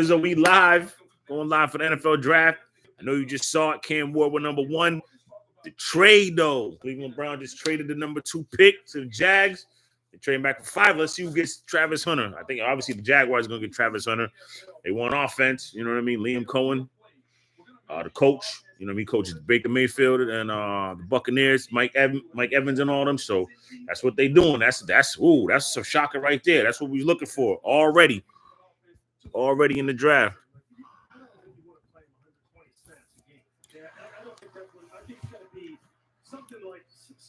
So we going live for the NFL draft. I know you just saw it. Cam Ward with number 1. The trade, though. Cleveland Brown just traded the number 2 pick to the Jags. They trade back for 5. Let's see who gets Travis Hunter. I think obviously the Jaguars are going to get Travis Hunter. They want offense. You know what I mean? Liam Cohen, the coach. You know what I mean? Coaches Baker Mayfield and the Buccaneers, Mike Evans and all them. So that's what they doing. That's a shocker right there. That's what we was looking for already in the draft.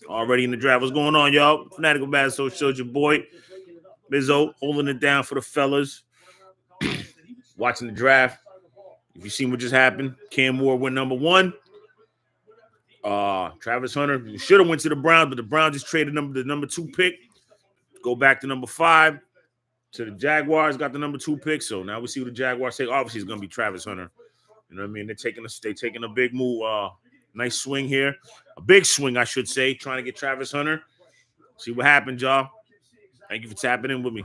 Already in the draft. What's going on, y'all? Fanatical Massholes showed your boy Bizzo holding it down for the fellas. Watching the draft. If you seen what just happened, Cam Ward went number 1. Travis Hunter should have went to the Browns, but the Browns just traded the number 2 pick. Go back to number 5 to the Jaguars. Got the number 2 pick. So now we see what the Jaguars say. Obviously, it's gonna be Travis Hunter. You know what I mean? They're taking a big move. Nice swing here. A big swing, I should say, trying to get Travis Hunter. See what happens, y'all. Thank you for tapping in with me.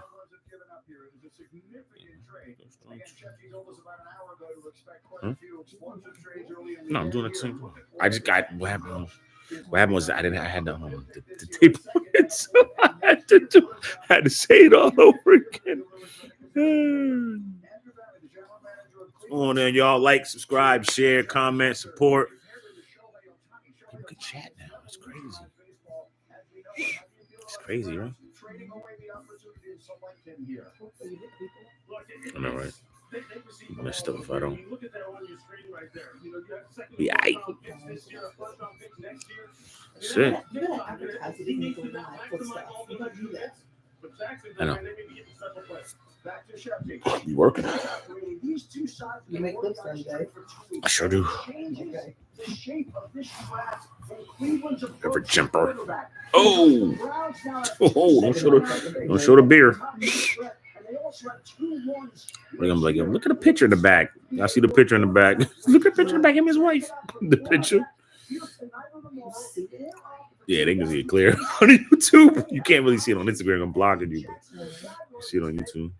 Huh? No, I'm doing the same thing. I just got what happened. What happened was I had the tape on it, so I had to say it all over again. Come on there, y'all. Like, subscribe, share, comment, support. People can chat now. It's crazy. It's crazy, right? I know, right? Messed up if I don't. Be aight. That's it. I know. You working? You make clips every day. I sure do. Every jumper. Oh, don't show the beer. I'm like, look at the picture in the back. I see the picture in the back. Look at the picture in the back of him and his wife. The picture. Yeah, they can see it clear on YouTube. You can't really see it on Instagram. I'm blocking you, but you see it on YouTube.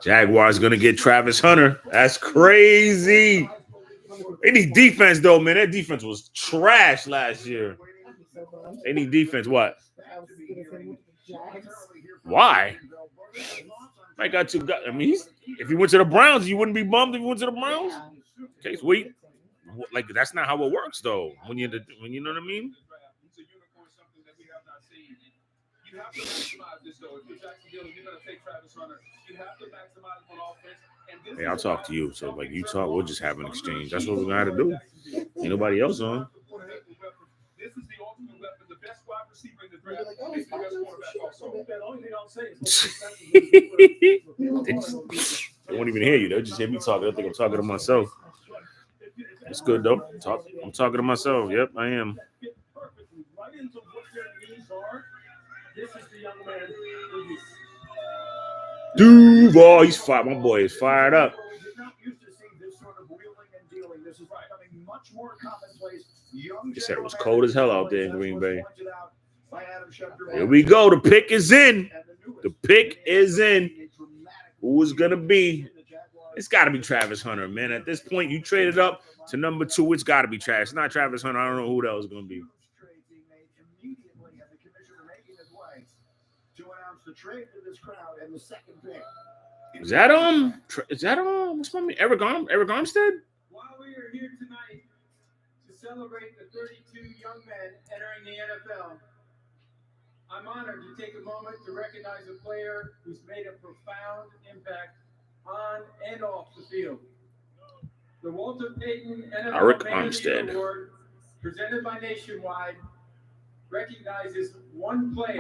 Jaguars gonna get Travis Hunter. That's crazy. They need defense though, man. That defense was trash last year. They need defense. What? Why? I got two guys. I mean, if he went to the Browns, you wouldn't be bummed if he went to the Browns. Okay, sweet. Like that's not how it works though. When you know what I mean. Hey, I'll talk to you. So like you talk, we'll just have an exchange. That's what we're gonna have to do. Ain't nobody else on. This is the ultimate weapon, the best wide receiver in the draft. They won't even hear you. They'll just hear me talking. I think I'm talking to myself. It's good though. I'm talking to myself. Yep, I am. Duval, he's fired. My boy is fired up. He said it was cold as hell out there in Green Bay. Here we go. The pick is in. The pick is in. Who is going to be? It's got to be Travis Hunter, man. At this point, you traded up to number 2. It's got to be Travis. It's not Travis Hunter. I don't know who that was going to be. Is that what's my name? Eric Armstead? While we are here tonight to celebrate the 32 young men entering the NFL, I'm honored to take a moment to recognize a player who's made a profound impact on and off the field. The Walter Payton NFL Eric Armstead Award, presented by Nationwide, recognizes one player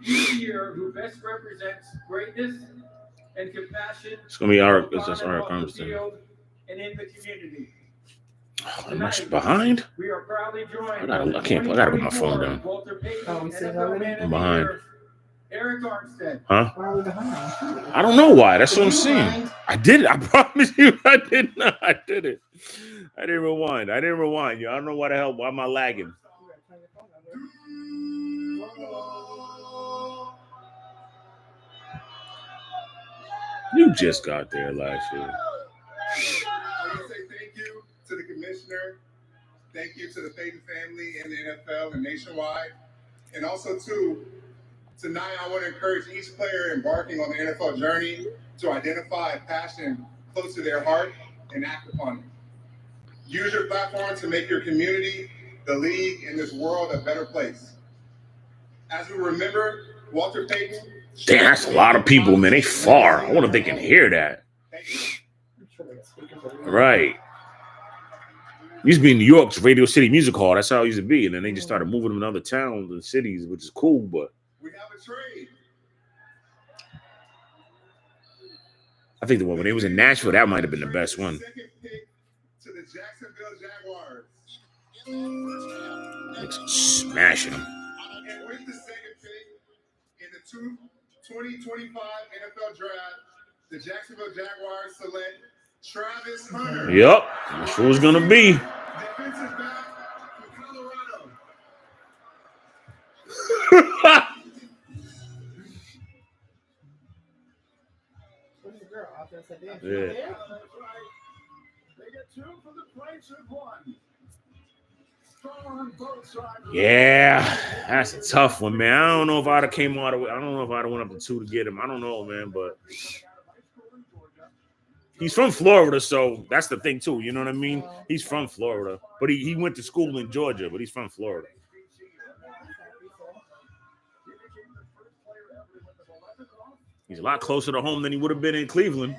each year who best represents greatness and compassion. It's gonna be Eric. That's Eric Armstead. And in the community. Oh, am I behind? We are proudly joined. I can't. I gotta put my phone down. I'm behind. Eric Armstead. Huh? Why are we behind? I don't know why. That's what I'm saying. I did it. I promise you, I did not. I did it. I didn't rewind. Yo, I don't know why the hell. Why am I lagging? You just got there last year. I want to say thank you to the commissioner. Thank you to the Payton family and the NFL and nationwide. And also, too, tonight I want to encourage each player embarking on the NFL journey to identify a passion close to their heart and act upon it. Use your platform to make your community, the league, and this world a better place. As we remember, Walter Payton. Damn, that's a lot of people, man. They far. I wonder if they can hear that. Right. Used to be in New York's Radio City Music Hall. That's how it used to be. And then they just started moving them to other towns and cities, which is cool, but we have a trade. I think the one when they was in Nashville, that might have been the best one. Second pick to the Jacksonville Jaguars. Like smashing them. And with the second pick in the 2025 NFL Draft, the Jacksonville Jaguars select Travis Hunter. Yep, that's who it's gonna be. Defensive back from Colorado. Where's the girl? I was gonna say, damn, Yeah. there? They get 2 for the price of 1. Strong on both sides. Yeah, that's a tough one, man. I don't know if I'd have came all the way. I don't know if I'd have went up to 2 to get him. I don't know, man, but he's from Florida, so that's the thing too. You know what I mean? He's from Florida, but he went to school in Georgia, but he's from Florida. He's a lot closer to home than he would have been in Cleveland.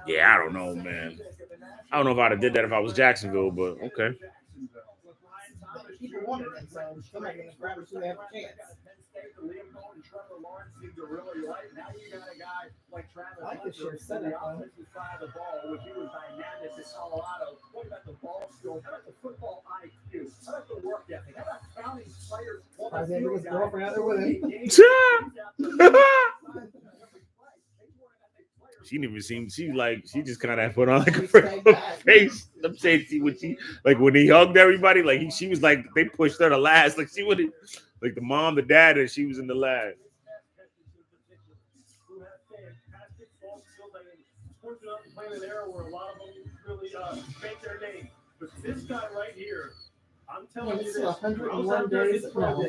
Yeah, I don't know, man. I don't know if I'd have did that if I was Jacksonville, but okay. People wanted it, so somebody's gonna grab it so they have a chance. I like this shit set up, though. I was able to his girlfriend out there with him. She didn't even seem. She just kind of put on like a freaking face. I'm saying, see what she like when he hugged everybody. Like she was like they pushed her to last. Like she would like the mom, the dad, and she was in the last. Where a lot of them really make their name. But this guy right here, I'm telling you, This is 101 days. No.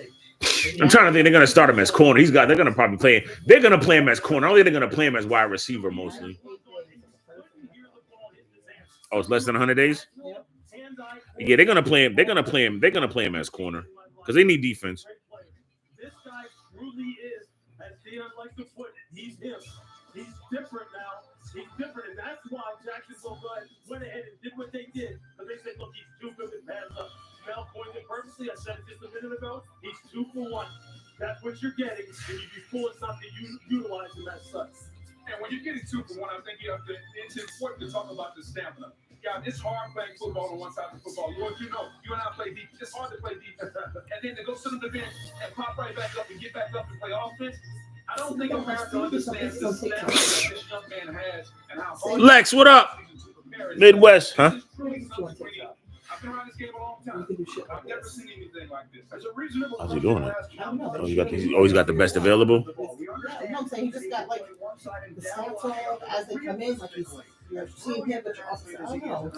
I'm trying to think. They're gonna start him as corner. They're gonna probably play. They're gonna play him as corner. I don't think they're gonna play him as wide receiver mostly. Oh, it's less than 100 days. Yeah, they're gonna play him. They're gonna play him as corner because they need defense. This guy truly is, as Dion likes to put it, he's him. He's different now. He's different, and that's why Jacksonville went ahead and did what they did. But they said, look, he's too good with pass up. Mel coined it purposely. I said it just a minute ago. He's 2 for 1. That's what you're getting, and you be foolish not to utilize him as such. And when you're getting 2 for 1, I think it's important to talk about the stamina. Yeah, it's hard playing football on one side of the football. Lord, you know, you and I play defense. It's hard to play defense. And then to go sit on the bench and pop right back up and get back up and play offense. I don't think America understands the stamina that this young man has and how hard. Lex, what up? Midwest, huh? I've been around this game a long time. I've never seen anything like this. There's a reasonable. How's he doing it? Oh, he's got the best available. I'm saying he just got like the stats of as they come in, like you're seeing him, but you're also saying, I don't know.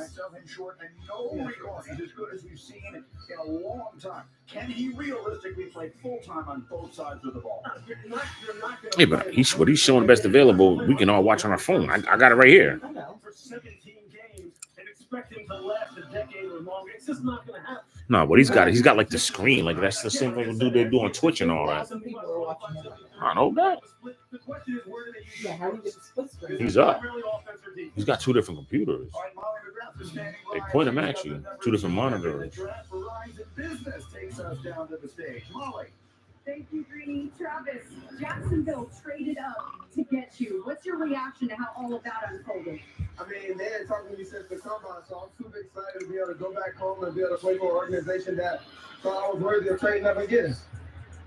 He's as good as we've seen in a long time. Can he realistically play full time on both sides of the ball? Yeah, but what he's showing the best available. We can all watch on our phone. I got it right here. I know. For 17 games and expect him to last a decade or longer. It's just not going to happen. No, but he's got like the screen. Like that's the same thing they do on Twitch and all that. Some people are watching him. I know that. The question is, where do they use Yeah, how do you get the split screen? He's up. He's got 2 different computers. They point him at you. 2 different monitors. Business takes us down to the stage. Molly. Thank you, Greeny. Travis, Jacksonville traded up to get you. What's your reaction to how all of that unfolded? I mean, they had talked to me since the combine, so I'm super excited to be able to go back home and be able to play for an organization that thought I was worthy of trading up and getting.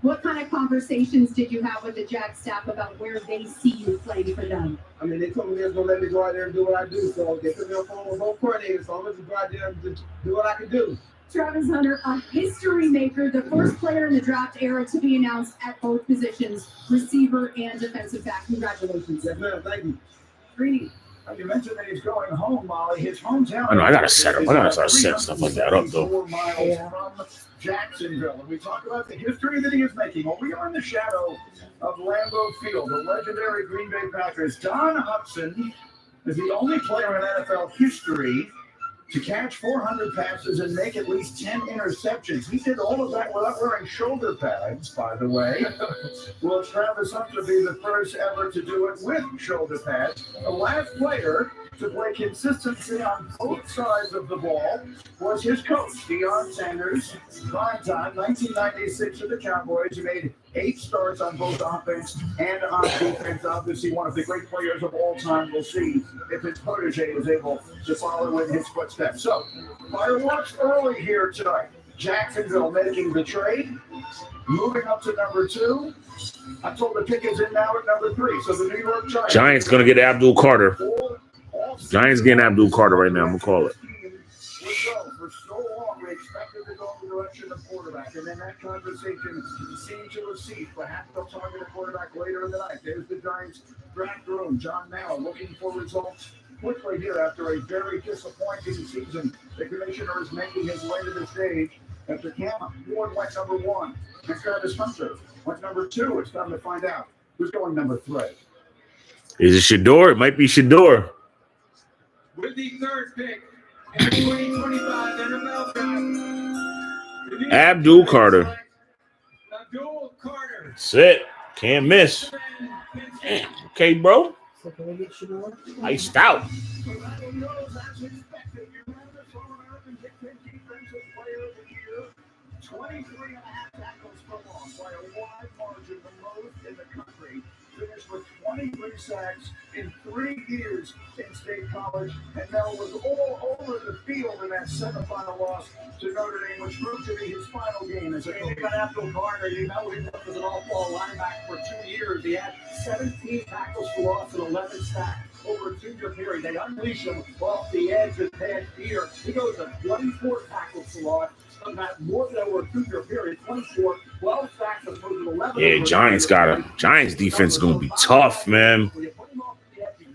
What kind of conversations did you have with the Jag staff about where they see you playing for them? I mean, they told me they was going to let me go out there and do what I do, so they put me on phone with both coordinators, so I'm going to go out there and just do what I can do. Travis Hunter, a history maker, the first player in the draft era to be announced at both positions, receiver and defensive back. Congratulations. Yes, ma'am. Thank you. Greedy. You mentioned that he's going home, Molly. His hometown. I know, I gotta set up. I gotta start setting stuff like that up, though. 4 miles from Jacksonville. And we talk about the history that he is making. Well, we are in the shadow of Lambeau Field, the legendary Green Bay Packers. Don Hutson is the only player in NFL history to catch 400 passes and make at least 10 interceptions. He did all of that without wearing shoulder pads, by the way. Will Travis Hunter be the first ever to do it with shoulder pads? The last player to play consistency on both sides of the ball was his coach, Deion Sanders. Prime time, 1996 of the Cowboys. He made 8 starts on both offense and on defense. Obviously, one of the great players of all time. We'll see if his protege is able to follow in his footsteps. So, fireworks early here tonight. Jacksonville making the trade, moving up to number 2. I told the pick is in now at number 3. So the New York Giants going to get Abdul Carter. Giants getting Abdul Carter right now. I'm going to call it. For so long, we expected to go in the direction of quarterback, and then that conversation seemed to recede. Perhaps they'll target a quarterback later in the night. There's the Giants draft room. John Mallett looking for results quickly here after a very disappointing season. The commissioner is making his way to the stage after Cam Ward went number 1 and Travis Hunter went number 2. It's time to find out who's going number 3. Is it Shador? It might be Shador. With the third pick in the 2025 NFL Draft, Abdul Carter. Abdul Carter. That's it. Can't miss. Damn. Okay, bro. So can we get Shador? Iced out. 23 and a half tackles for loss by a wide margin, the most in the country. Finished with 23 sacks in 3 years in State College, and Mel was all over the field in that semifinal loss to Notre Dame, which proved to be his final game as a coach. Got Abdul Carter. You know, he was an all-ball linebacker for 2 years. He had 17 tackles for loss and 11 sacks over a 2-year period. They unleash him off the edge this past year. He goes to 24 tackles for loss. Not more than over a 2-year period. 24, 12 sacks opposed to 11. Yeah, Giants defense is gonna be tough, man.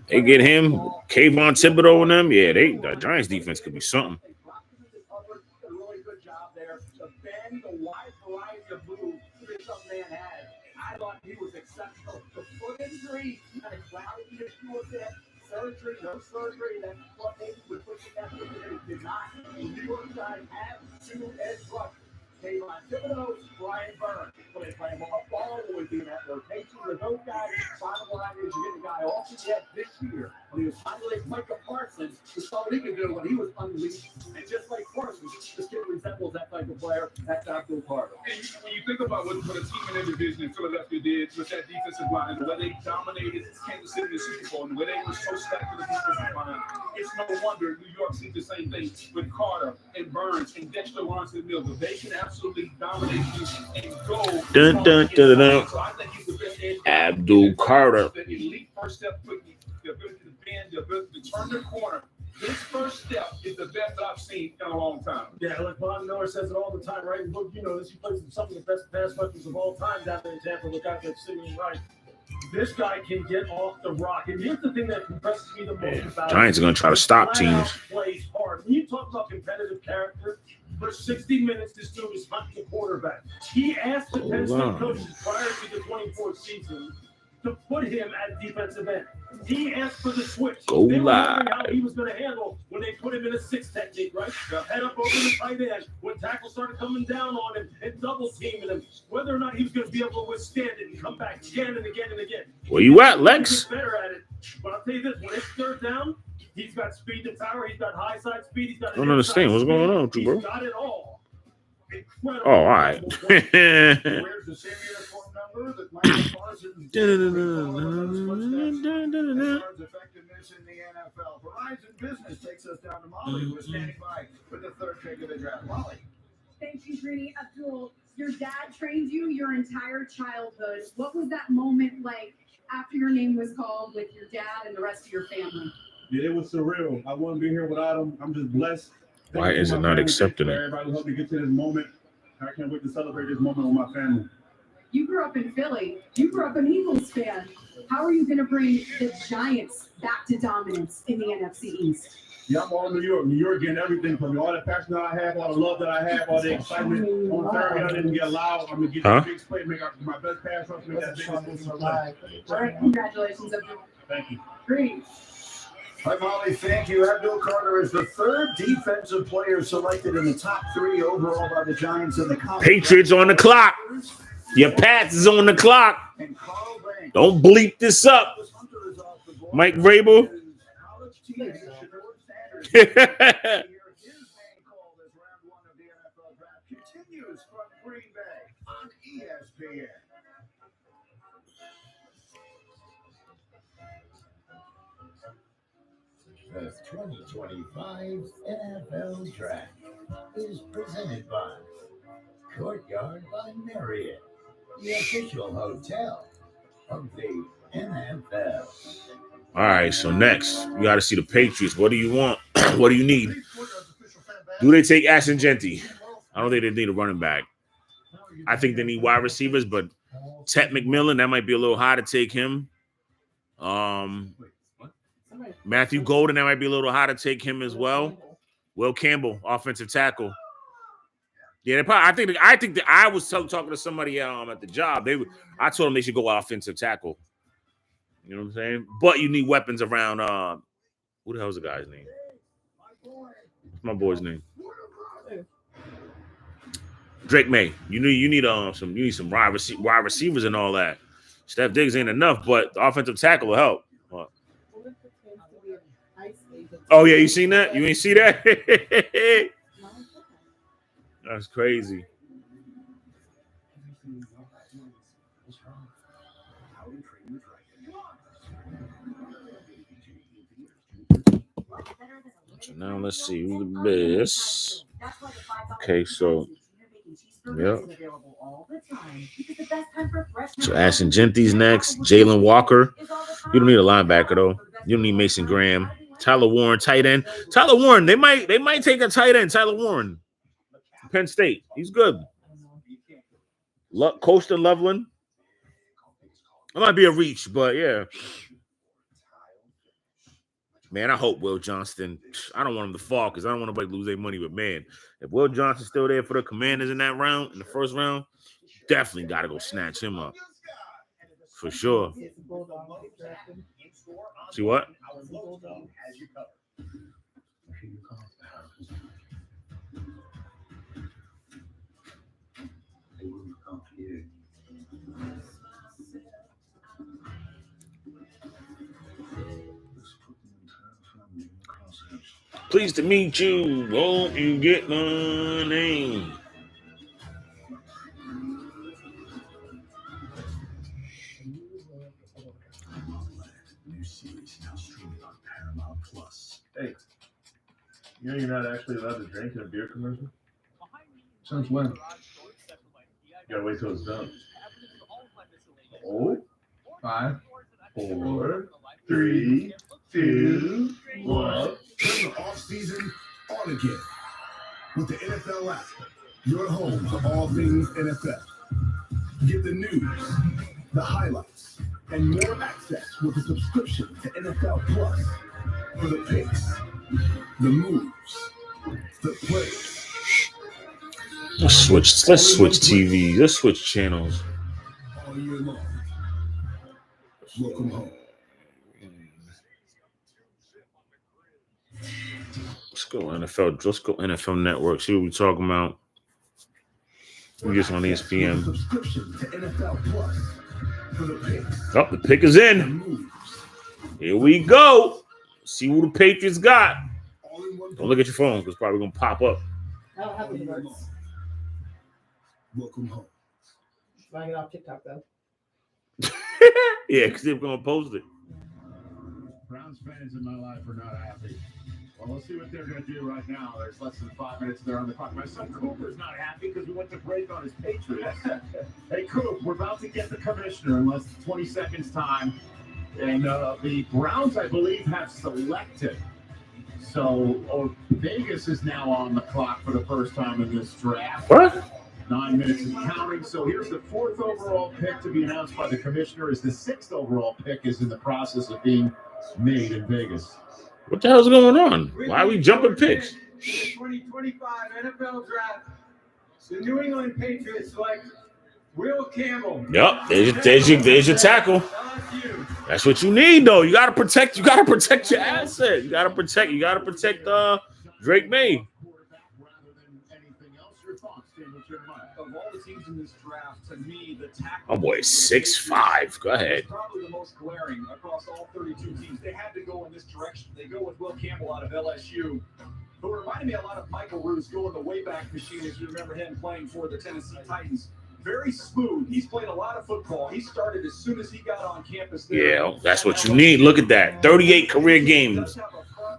They get him, Kayvon Thibodeau and them. Yeah, the Giants defense could be something. A really good job there. The bend, the wide variety of moves that some man had. I thought he was exceptional. The foot injury kind of clouded the issue with that. Surgery, no surgery. That's what maybe would push it that way, but he did not. The New York Giants have 2 edge rushers. Kayvon Thibodeau, Brian Burns. Will they play him off ball? Will he be in that rotation with those guys? Bottom line is you get a guy off the jet this year when he was finally Micah Parsons, who saw what he could do when he was unleashed. And just like Parsons, this kid resembles that type of player. That's Abdul Carter. And when you think about what a team in their division in Philadelphia did with that defensive line, and the way they dominated Kansas City in the Super Bowl, and the way they were so stacked with the defensive line, it's no wonder New York sees the same thing with Carter and Burns and Dexter Lawrence-Miller. They can absolutely dominate you and go. Dun, dun, dun, dun. So I think he's the best edge. Abdul Carter. The elite first step quickly, the ability to bend, the ability to turn the corner. His first step is the best I've seen in a long time. Yeah, like Von Miller says it all the time, right? Look, you know this. He plays some of the best pass rushers of all time down there in Tampa. Look out there, Simeon Wright. This guy can get off the rock. And here's the thing that impresses me the most about Giants are going to try to stop teams. Plays hard. When you talk about competitive character, for 60 minutes, this dude is hunting the quarterback. He asked the Penn State coaches prior to the 24th season to put him at defensive end. He asked for the switch. Go they were live. wondering how he was going to handle when they put him in a 6 technique, right? Head up over the tight end. When tackles started coming down on him and double teaming him, whether or not he was going to be able to withstand it and come back again and again and again. Where you at, Lex? He's better at it. But I'll tell you this: when it's 3rd down, he's got speed to tower. He's got high side speed. He's got. I don't understand what's going on with you, bro. He's got it all. Incredible. Oh, all right. Where's the same uniform number that Michael Parsons effectiveness in the NFL. Verizon Business takes us down to Molly, who is standing by with the 3rd pick of the draft. Molly. Thank you, Greeny. Abdul, your dad trained you your entire childhood. What was that moment like after your name was called with your dad and the rest of your family? Yeah, it was surreal. I wouldn't be here without him. I'm just blessed Why is it not accepting it? Everybody helped me get to this moment. I can't wait to celebrate this moment with my family. You grew up in Philly. You grew up an Eagles fan. How are you going to bring the Giants back to dominance in the NFC East? Yeah, I'm all New York. New York getting everything from me. All the passion that I have, all the love that I have, all the excitement. On Saturday, I didn't get loud. I'm going to get the biggest play, make my best pass rush, make that biggest play. All right, congratulations. Thank you. Great. Hi, Molly. Thank you. Abdul Carter is the third defensive player selected in the top 3 overall by the Giants in the Patriots on the clock. Your Pats is on the clock. Don't bleep this up. Mike Vrabel. The 2025 NFL Draft is presented by Courtyard by Marriott, the official hotel of the NFL. All right, so next, we got to see the Patriots. What do you want? What do you need? Do they take Ashton Genty? I don't think they need a running back. I think they need wide receivers, but Ted McMillan, that might be a little high to take him. Matthew Golden, that might be a little high to take him as well. Will Campbell, offensive tackle. Yeah, I think that I was talking to somebody at the job. I told them they should go offensive tackle. You know what I'm saying? But you need weapons around. Who the hell's the guy's name? What's my boy's name? Drake May. You need some wide receivers and all that. Steph Diggs ain't enough, but the offensive tackle will help. What? Oh yeah, you seen that? You ain't see that? That's crazy. So now let's see who the best. Okay, so yep. So Ashton Genty's next. Jalen Walker. You don't need a linebacker though. You don't need Mason Graham. Tyler Warren, tight end. Tyler Warren, they might take a tight end. Tyler Warren, Penn State. He's good. Coastal Loveland. That might be a reach, but yeah. Man, I hope Will Johnston. I don't want him to fall because I don't want nobody to lose their money. But man, if Will Johnston's still there for the Commanders in that round, in the first round, definitely got to go snatch him up for sure. See what? Pleased to meet you. Won't you get my name? Hey, you know you're not actually allowed to drink in a beer commercial? Since when? You gotta wait till it's done. 5, 4, 3, 2, 1. Turn the off-season on again with the NFL app, your home for all things NFL. Get the news, the highlights, and more access with a subscription to NFL Plus for the picks, the moves, the plays. Let's switch TV. Let's switch channels. All year long. Welcome home. Let's go NFL. Let's go NFL Network. See what we're talking about. We just on ESPN. Oh, the pick is in. Here we go. See who the Patriots got. Don't look at your phone because it's probably gonna pop up. I don't have any words. Welcome home. I get off TikTok though. Yeah, because they're gonna post it. Browns fans in my life are not happy. Well, let's see what they're going to do right now. There's less than 5 minutes there on the clock. My son Cooper's not happy because we went to break on his Patriots. Hey, Coop, we're about to get the commissioner in less than 20 seconds time. And the Browns, I believe, have selected So Vegas is now on the clock for the first time in this draft. What? 9 minutes and counting. So here's the 4th overall pick to be announced by the commissioner. As the 6th overall pick is in the process of being made in Vegas. What the hell's going on? Why are we jumping picks? In the 2025 NFL Draft, the New England Patriots select Will Campbell. Yep, there's your tackle. That's what you need, though. You gotta protect your asset. You gotta protect Drake May. Of all the teams in this draft, to me, the tackle. Oh boy, 6'5". Go ahead. Probably the most glaring across all 32 teams. They had to go in this direction. They go with Will Campbell out of LSU, who reminded me a lot of Michael Roos going the Wayback Machine, if you remember him playing for the Tennessee Titans. Very smooth. He's played a lot of football. He started as soon as he got on campus. Yeah, that's what you need. Look at that. 38 career games.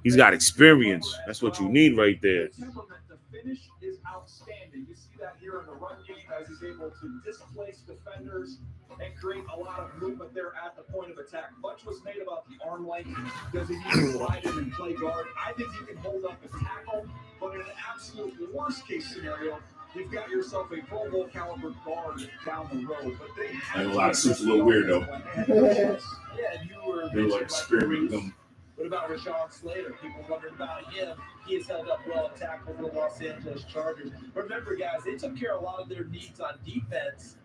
He's got experience. That's what you need right there. The finish is outstanding. You see that here in the run game as he's able to displace defenders and create a lot of movement there at the point of attack. Much was made about the arm length. Does he need to slide in and play guard? I think he can hold up a tackle, but in an absolute worst case scenario, you've got yourself a Pro Bowl caliber guard down the road. But they And a lot of suits a little weird though. Yeah, and you were They like experimenting them. What about Rashawn Slater? People wondered about him. He has held up well at tackle for the Los Angeles Chargers. Remember, guys, they took care of a lot of their needs on defense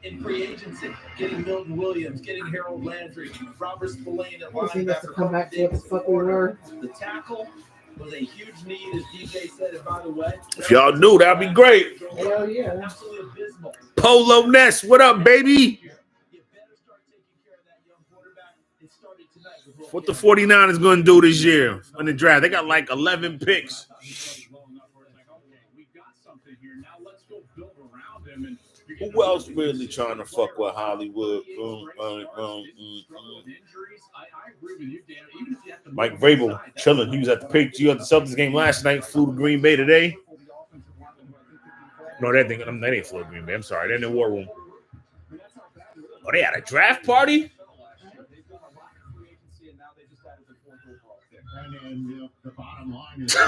in free agency, getting Milton Williams, getting Harold Landry, Robert Spillane at linebacker. Come back to what the fuck we were. The tackle was a huge need, as DJ said. And by the way, If y'all do, that'd be great. Hell yeah. absolutely abysmal. Polo Ness, what up, baby? What the 49ers going to do this year in the draft? They got like 11 picks. Who else really trying to fuck with Hollywood? Mike Vrabel chilling. He was at the Celtics game last night. Flew to Green Bay today. No, that ain't flew to Green Bay. I'm sorry. They're in the war room. Oh, they had a draft party? And the bottom line is the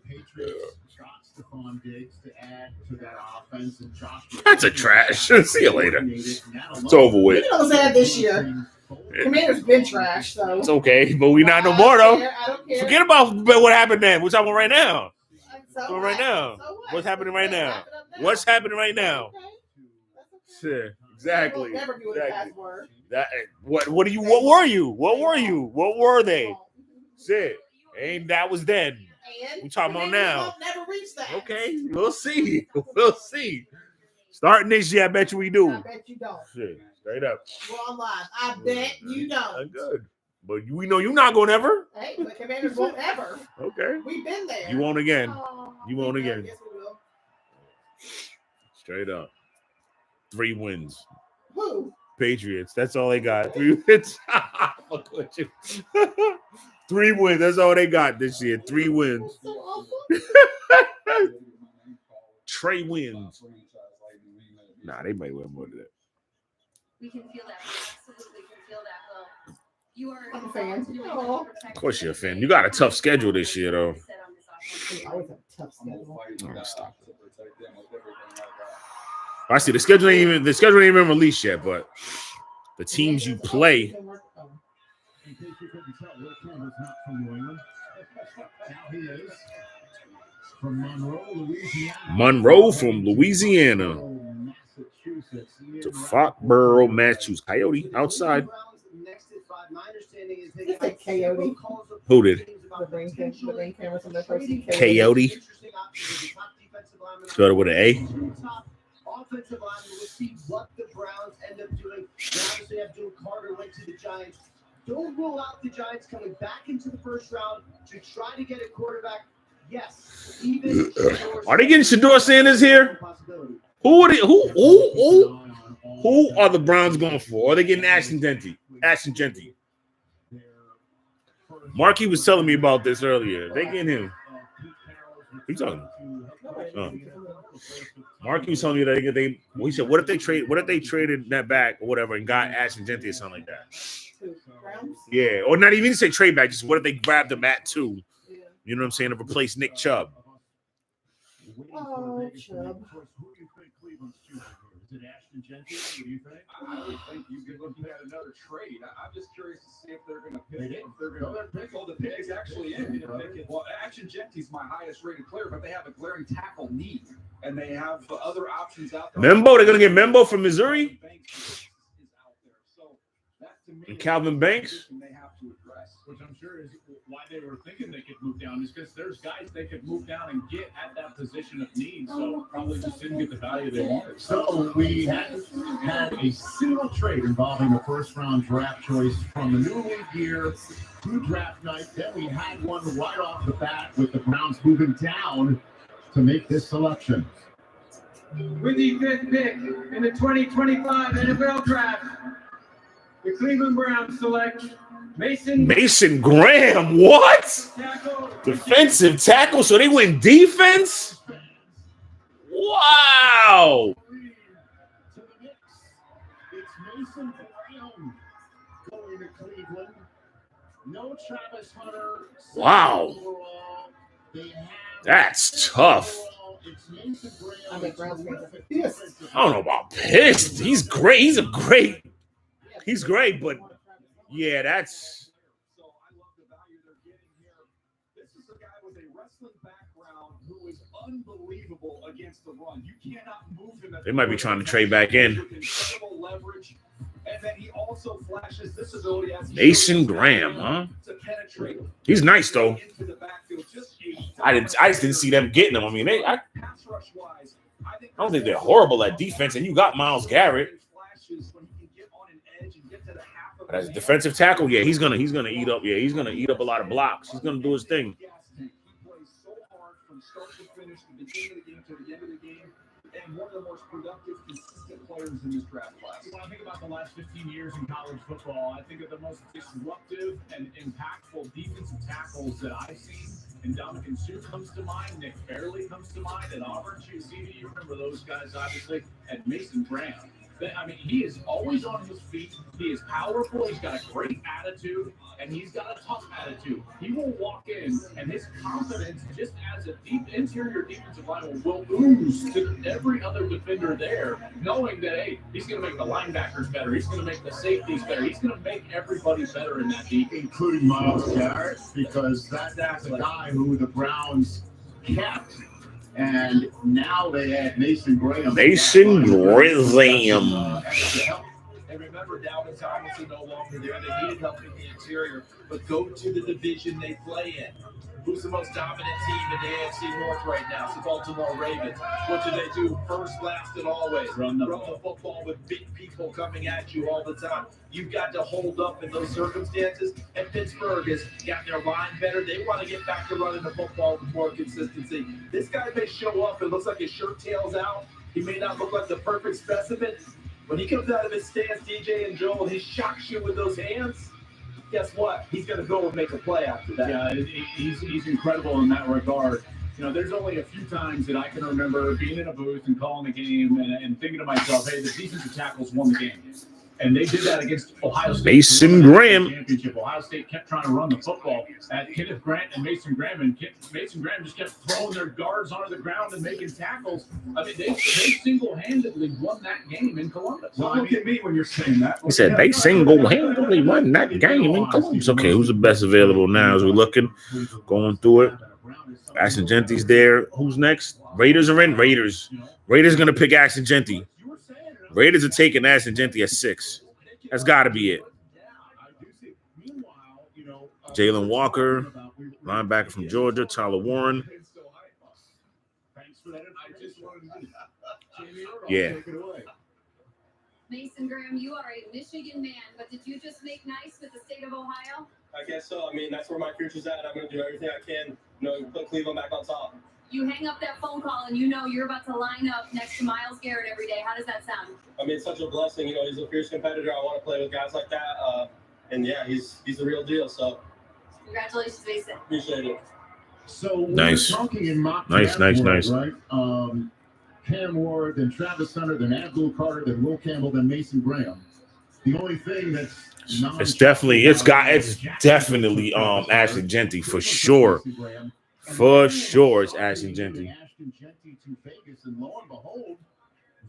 Patriots got Stephon Diggs to add to that offense. And Josh That's a trash. See you later. It's over with. You know what's that this year? Commanders been trash, so It's okay, but we not no more though. I don't care. Forget about what happened then. We're talking about right now. So Right now. So what? What's happening right now? Wrap it up What's happening right now? Okay. That's okay. Shit, exactly. We'll never do a Exactly. password. What were you? What were you? What were they? Shit. That was then. And We talking about Commanders now. won't never reach that. Okay, we'll see. We'll see. Starting this year, I bet you we do. I bet you don't. Shit, straight up. We're on live. I bet you don't. Good. But we know you're not going ever. Hey, the Commanders won't ever. Okay. We've been there. You won't again. Oh, You won't again. Yes, we will. Straight up. 3 wins. Who? Patriots. That's all they got. 3 wins. Fuck with you. 3 wins. That's all they got this year. 3 wins. That's so awful. Trey wins. Nah, they might win more than that. We can feel that. We absolutely can feel that. Well, you are I'm a fan. Aw. Of course you're a fan. You got a tough schedule this year, though. We always have a tough schedule. Oh, stop it. I see the schedule ain't even released yet, but the teams you play. in case you couldn't tell, Will Campbell's not from New England. Now he is from Monroe, Louisiana. Monroe from Louisiana Massachusetts. to Foxborough, Massachusetts. Coyote outside. It's a coyote. Who did? The ring cameras on their first Coyote. Started with an A. Offensive line, we'll see what the Browns end up doing. Now they have Joe Carter went to the Giants. Don't rule out the Giants coming back into the first round to try to get a quarterback. Yes, even Are they getting Shador Sanders here? Who are who are the Browns going for? Are they getting Ashton Genty? Marky was telling me about this earlier. They getting him. Who you talking about? Marky was telling me that he said, what if they traded that back or whatever and got Ashton Genty or something like that? Browns? Yeah, or not even say trade back. Just what if they grabbed him at 2? Yeah. You know what I'm saying? To replace Nick Chubb. Oh, Chubb. Is it Ashton Genty? What do you think? I would think you'd be looking at another trade. I'm just curious to see if they're going to pick. If they're going to pick. Well, the pick is actually in. Well, Ashton Genty's my highest rated player, but they have a glaring tackle need, and they have other options out there. Membo, they're going to get Membo from Missouri. And Calvin Banks. They have to address, which I'm sure is why they were thinking they could move down, is because there's guys they could move down and get at that position of need. So probably just didn't get the value they wanted. So we hadn't had a single trade involving a first-round draft choice from the new league year through draft night. Then we had one right off the bat with the Browns moving down to make this selection. With the 5th pick in the 2025 NFL Draft, the Cleveland Browns select Mason Graham. What? tackle. Defensive tackle. So they went defense? Wow. To the mix, it's Mason Graham going to Cleveland. No Travis Hunter. Wow. Overall, they have That's tough. it's Mason Graham. I'm a Browns fan. Yes. I don't know about pissed. He's great. He's great, but yeah, that's. So I love the value they're getting here. This is a guy with a wrestling background who is unbelievable against the run. You cannot move him. They might be trying to trade back in. With incredible leverage. And then he also flashes this ability as Mason Graham, huh? to penetrate. He's nice though. Into the backfield. I just didn't see them getting him. I mean, I Pass rush wise, I don't think they're horrible at defense, and you got Myles Garrett. But as a defensive tackle, yeah, he's gonna eat up. Yeah, he's gonna eat up a lot of blocks. He's gonna do his thing. He plays so hard from start to finish, the beginning of the game to the end of the game, and one of the most productive, consistent players in this draft class. When I think about the last 15 years in college football, I think of the most disruptive and impactful defensive tackles that I've seen. And Dominican Sue comes to mind, Nick Fairley comes to mind, and Auburn, you remember those guys, obviously, and Mason Graham. I mean, he is always on his feet. He is powerful. He's got a great attitude, and he's got a tough attitude. He will walk in, and his confidence, just as a deep interior defensive lineman, will ooze to every other defender there, knowing that, hey, he's going to make the linebackers better. He's going to make the safeties better. He's going to make everybody better in that defense. Including Myles Garrett, because that's a guy who the Browns kept. And now they had Mason Graham. Mason Graham. And remember, Dalvin Tomlinson no longer there. They needed help in the interior. But go to the division they play in. Who's the most dominant team in the AFC North right now? It's the Baltimore Ravens. What do they do? First, last, and always. Run the football with big people coming at you all the time. You've got to hold up in those circumstances. And Pittsburgh has got their line better. They want to get back to running the football with more consistency. This guy may show up. It looks like his shirt tails out. He may not look like the perfect specimen. When he comes out of his stance, DJ and Joel, he shocks you with those hands. Guess what? He's going to go and make a play after that. Yeah, he's incredible in that regard. You know, there's only a few times that I can remember being in a booth and calling a game and thinking to myself, hey, the defensive tackles won the game. And they did that against Ohio State. Mason Graham. Championship. Ohio State kept trying to run the football at Kenneth Grant and Mason Graham. And Mason Graham just kept throwing their guards onto the ground and making tackles. I mean, they single-handedly won that game in Columbus. Well, look at me when you're saying that. He said they single-handedly won that game in Columbus. Okay, who's the best available now as we're looking, going through it? Ashton Genty's there. Who's next? Raiders are in. Raiders going to pick Ashton Genty. Raiders are taking Ashton Genty at 6. That's got to be it. Jalen Walker, linebacker from Georgia. Tyler Warren. Yeah. Mason Graham, you are a Michigan man, but did you just make nice with the state of Ohio? I guess so. I mean, that's where my future's at. I'm going to do everything I can, put Cleveland back on top. You hang up that phone call and you know you're about to line up next to Myles Garrett every day. How does that sound? I mean, it's such a blessing. He's a fierce competitor. I want to play with guys like that. And yeah, he's the real deal. So congratulations, Mason. Appreciate it. So nice. Talking in mock nice. Right? Cam Ward, then Travis Hunter, then Abdul Carter, then Will Campbell, then Mason Graham. The only thing that's it's definitely Ashton Genty for sure. For sure, it's Ashton Genty. Ashton Genty to Vegas, and lo and behold,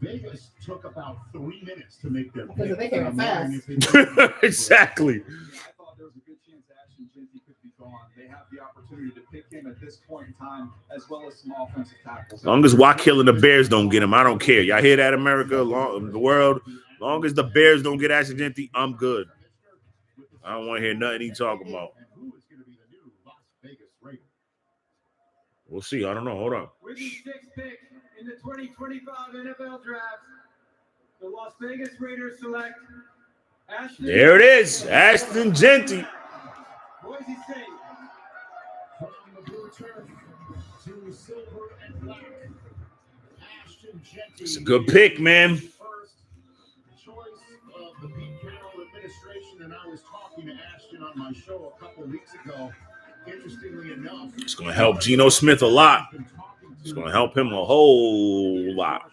Vegas took about 3 minutes to make their Because pick. they came fast. Exactly. I thought there was a good chance Ashton Genty could be gone. They have the opportunity to pick him at this point in time, as well as some offensive tackles. As long as Wakill and the Bears don't get him, I don't care. Y'all hear that, America? The world. As long as the Bears don't get Ashton Genty, I'm good. I don't want to hear nothing he talking about. We'll see. I don't know. Hold on. With the sixth pick in the 2025 NFL Draft, the Las Vegas Raiders select Ashton. There it is. Ashton Genty. Boise State. From the blue turf to silver and black. Ashton Genty. It's a good pick, man. First choice of the Pete Carroll administration, and I was talking to Ashton on my show a couple weeks ago. Interestingly enough, It's going to help Geno Smith a lot. It's going to help him a whole lot.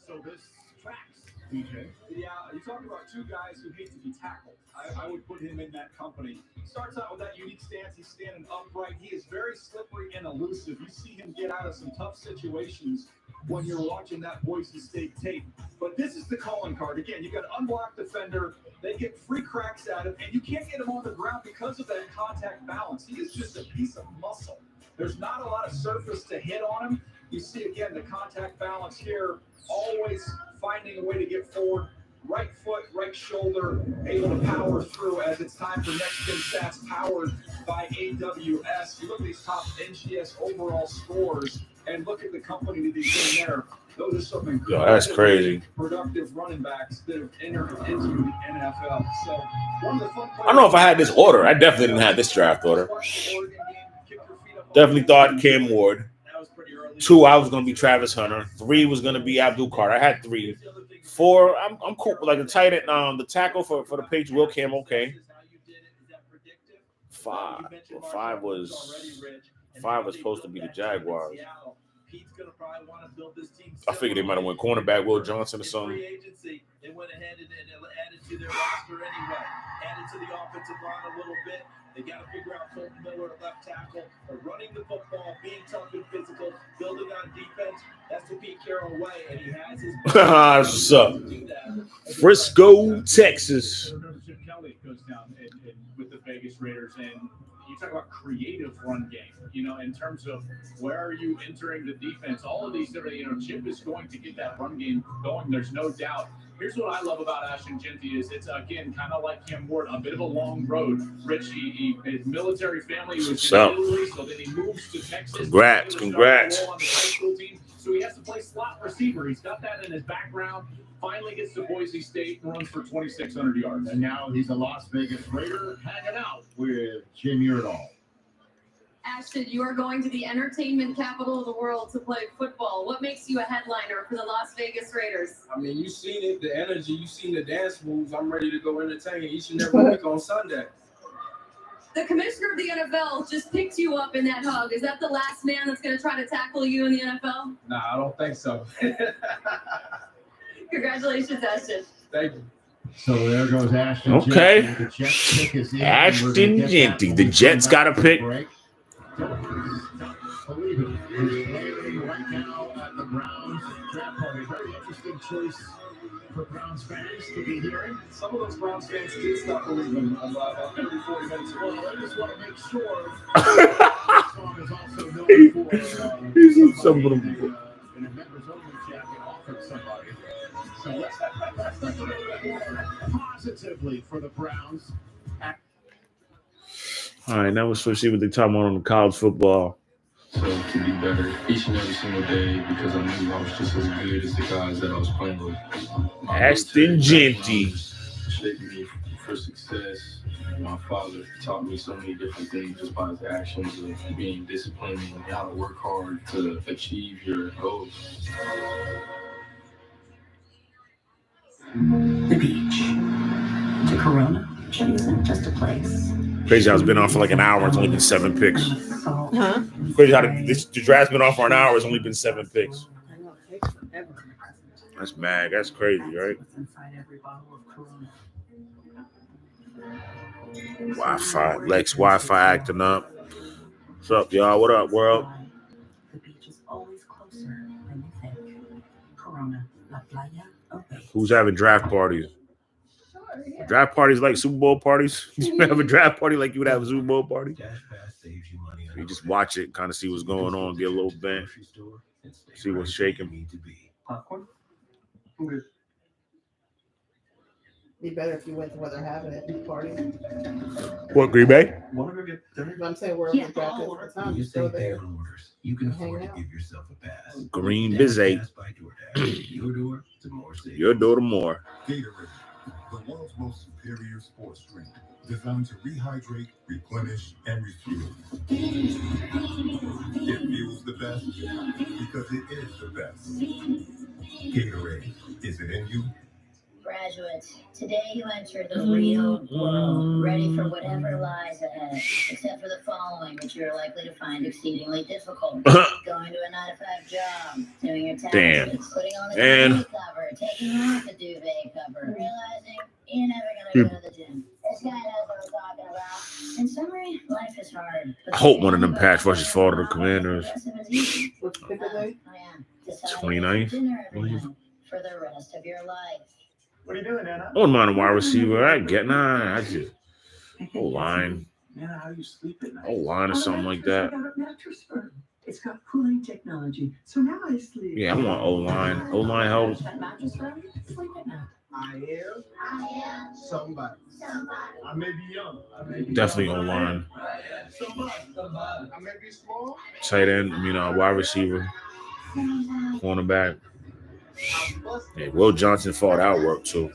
So this tracks, DJ. Yeah, you talk about two guys who hate to be tackled. I would put him in that company. He starts out with that unique stance. He's standing upright. He is very slippery and elusive. You see him get out of some tough situations when you're watching that Boise State tape. But this is the calling card. Again, you got an unblocked defender. They get free cracks at him, and you can't get him on the ground because of that contact balance. He is just a piece of muscle. There's not a lot of surface to hit on him. You see, again, the contact balance here, always finding a way to get forward. Right foot, right shoulder, able to power through as it's time for Next Gen Stats, powered by AWS. You look at these top NGS overall scores and look at the company that he's in there. Those are some incredible, that's crazy. Productive running backs that have entered into the NFL. So one of the fun I don't know if I had this order. I definitely didn't have this draft order. Definitely thought Cam Ward. 2, I was going to be Travis Hunter. 3 was going to be Abdul Carter. I had 3. 4, I'm cool. Like the tight end, the tackle for the Patriots, Will Cam, okay. 5. Well, 5 was supposed to be the Jaguars. I figured they might have went cornerback Will Johnson or something. They went ahead and added to their roster anyway. Added to the offensive line a little bit. They got to figure out Colton Miller at left tackle. They're running the football, being tough and physical, building on defense. That's the Pete Carroll way, and he has his. That's what's up. Frisco, Texas. Chip Kelly goes down with the Vegas Raiders, and you talk about creative run game. You know, in terms of where are you entering the defense, all of these different. You know, Chip is going to get that run game going. There's no doubt. Here's what I love about Ashton Genty is it's, again, kind of like Cam Ward, a bit of a long road. Rich, his military family was in Italy, so then he moves to Texas. Congrats. On the high school team, so he has to play slot receiver. He's got that in his background. Finally gets to Boise State and runs for 2,600 yards. And now he's a Las Vegas Raider hanging out with Jim Yerdall. Ashton, you are going to the entertainment capital of the world to play football. What makes you a headliner for the Las Vegas Raiders? I mean, you've seen it, the energy, you've seen the dance moves. I'm ready to go entertain each and every week on Sunday. The commissioner of the NFL just picked you up in that hug. Is that the last man that's going to try to tackle you in the NFL? Nah, I don't think so. Congratulations, Ashton. Thank you. So there goes Ashton. Okay. Genty. The Jets pick is in. Ashton Genty. The Jets got a pick. Believe it. He's playing right now at the Browns draft party. Very interesting choice for Browns fans to be hearing. Some of those Browns fans did stop believing about 30, 40 minutes ago. Well, I just want to make sure. This song is also known for. He's in some of them. In a members only jacket offered somebody. So let's look a little bit more positively for the Browns. All right, now we're supposed to see what they're talking about on the college football. So to be better each and every single day because I knew I was just as good as the guys that I was playing with. Ashton Genty Shaped me for success. My father taught me so many different things just by his actions of being disciplined and how to work hard to achieve your goals. The beach. To Corona, she isn't just a place. Crazy how it's been on for like an hour. It's only been 7 picks. Huh? Crazy how the draft's been on for an hour. It's only been 7 picks. I know, it takes forever. That's mad. That's crazy, right? What's inside every bottle of Corona. Wi-Fi. Lex Wi-Fi acting up. What's up, y'all? What up, world? The beach is always closer than you think. Corona, La Playa awaits. Who's having draft parties? Draft parties like Super Bowl parties? You have a draft party like you would have a Super Bowl party? You just watch it, kind of see what's going on, get a little bent, see what's shaking. Popcorn? Be better if you went to where they're having it, party. What, Green Bay? I'm saying wherever the draft is at the time, just go there. You can afford to give yourself a pass. Green Bay. Your door to more savings. Your door to more. Gatorade, the world's most superior sports drink, designed to rehydrate, replenish, and refuel. It feels the best because it is the best. Gatorade, is it in you? Graduates, today you enter the real world, ready for whatever lies ahead, except for the following, which you're likely to find exceedingly difficult. Going to a 9-to-5 job, doing your taxes, putting on the duvet cover, taking off the duvet cover, realizing you're never going to go to the gym. This guy knows what I'm talking about. In summary, life is hard. I hope one of them pass rushes fall to the Commanders. What's the day? 29th. For the rest of your life. What are you doing, Anna? I wouldn't mind a wide receiver. I just O-line. Anna, how you sleep at night? O-line or something like that. Mattress firm. It's got cooling technology, so now I sleep. Yeah, I want O-line. O-line help. That mattress firm, sleep at night. I am somebody. I may be young. Definitely O-line. Somebody. I may be small. Tight end, wide receiver. Cornerback. Yeah, Will Johnson fought out work too.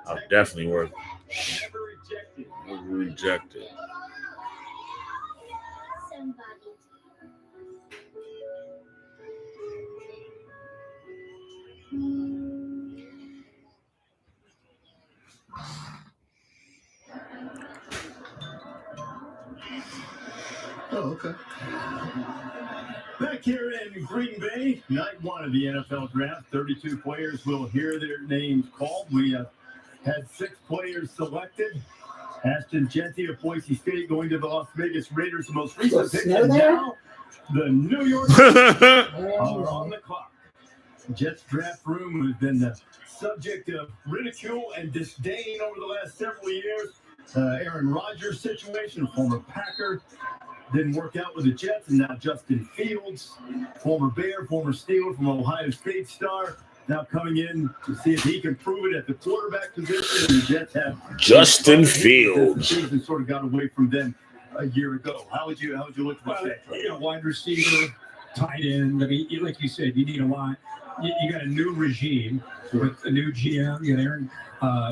I'll definitely work. Never rejected. Oh, okay. Back here in Green Bay, night one of the NFL draft, 32 players will hear their names called. We have had 6 players selected. Ashton Genty of Boise State going to the Las Vegas Raiders, the most recent pick. And now the New York Jets are on the clock. Jets draft room has been the subject of ridicule and disdain over the last several years. Aaron Rodgers' situation, former Packer, didn't work out with the Jets, and now Justin Fields, former Bear, former Steeler, from Ohio State star, now coming in to see if he can prove it at the quarterback position. And the Jets have Justin Fields. The season sort of got away from them a year ago. How would you look at that? Wide receiver, tight end. I mean, like you said, you need a lot. You got a new regime with a new GM. You got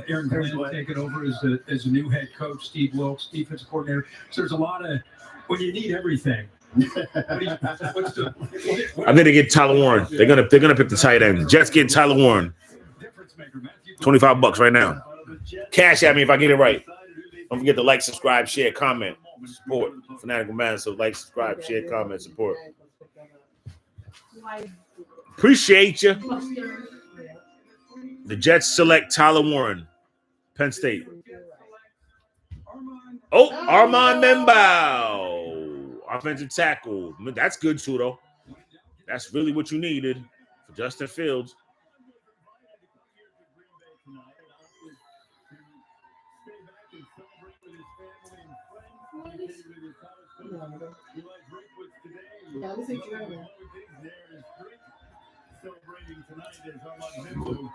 Aaron Glenn taking over as a new head coach. Steve Wilkes, defensive coordinator. So there's a lot of when you need everything. I think they get Tyler Warren. They're gonna pick the tight end. Jets getting Tyler Warren. $25 right now. Cash at me if I get it right. Don't forget to like, subscribe, share, comment, support. Fanatical Massholes. So like, subscribe, share, comment, support. Appreciate you. The Jets select Tyler Warren, Penn State. Oh, Armand Membow, offensive tackle. That's good too, though. That's really what you needed for Justin Fields. Celebrating tonight is Armand Membow.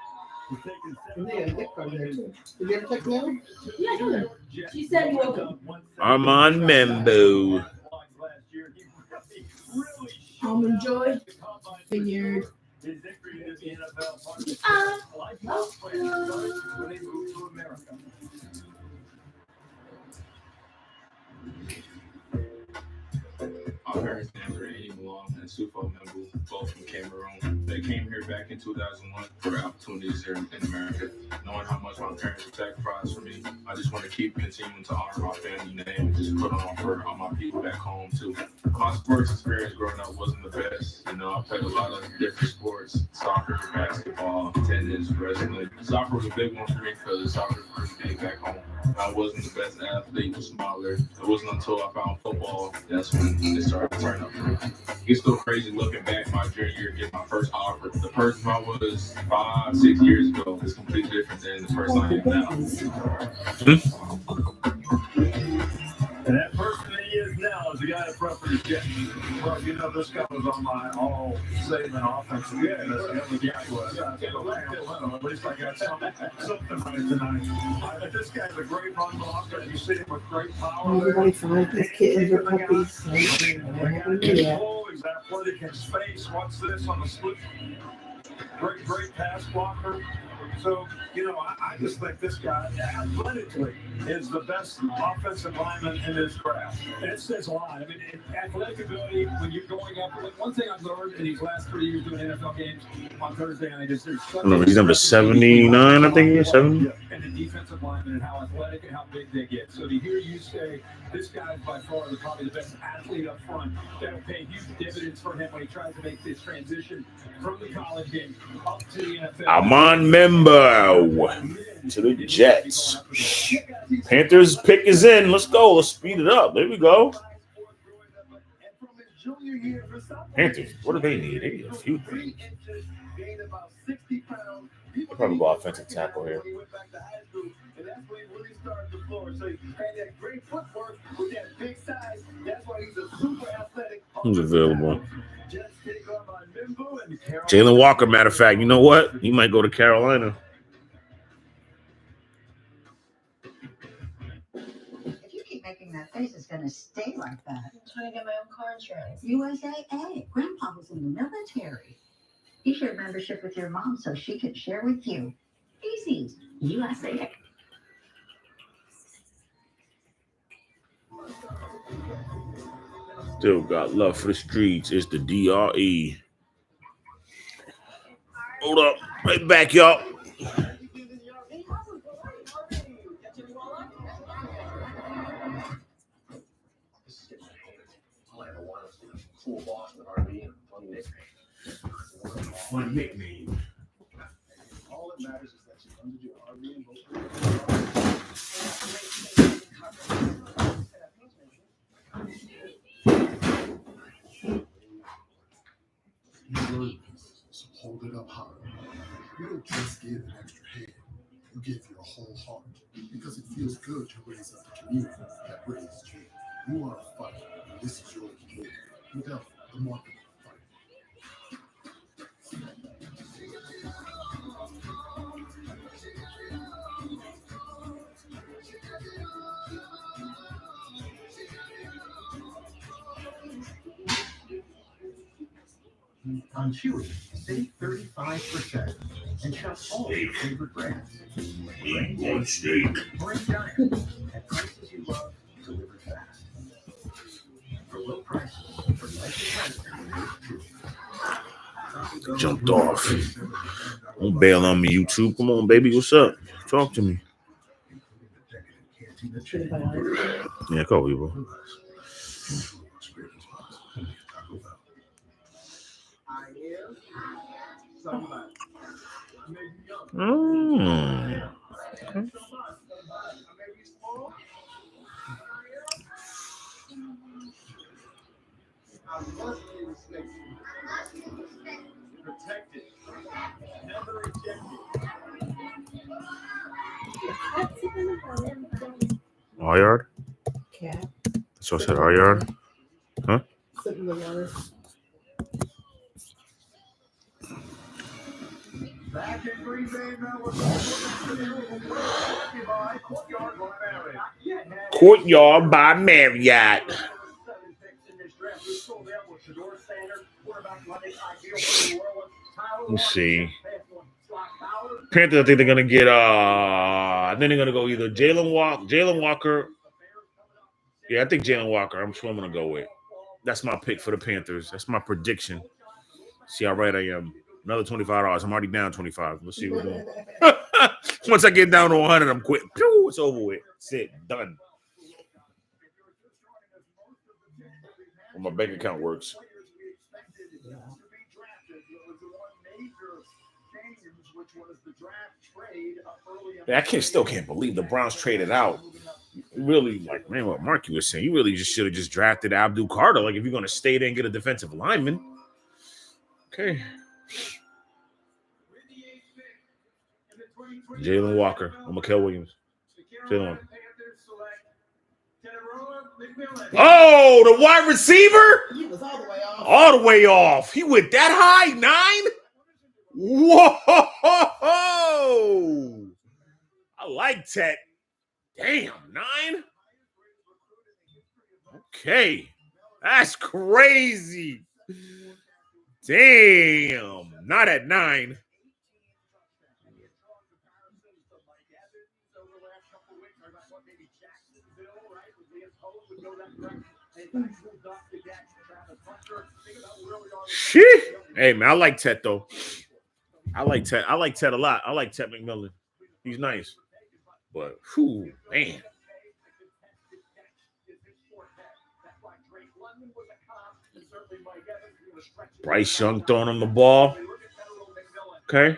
Did you ever text Nelly? Yeah, I told her. She said you welcome. Armand Membow. Almond Joy. Figured. Our parents never ate along and Sufo Membu, both from Cameroon. They came here back in 2001 for opportunities here in America. Knowing how much my parents have sacrificed for me, I just want to keep continuing to honor my family name and just put on for all my people back home too. My sports experience growing up wasn't the best. You know, I played a lot of different sports: soccer, basketball, tennis, wrestling. Soccer was a big one for me because soccer was pretty big back home. I wasn't the best athlete, was smaller. It wasn't until I found football that's when it started to turn up for me. It's still crazy looking back my junior year, getting my first offer. The person I was 5, 6 years ago is completely different than the person I am now. And that person that he is now is the guy that front for his jet. Well, you know, this guy was on my all-saving offensive. Yeah, that's the other guy was. At least I got something right tonight. This guy's a great run blocker. You see him with great power. Everybody finds these kittens or puppies. He's athletic in space. What's this on the split? Great pass blocker. So, you know, I just think this guy athletically is the best offensive lineman in this draft. And it says a lot. I mean, athletic ability, when you're going up, one thing I've learned in these last 3 years doing NFL games on Thursday night is there's such he's number 79, I think he's 70. And the defensive linemen and how athletic and how big they get. So to hear you say this guy is by far probably the best athlete up front, that'll pay huge dividends for him when he tries to make this transition from the college game up to the NFL. Amon Membo to the Jets. Panthers pick is in. Let's go. Let's speed it up. There we go. Panthers, what do they need? They need a few things. They'll probably go offensive tackle here. Who's available? Jalen Walker, matter of fact. You know what? He might go to Carolina. If you keep making that face, it's going to stay like that. I'm trying to get my own car insurance. USAA. Grandpa was in the military. You shared membership with your mom so she could share with you. Easy. USAA. Still got love for the streets. It's the DRE. Hold up. Right back, y'all. Fun nickname. All that matters is that you funded your RV and both. You learn this, so hold it up high. You don't just give an extra hand, you give your whole heart, because it feels good to raise up the community that raises you. You are a fighter, and this is your community. Without the market fight. On Chewy, save 35% and shop all your favorite brands. One steak. Brain Giant at prices you love, delivered fast. For low prices, for life Jumped off. Don't bail on me, YouTube. Come on, baby. What's up? Talk to me. Yeah, go, Evo. Protected. Never rejected. R yard? Cat. So I said R yard? Huh? Sit in the water. Back in Green Bay, Courtyard by Marriott. Let's see. Panthers, I think they're gonna get then they're gonna go either Jalen Walker. Yeah, I think Jalen Walker. I'm sure I'm gonna go with. That's my pick for the Panthers. That's my prediction. See how right I am. Another $25. I'm already down 25. Let's see what we're doing. Once I get down to 100, I'm quitting. Pew, it's over with. That's it. Done. Well, my bank account works. I still can't believe the Browns traded out. Really, like, man, what Marky was saying, you really just should have just drafted Abdul Carter. Like, if you're going to stay there and get a defensive lineman. Okay. Jalen Walker or Mikael Williams. Jalen. Oh, the wide receiver? He was all the way off. All the way off. He went that high? 9? Whoa! I like that. Damn, 9? Okay. That's crazy. Damn. Not at 9. Shit. Hey, man, I like Ted, though. I like Ted a lot. I like Ted McMillan. He's nice. But, whew, man. Bryce Young throwing him the ball. Okay.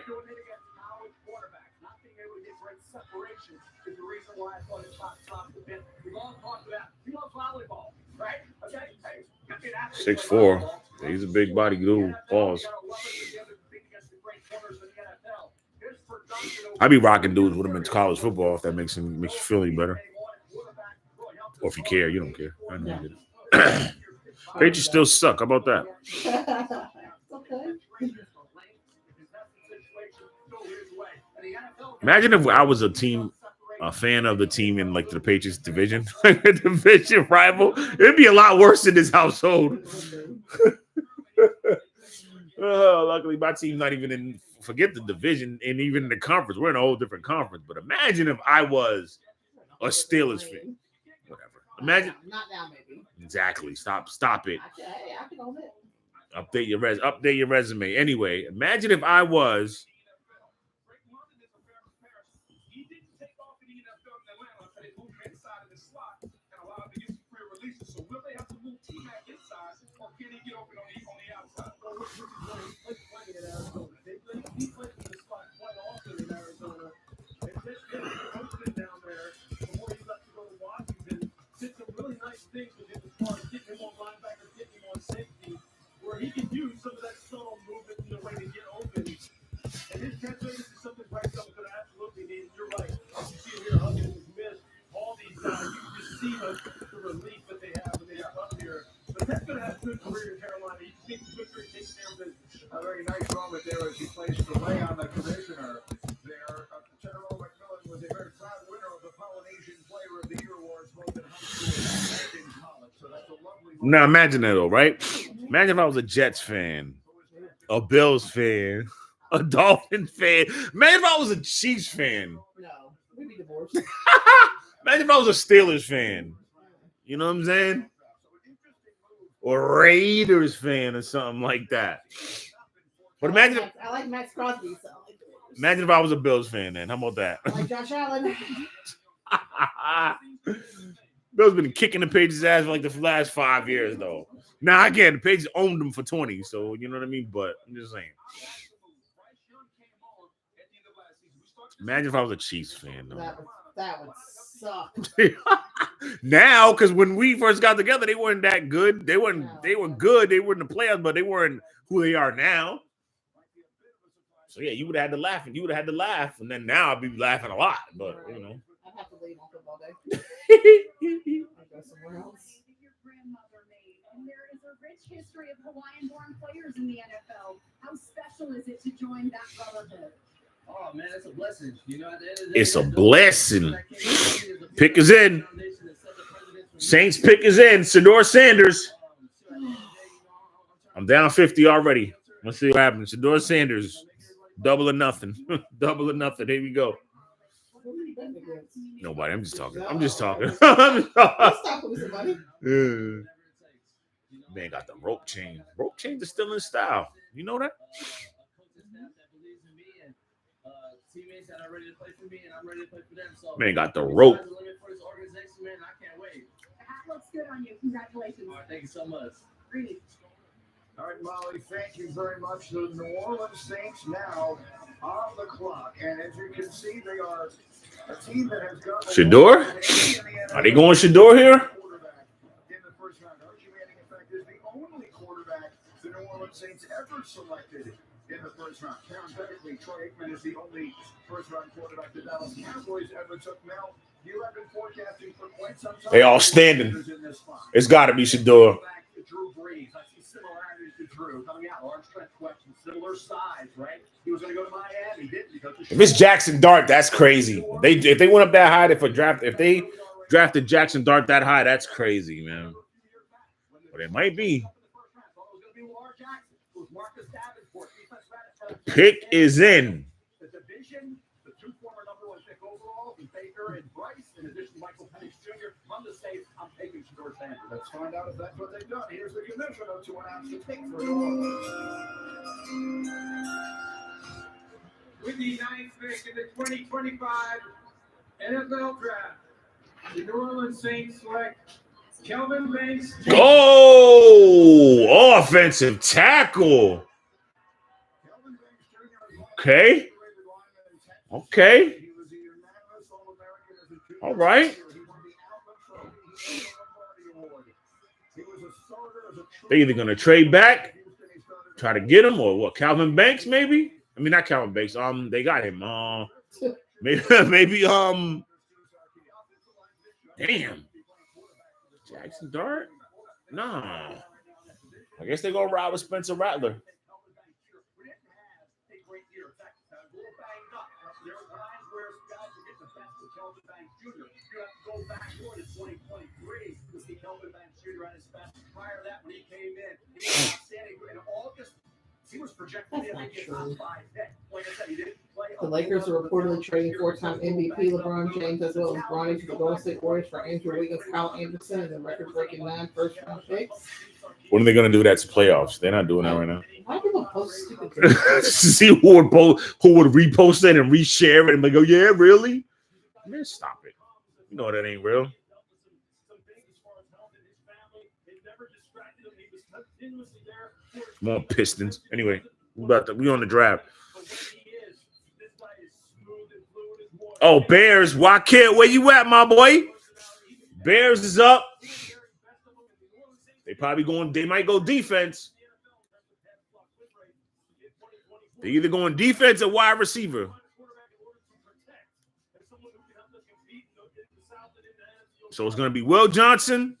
Six 6'4". He's a big body dude. Pause. I be rocking dudes with him in college football if that makes you feel any better. Or if you care, you don't care. I know it. Patriots still suck. How about that? Okay. Imagine if I was a fan of the team in like the Patriots division, division rival. It'd be a lot worse in this household. Luckily, my team's not even in. Forget the division and even in the conference. We're in a whole different conference. But imagine if I was a Steelers fan. Whatever. Imagine. Not now, maybe. Exactly. Stop it. I can own it. Update your resume. Anyway, imagine if I was. Where he can use some of that subtle movement in the way to get open. And his catch-up is something Bryce Young could absolutely need. You're right. You see it here, Huggins has missed all these guys. You can just see the relief that they have when they are up here. But that's going to have a good career in Carolina. You think the good career takes care of business. A very nice moment there as he placed the lay on the commissioner there. General McMillan was a very proud winner of the Polynesian Player of the Year awards both in high school and in college. So that's a lovely. Now imagine that though, right? Imagine if I was a Jets fan, a Bills fan, a Dolphins fan. Imagine if I was a Chiefs fan. No, we'd be divorced. Imagine if I was a Steelers fan. You know what I'm saying? Or Raiders fan or something like that. But imagine I like Max Crosby, so imagine if I was a Bills fan then. How about that? I like Josh Allen. Bills been kicking the Patriots' ass for like the last 5 years, though. Now, again, the Patriots owned them for 20, so you know what I mean? But I'm just saying. Imagine if I was a Chiefs fan, though. That would suck. Now, because when we first got together, they weren't that good. They were good. They were in the playoffs, but they weren't who they are now. So, yeah, you would have had to laugh, and you would have had to laugh. And then now I'd be laughing a lot, but, you know. I'd have to leave on football day. I'd go somewhere else. And there is a rich history of Hawaiian-born players in the NFL. How special is it to join that brotherhood? Oh man, it's a blessing. You know, at the end of the day, It's a blessing. Pick is in. Saints pick is in. Shedeur Sanders. I'm down 50 already. Let's see what happens. Shedeur Sanders. Double or nothing. Double or nothing. Here we go. Nobody. I'm just talking. I'm just talking. I'm just talking. Man got the rope chain. Rope chains are still in style. You know that? Teammates that are ready to play for me, and I'm ready to play for them. So Man got the rope. For this organization, man, I can't wait. The hat looks good on you. Congratulations. All right, thank you so much. Great. All right, Molly, thank you very much. The New Orleans Saints now on the clock. And as you can see, they are a team that has got Shador? Are they going Shador here? In the first round. Archie Manning, in fact, is the only quarterback the New Orleans Saints ever selected in the first round. Parenthetically, Troy Aikman is the only first-round quarterback the Dallas Cowboys ever took. Mel, you have been forecasting for quite some time. They all standing. It's got to be Shador. Drew Brees. I see similarities to Drew coming out. Large strength question, similar size, right? He was going to go to Miami, didn't he? If it's Jackson Dart, that's crazy. If they went up that high, if they drafted Jackson Dart that high, that's crazy, man. But it might be. The pick is in. The division, the two former number one pick overall, Baker and Bryce, in addition to Michael Penix Jr. from the States, I'm taking Shador Sanders. Let's find out if that's what they've done. Here's the commissioner to announce the pick for New Orleans. With the ninth pick in the 2025 NFL Draft, the New Orleans Saints select Kelvin Banks. Oh, offensive tackle. Okay. All right. They're either going to trade back, try to get him, or what? Calvin Banks, maybe? I mean, not Calvin Banks. They got him. Maybe. Damn. Jackson Dart? Nah. I guess they're going to ride with Spencer Rattler. Go back to 2023 to see Kelvin Banks Jr. at his best. Prior to that, when he came in, he was outstanding. In August, he was projected to be a top 5 pick. Like I said, he didn't play. The Lakers are reportedly trading 4-time MVP LeBron James as well as Bronny to the Golden State Warriors for Andrew Wiggins, Kyle Anderson, and the record-breaking 9 first-round picks. When are they going to do that to playoffs? They're not doing that right now. Why do people post stupid To see who would repost it and reshare it and they go, yeah, really? Man, stop it. You know that ain't real. Come on, Pistons. Anyway, we on the draft. Oh, Bears. Why can't? Where you at, my boy? Bears is up. They might go defense. They're either going defense or wide receiver. So it's going to be Will Johnson.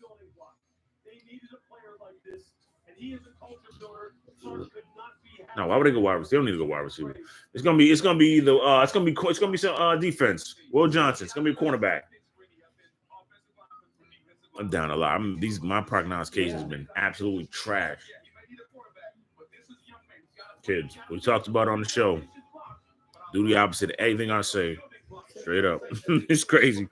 No, why would they go wide receiver? They don't need to go wide receiver. It's gonna be some defense. Will Johnson. It's gonna be a cornerback. I'm down a lot. My prognostication has been absolutely trash. Kids, we talked about on the show. Do the opposite of anything I say. Straight up. It's crazy.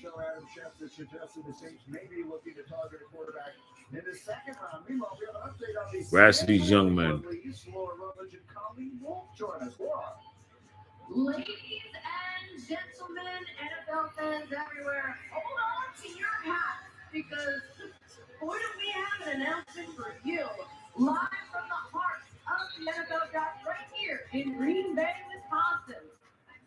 Show Adam Schefter suggested the Saints may be looking to target a quarterback in the second round. Meanwhile, we have an update on these. Congrats to these young men. Ladies and gentlemen, NFL fans everywhere, hold on to your hats because boy, do we have an announcement for you live from the heart of the NFL draft right here in Green Bay, Wisconsin.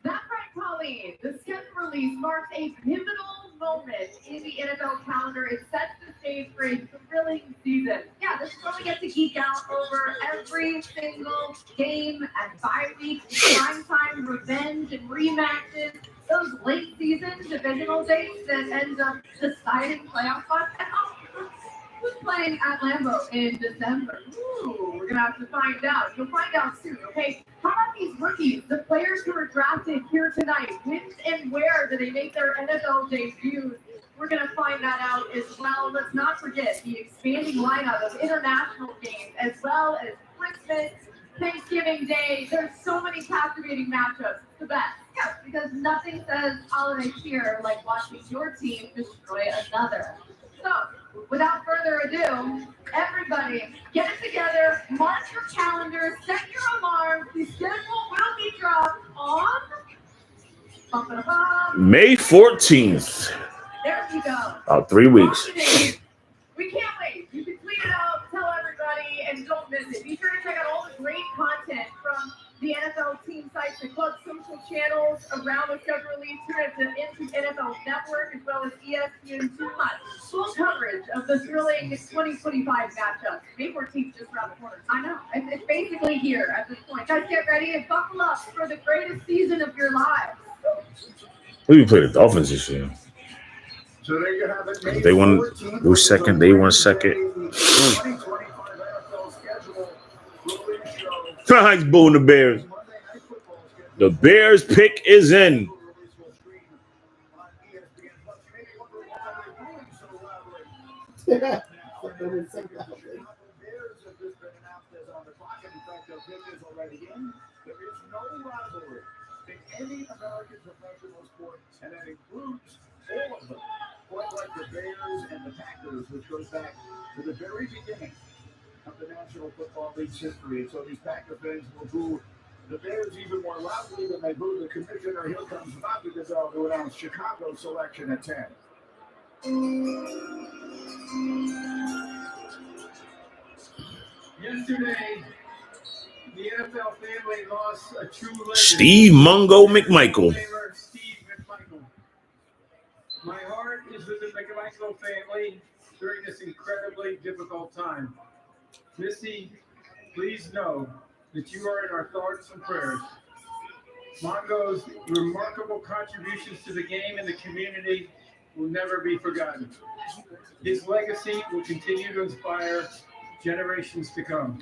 That's right, Colleen. The schedule release marks a pivotal moment in the NFL calendar. It sets the stage for a thrilling season. Yeah, this is where we get to geek out over every single game and bye-week, primetime revenge and rematches, those late season divisional dates that end up deciding playoff spots. Who's playing at Lambeau in December? Ooh, we're going to have to find out. You'll find out soon, okay? How about these rookies, the players who were drafted here tonight? When and where do they make their NFL debuts? We're going to find that out as well. Let's not forget the expanding lineup of international games as well as Christmas, Thanksgiving Day. There's so many captivating matchups. It's the best. Yes, because nothing says holiday cheer like watching your team destroy another. So So, without further ado, everybody, get it together, mark your calendar, set your alarm. The schedule will be dropped on May 14th. There we go. About 3 weeks. We can't wait. You can tweet it out, tell everybody, and don't miss it. Be sure to check out all the great content from the NFL team sites, the club social channels around the schedule release. Tune into NFL Network as well as ESPN2. Full coverage of the thrilling 2025 matchup. May 14th just around the corner. I know. It's basically here at this point. Guys, get ready and buckle up for the greatest season of your lives. Who do you play the Dolphins this year? So there you have it. They won. Who second? They won second. He's booing the Bears. The Bears pick is in. Any American professional sport, and that includes all of them, quite like the Bears and the Packers, which goes back to the very beginning of the National Football League's history. And so these Packer fans will boo the Bears even more loudly than they boo the commissioner. Here comes Bobby Gazelle to announce Chicago's selection at 10. Yesterday, the NFL family lost a true legend. Steve Mungo McMichael. Steve McMichael. My heart is with the McMichael family during this incredibly difficult time. Missy, please know that you are in our thoughts and prayers. Mongo's remarkable contributions to the game and the community will never be forgotten. His legacy will continue to inspire generations to come.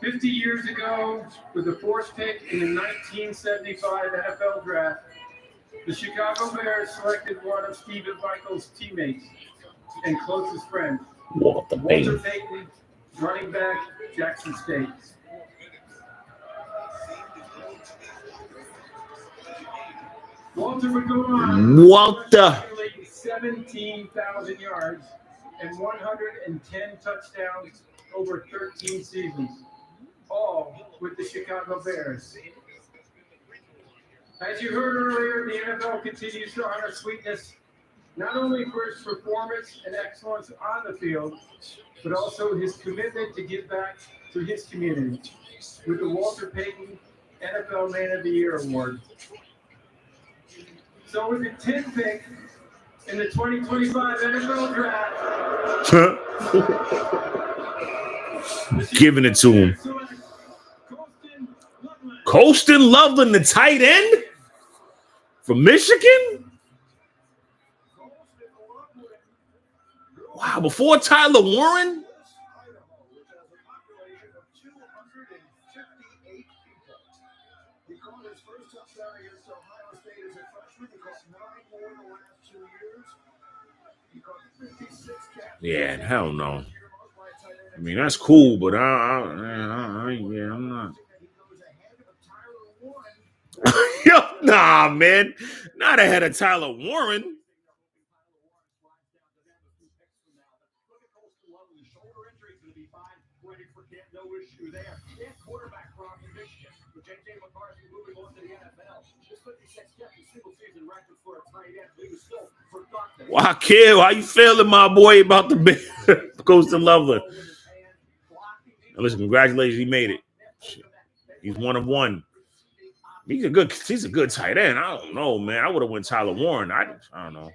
50 years ago, with the fourth pick in the 1975 NFL Draft, the Chicago Bears selected one of Steve McMichael's teammates and closest friends, Walter Payton, running back, Jackson State. Walter would go on 17,000 yards and 110 touchdowns over 13 seasons, all with the Chicago Bears. As you heard earlier, the NFL continues to honor Sweetness not only for his performance and excellence on the field, but also his commitment to give back to his community with the Walter Payton NFL Man of the Year Award. So with the 10th pick in the 2025 NFL Draft, giving it to him. Colston Loveland, the tight end from Michigan. Wow, before Tyler Warren. Yeah, hell no. I mean, that's cool, but I'm not. Yo, nah, man. Not ahead of Tyler Warren. Wow, kid, how you feeling, my boy, about the Coastal Loveland? Listen, congratulations, he made it. He's 1 of 1. He's a good tight end. I don't know, man. I would have went Tyler Warren. I don't know.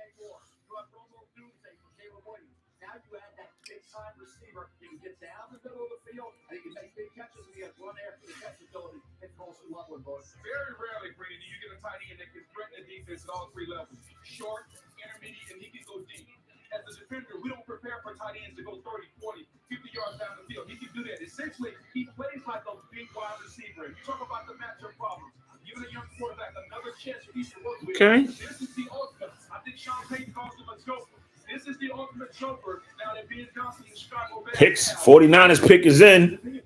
Very rarely, Brady, do you get a tight end that can threaten the defense at all 3 levels. Short, intermediate, and he can go deep. As a defender, we don't prepare for tight ends to go 30, 40, 50 yards down the field. He can do that. Essentially, he plays like a big wide receiver. You talk about the matchup problems. Giving a young quarterback another chance for piece to work with. Okay. This is the ultimate. I think Sean Payton calls him a joker. This is the ultimate joker. Now that Ben Johnson in Chicago Bears. Picks. 49ers pick is in.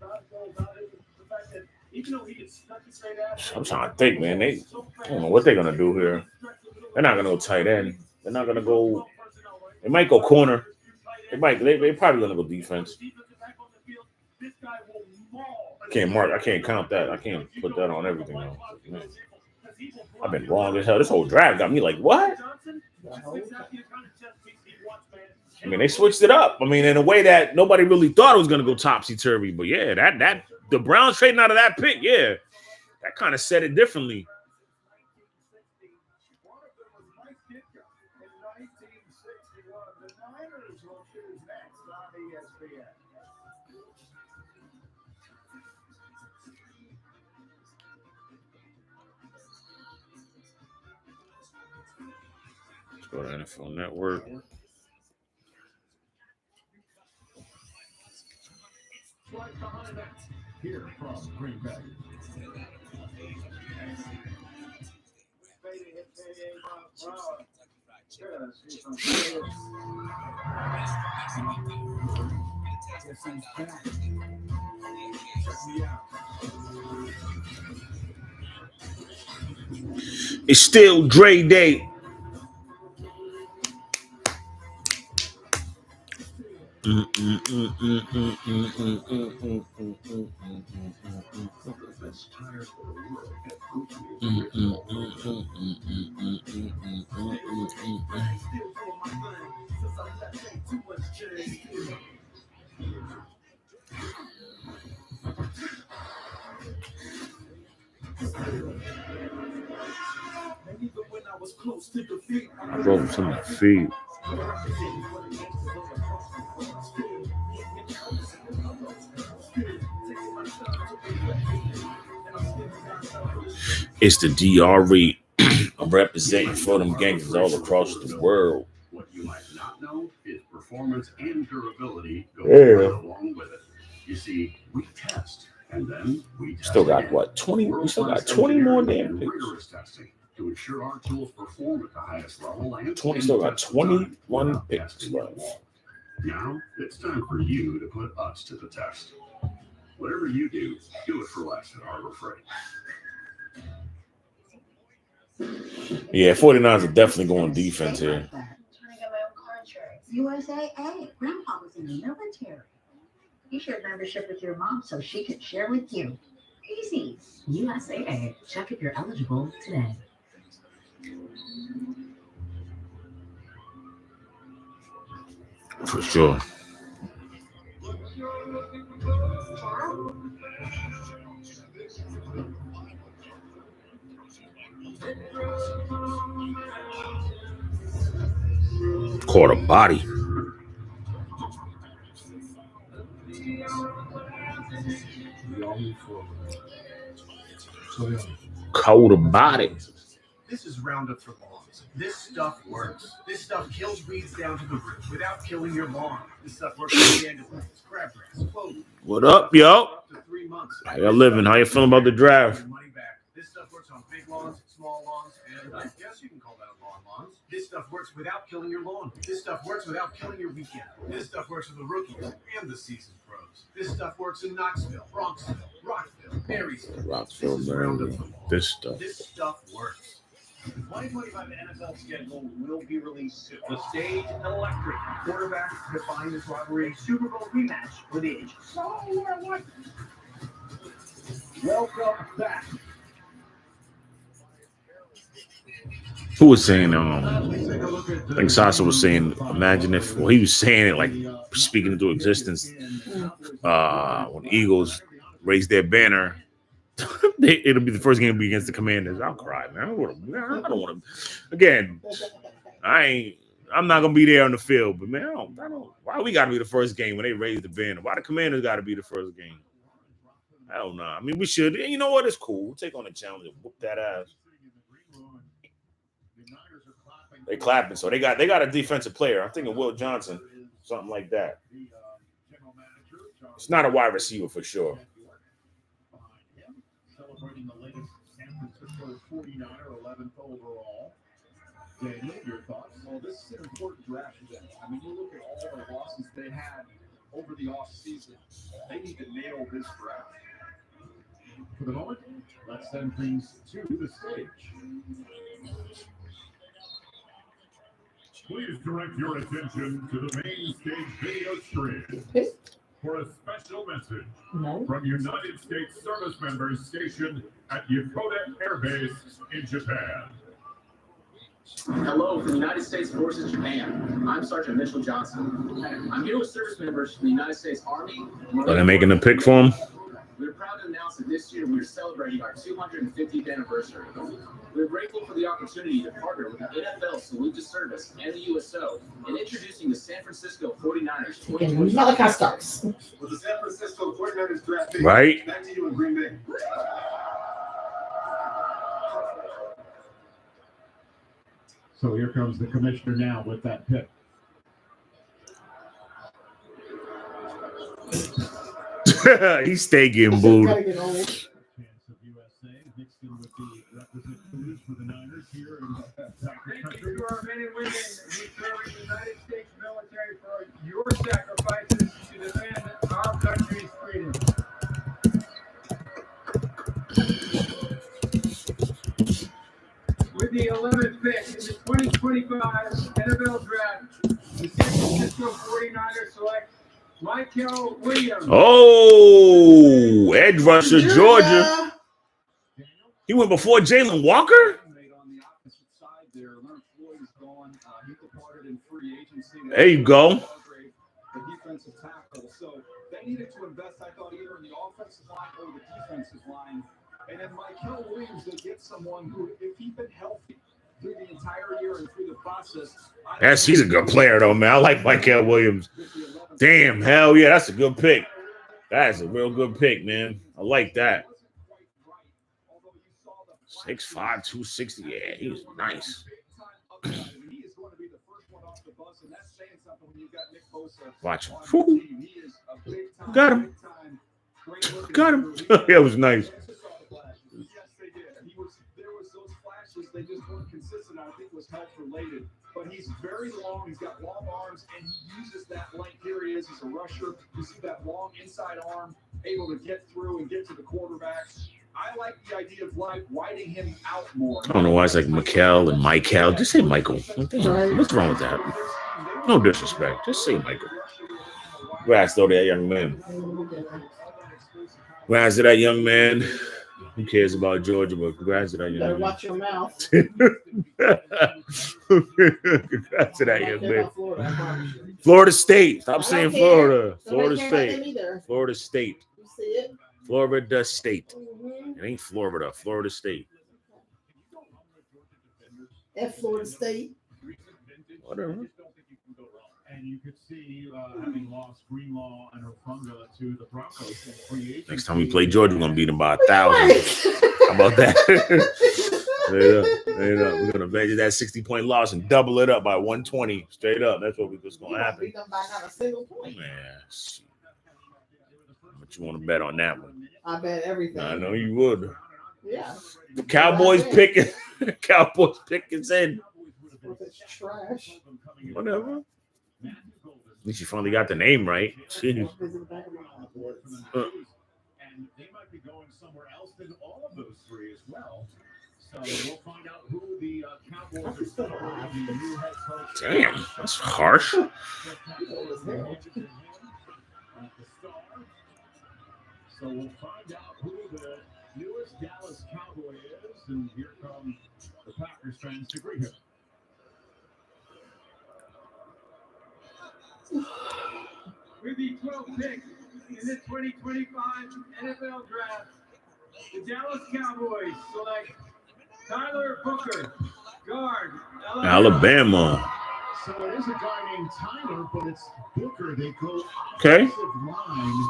I'm trying to think, man. I don't know what they're gonna do here. They're not gonna go tight end. They're not gonna go. They might go corner. They probably gonna go defense. I can't count that. I can't put that on everything though. Man. I've been wrong as hell. This whole draft got me like, what? I mean, they switched it up. I mean, in a way that nobody really thought it was gonna go topsy-turvy. But yeah, that the Browns trading out of that pick, yeah, that kind of said it differently. Let's go to NFL Network. Here from Green Bay. It's still Dre Day. I wrote some of the feed. It's the DRE. I'm representing for them gangsters all across the world. What you might not know is performance and durability go Yeah. along with it. You see, we test, and then we test Still got again. what? 20? We still got 20 more damn picks. Rigorous testing to ensure our tools perform at the highest level. And 20 still got 21 picks left. Now it's time for you to put us to the test. Whatever you do it for less at Harbor Freight. Yeah, 49ers are definitely going defense here. USAA. Grandpa was in the military. You shared membership with your mom so she could share with you. Easy. USAA. Check if you're eligible today. For sure. Caught a body. Caught a body. This is Roundup for lawns. This stuff works. This stuff kills weeds down to the root without killing your lawn. This stuff works for dandelions, crabgrass, clover. What up, yo? Up to 3 months. How y'all living? How you feeling about the draft? Money back. This stuff works on big lawns, small lawns, and I guess you can call that a lawn lawns. This stuff works without killing your lawn. This stuff works without killing your weekend. This stuff works for the rookies and the seasoned pros. This stuff works in Knoxville, Bronxville, Rockville, Marysville. Rockville, Maryland. This stuff. This stuff works. The 2025 NFL schedule will be released soon. The stage electric. Quarterbacks define this rivalry. Super Bowl rematch for the age. Welcome back. Who was saying, I think Sasha was saying, imagine if, well, he was saying it like speaking into existence. When Eagles raise their banner, it'll be the first game be against the Commanders. I'll cry, man. I don't want to. Again, I'm not gonna be there on the field, but man, I don't. Why we got to be the first game when they raise the banner? Why the Commanders got to be the first game? I don't know. I mean, we should. And you know what? It's cool. We'll take on the challenge and whoop that ass. They clapping, so they got a defensive player. I'm thinking Will Johnson, something like that. It's not a wide receiver for sure. Celebrating the latest San Francisco 49er, 11th overall. Daniel, your thoughts? Well, this is an important draft event. I mean, you look at all the losses they had over the offseason. They need to nail this draft. For the moment, let's send things to the stage. Please direct your attention to the main stage video stream for a special message from United States service members stationed at Yokota Air Base in Japan. Hello from the United States Forces Japan. I'm Sergeant Mitchell Johnson. I'm here with service members from the United States Army. Are they making a pick for him? We're proud to announce that this year we're celebrating our 250th anniversary. We're grateful for the opportunity to partner with the NFL Salute to Service and the USO in introducing the San Francisco 49ers 2020. Malachi Starks. With the San Francisco 49ers draft pick, right? Back to you in Green Bay. So here comes the commissioner now with that pick. He stay getting booed. Chance of USA mixed in with the representatives for the Niners here in Thank you to our men and women who serve in the United States military for your sacrifices to defend our country's freedom. With the 11th pick in the 2025 NFL Draft, the San Francisco 49ers select Michael Williams. Oh, edge rusher, Georgia. He went before Jalen Walker? There you go. The defensive tackle. So they needed to invest, I thought, either in the offensive line or the defensive line. And then Michael Williams will get someone who, if he'd been healthy through the entire year and through the process. Yes, he's a good player, though, man. I like Michael Williams. Damn, hell yeah, that's a good pick. That is a real good pick, man. I like that. 6'5", 260. Yeah, he was nice. Watch him. Woo. Got him. Got him. That was nice. There was those flashes, they just weren't consistent. I think it was health related. But he's very long. He's got long arms, and he uses that length. Here he is as a rusher. You see that long inside arm, able to get through and get to the quarterback. I like the idea of widening him out more. I don't know why it's like Michael and Michael. Just say Michael. What's wrong with that? No disrespect. Just say Michael. Congrats, though, to that young man. Congrats to that young man. Who cares about Georgia, but congrats to that young man. Watch your mouth. Congrats to that young man. Florida State. Stop saying Florida. Florida State. Florida State. You see it? Florida State. It ain't Florida. Florida State. At Florida State. Whatever. And you could see having lost Greenlaw and Herfunga to the Broncos in free agency. Next time we play Georgia, we're going to beat them by 1,000. How about that? Straight up. We're going to avenge that 60-point loss and double it up by 120. Straight up. That's what was going to happen. Beat them by not a single point. Man, shit. But you want to bet on that one? I bet everything. I know you would. Yeah. The Cowboys picking. Cowboys picking in. It's trash. Whatever. At least you finally got the name right. And they might be going somewhere else than all of those three as well. So we'll find out who the Cowboys are. Damn, that's harsh. So we'll find out who the newest Dallas Cowboy is. And here come the Packers fans to greet him. With the 12th pick in the 2025 NFL Draft, the Dallas Cowboys select Tyler Booker, guard, Alabama. So it is a guy named Tyler, but it's Booker. They go Okay. line.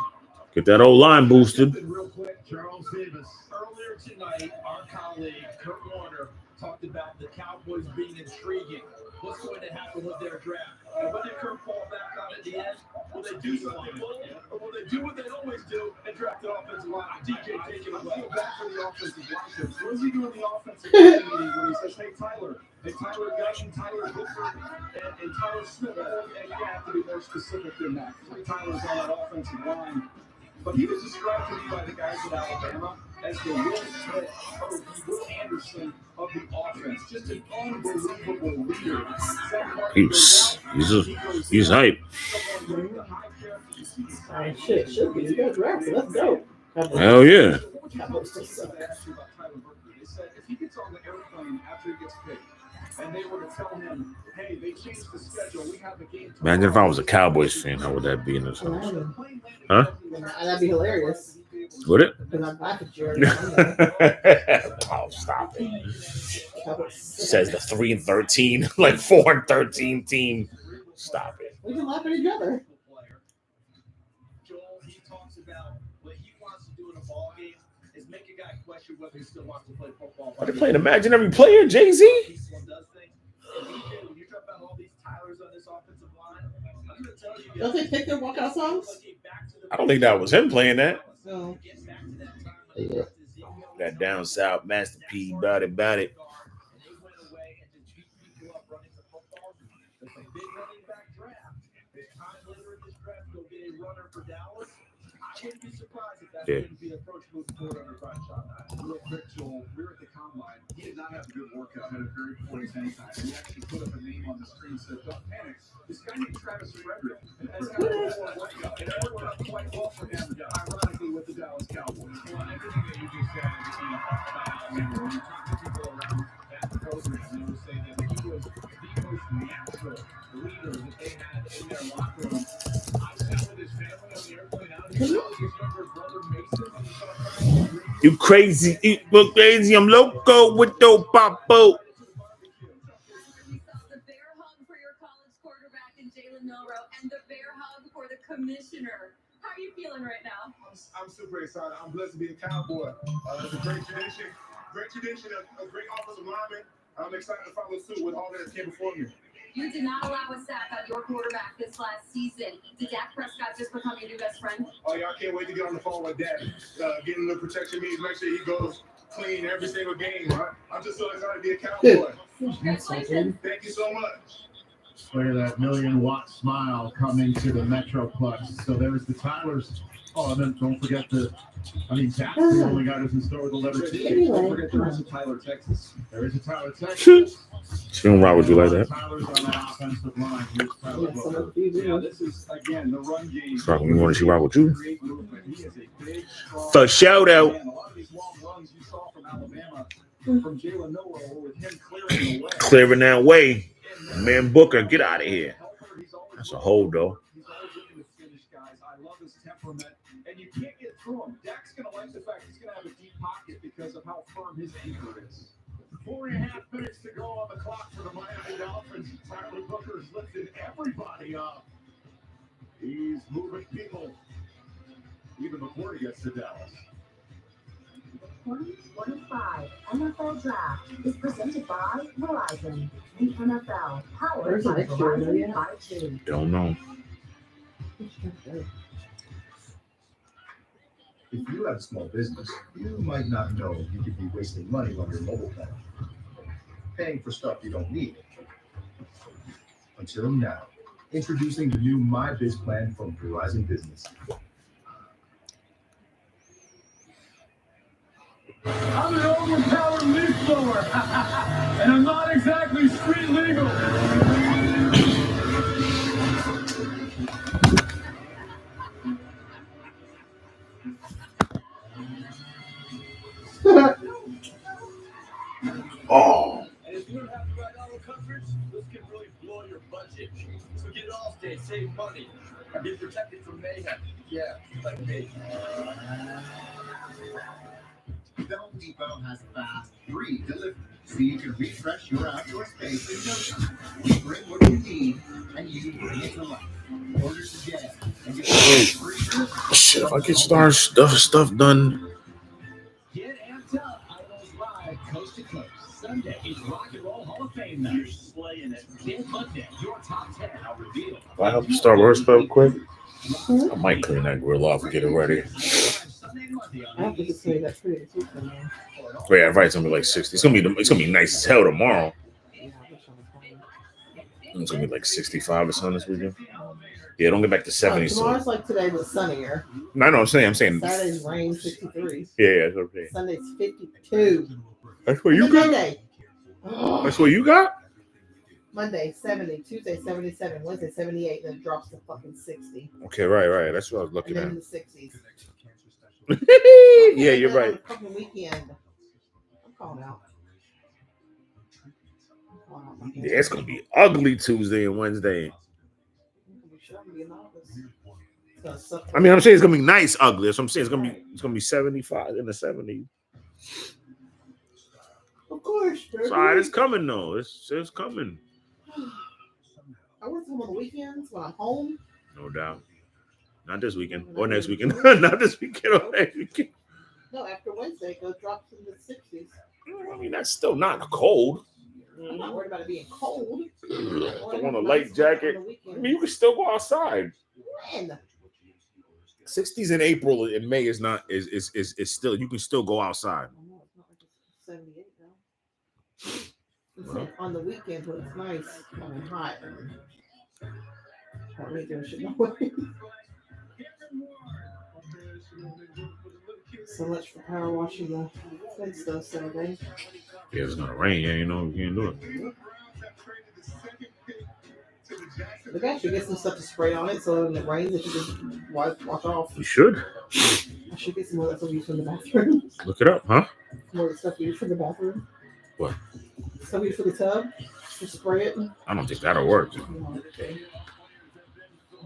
Get that old line boosted. Real quick, Charles Davis. Earlier tonight, our colleague Kurt Warner talked about the Cowboys being intriguing. What's going to happen with their draft? And what did Kurt fall back on at the end? Will they do something bold, or will they do what they always do and draft an offensive line? DJ, take it away. Back for the offensive line. What is he doing in the offensive line meeting when he says, hey, Tyler Guyton, Tyler Booker, and Tyler Smith? And you have to be more specific than that. Tyler's on that offensive line. But he was described to me by the guys at Alabama as the Will Smith, or the Will Anderson of the offense. Just an unbelievable leader. He's hype. Shit, should be. You got drafted. Let's go. Hell yeah. If he gets on the airplane after he gets picked, and they were to tell him, hey, they changed the schedule, we have the game. Imagine if I was a Cowboys fan, how would that be in this house? Huh? That'd be hilarious. Would it? Because I'm back at Jerry. Oh, stop it. Says the 3-13, like 4-13 team. Stop it. We can laugh at each other. Joel, he talks about what he wants to do in a ball game is make a guy question whether he still wants to play football. Are they playing imaginary player, Jay-Z? When you talk about all these Tylers on this offensive line, I'm going to tell you. Don't they pick their walkout songs? I don't think that was him playing that. No. That down south Master P, about it. Yeah. Real quick, Joel, we were at the combine. He did not have a good workout, had a very poor 10 time. He actually put up a name on the screen, said, don't panic. This guy named Travis Frederick has had a poor workout. And it worked out quite well for him, ironically, with the Dallas Cowboys. Well, everything that you just said, when you talk to people around that program, they will say that he was the most natural leader that they had in their locker room. I sat with his family on the airplane out. He saw his younger brother Mason. You crazy, crazy. I'm loco with the papo. And the bear hug for the commissioner. How are you feeling right now? I'm super excited. I'm blessed to be a Cowboy. It's a great tradition of great offensive linemen. I'm excited to follow suit with all that came before me. You did not allow a sack on your quarterback this last season. Did Dak Prescott just become your new best friend? Oh, yeah, I can't wait to get on the phone with Dak. Getting the protection means make sure he goes clean every single game. Right? I'm just so excited to be a Cowboy. Thank you so much. Look at that 1,000,000-watt smile coming to the Metroplex. So there's the Tylers. Oh, and then don't forget Zach's the only guy who's in store with the letter T. Don't forget there is a Tyler, Texas. There is a Tyler, Texas. She don't ride with you like that. Tyler's on that offensive line. Here's Tyler. Yeah, this is, again, the run game. Sorry, we want to see ride with you. For show, though. A lot of these long runs you saw from Alabama, from Jalen Noah, with him clearing the way. Clearing that way. Man Booker, get out of here. That's a hold, though. He's always looking to finish, guys. I love his temperament, and you can't get through him. Dak's going to like the fact he's going to have a deep pocket because of how firm his anchor is. 4.5 minutes to go on the clock for the Miami Dolphins. Tyler Booker's lifting everybody up. He's moving people even before he gets to Dallas. 2025 NFL Draft is presented by Verizon. The NFL, powered by Verizon 5G. Don't know. If you have a small business, you might not know you could be wasting money on your mobile plan, paying for stuff you don't need. Until now, introducing the new My Biz plan from Verizon Business. I'm an overpowered leaf blower, and I'm not exactly street legal. Oh. And if you don't have to write auto coverage, this can really blow your budget. So get Allstate, save money, and get protected from mayhem. Yeah, like me. The Home Depot has fast, free delivery, so you can refresh your outdoor space in no time. We bring what you need, and you bring it to life. Order today and get free delivery. Shit, if I get stuff done. Get amped up. Idols Live, coast to coast. Sunday is Rock and Roll Hall of Fame night. You're slaying it. Big Monday, your top 10 are revealed. If I help you start rehearsal quick, I might clean that grill off and get it ready. I have to just say that's pretty too. Wait, I write something like 60. It's gonna be nice as hell tomorrow. It's gonna be like 65 or something this weekend. Yeah, don't get back to 70. Tomorrow's like today, but sunnier. No, I know what I'm saying. Saturday's rain 63. Yeah, that's what I'm saying. Sunday's 52. That's what you got? Monday. That's what you got? Monday 70, Tuesday 77, Wednesday 78, then it drops to fucking 60. Okay, right. That's what I was looking and at. then the 60s. Yeah, you're right. Fucking weekend. I'm calling out. Yeah, it's gonna be ugly Tuesday and Wednesday. I mean, I'm saying it's gonna be nice ugly. That's what I'm saying. It's gonna be 75 in the 70s. Of course. It's all right. It's coming though. It's coming. I work from on the weekends when I'm home. No doubt. Not this weekend or next weekend. Not this weekend or next weekend. No, after Wednesday, it goes drops in the 60s. I mean, that's still not cold. I'm not worried about it being cold. Don't want a light jacket. I mean, you can still go outside. When? 60s in April and May is not is still, you can still go outside. It's not like it's 78 though. On the weekend when it's nice and hot. Can't really do shit no way. So much for power washing the fence though Saturday. Yeah, it's gonna rain. Yeah, you know, you can't do it. The guy should get some stuff to spray on it so when it rains, it should just wash off. You should. I should get some more of that stuff we use in the bathroom. Look it up, huh? More of the stuff we use for the bathroom. What? Stuff we use for the tub. Just spray it. I don't think that'll work.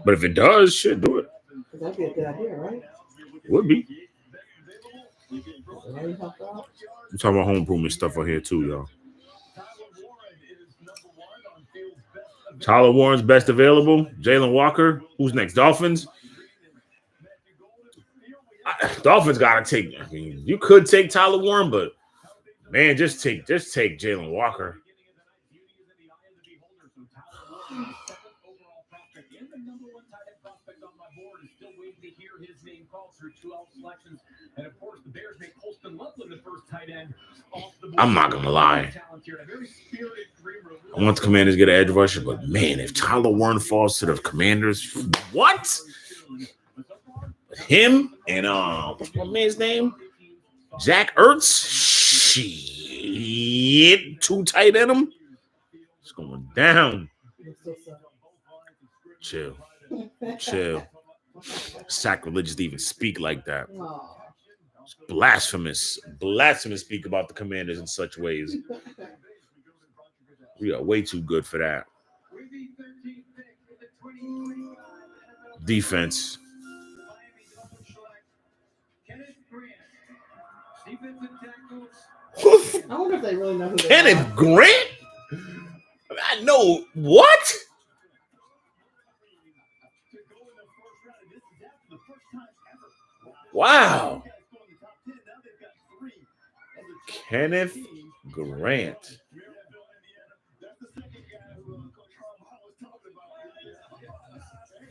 But if it does, shit, do it. That'd be a good idea, right? It would be. Rain help out. I'm talking about home improvement stuff on here too, y'all. Tyler Warren's best available. Jalen Walker. Who's next? Dolphins. Dolphins gotta take. I mean, you could take Tyler Warren, but man, just take Jalen Walker. I'm not gonna lie. I want the Commanders to get an edge rusher, but man, if Tyler Warren falls to the Commanders, what? Him and what's my man's name? Jack Ertz? Shit, too tight in him. It's going down. Chill. Sacrilegious to even speak like that. It's blasphemous speak about the Commanders in such ways. We are way too good for that. Defense. I wonder if they really know who they Kenneth are. Grant? I know what? Wow. Kenneth Grant.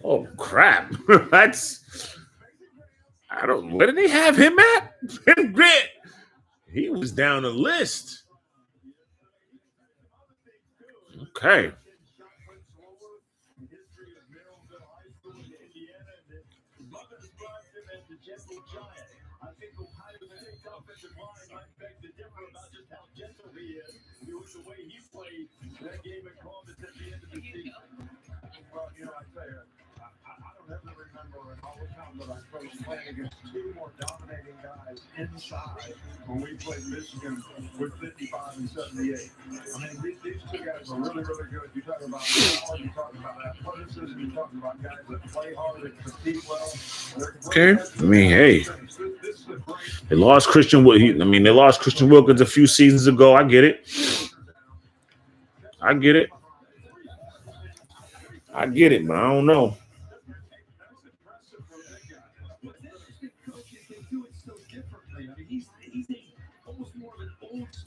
Oh crap. Where did they have him at? Kenneth Grant. He was down the list. Okay. Playing against two more dominating guys inside when we played Michigan with 55 and 78. I mean, these two guys are really, really good. You talk about power, you talk about athleticism, you talk about guys that play hard, that compete well. Okay. I mean, hey. They lost Christian Wilkins a few seasons ago. I get it. But I don't know.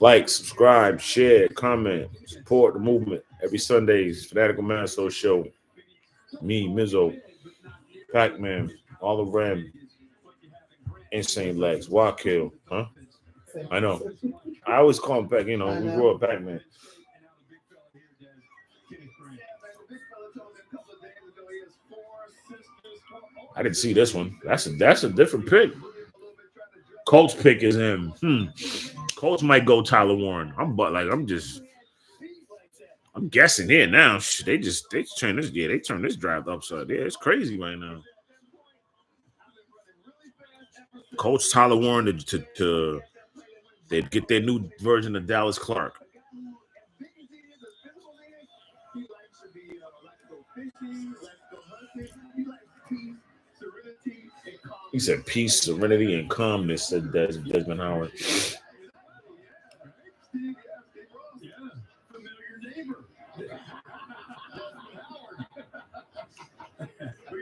Like, subscribe, share, comment, support the movement every Sundays. Fanatical Massholes show. Me, Mizzo, Pac-Man, all of Ram, Insane Legs, Wakill, huh? I know. I always call him Pac. You know, we grew up Pac-Man. I didn't see this one. That's a different pick. Colts pick is in. Colts might go Tyler Warren. I'm guessing here now. They turn this draft upside. Yeah, it's crazy right now. Colts Tyler Warren to they get their new version of Dallas Clark. He said peace, serenity, and calmness, said Desmond Howard. We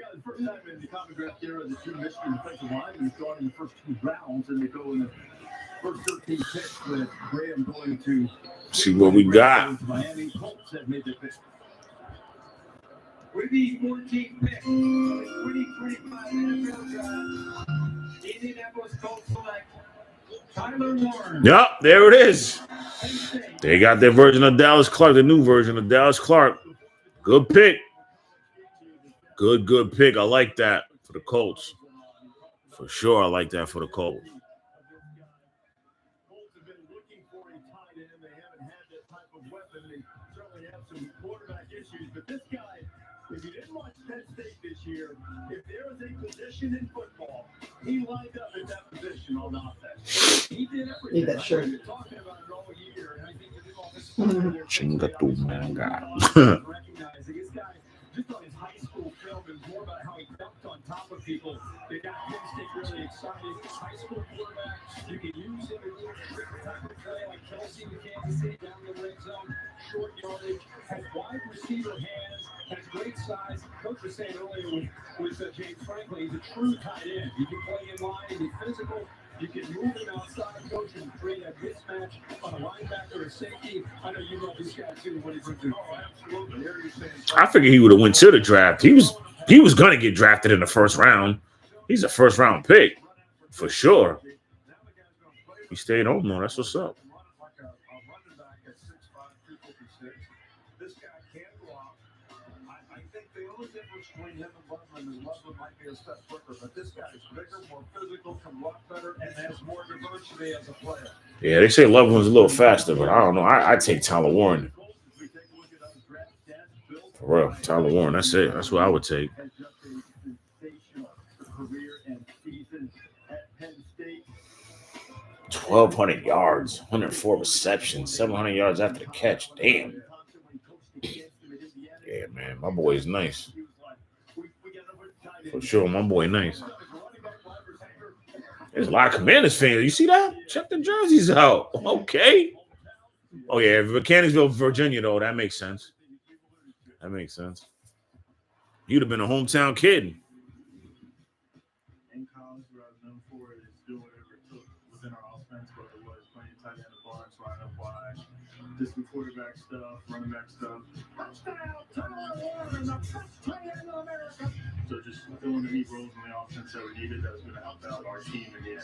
got the first time in the common draft era, the two Michigan defensive linemen gone in the first 2 rounds, and they go in the first 13 picks with Graham going to see what we got. Miami. Colts have made their pick. With the 14th pick, 2025 NFL Draft, Indianapolis Colts select Tyler Warren. Yep, there it is. They got their version of Dallas Clark, the new version of Dallas Clark. Good pick. Good pick. I like that for the Colts. For sure, I like that for the Colts. But this guy, if you didn't watch Penn State this year, if there was a position in football, he lined up in that position on offense. He did everything. Need that shirt. We've been talking about it all year, and I think the new offensive Chinga tu manga. recognizing this guy, just on his high school film, it was more about how he dunked on top of people. They got Penn State really excited. High school quarterback, you can use him in a quick type of play like Kelsey in Kansas City down the red zone, short yardage, has wide receiver hands, has great size. Coach was saying earlier with James Franklin, he's a true tight end. You can play in line, he's physical. You can move him outside, coach, and create a mismatch on a linebacker or safety. I know you love this guy too. What he brings in. Oh, absolutely. I figured he would have went to the draft. He was gonna get drafted in the first round. He's a first round pick for sure. He stayed home though. That's what's up. This guy can block. I think the only difference between him and Loveland is Loveland might be a step quicker, but this guy is bigger, more physical, can block better, and has more diversity as a player. Yeah, they say Loveland's a little faster, but I don't know. I'd take Tyler Warren. For real, Tyler Warren. That's it. That's what I would take. 1,200 yards, 104 receptions, 700 yards after the catch. Damn. Yeah, man, my boy is nice. For sure, my boy nice. There's a lot of Commanders fans. You see that? Check the jerseys out. Okay. Oh, yeah, Mechanicsville, Virginia, though. That makes sense. That makes sense. You'd have been a hometown kid. In college, what I was known for is doing whatever it took within our offense, whether it was playing tight end the box, line up wide, distant quarterback stuff, running back stuff. Touchdown, Tyler Warren, the best tight end in America. So just filling the neat roles in the offense that we needed that was going to help out our team again.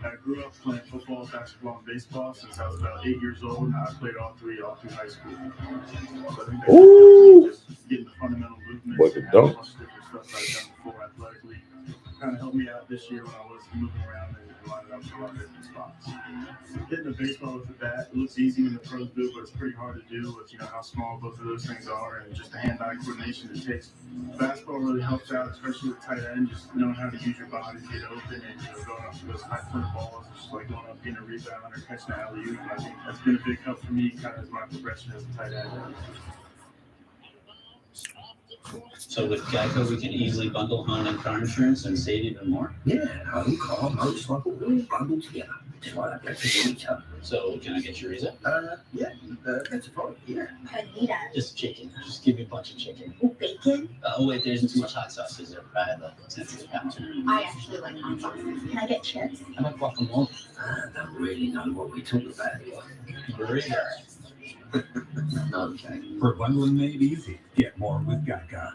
I grew up playing football, basketball, and baseball since I was about 8 years old, and I played all through high school. So I think that's just getting the fundamental movements and having much different stuff I've done before athletically kind of helped me out this year when I was moving around and lining up to a lot of different spots. Hitting the baseball with the bat, it looks easy when the pros do, but it's pretty hard to do with how small both of those things are and just the hand-eye coordination it takes. Basketball really helps out, especially with tight end, just knowing how to use your body to get open and going up to those high-foot balls, just like going up, getting a rebound or catching an alley-oop. I think that's been a big help for me kind of as my progression as a tight end. So with Geico, we can easily bundle home and car insurance and save even more? Yeah, home, car, motorcycle, all bundled together. Just like that breakfast pizza. So can I get your Reza? Yeah, that's a problem, yeah. Panita. Just chicken. Just give me a bunch of chicken. Ooh, bacon. Oh, wait, there isn't too much hot sauce, is there? I have a sensitive palate. I actually like hot sauce. Can I get chips? I like guacamole. I don't really know what we talk about here. Burritos. Okay. For bundling made easy, get more with Geico.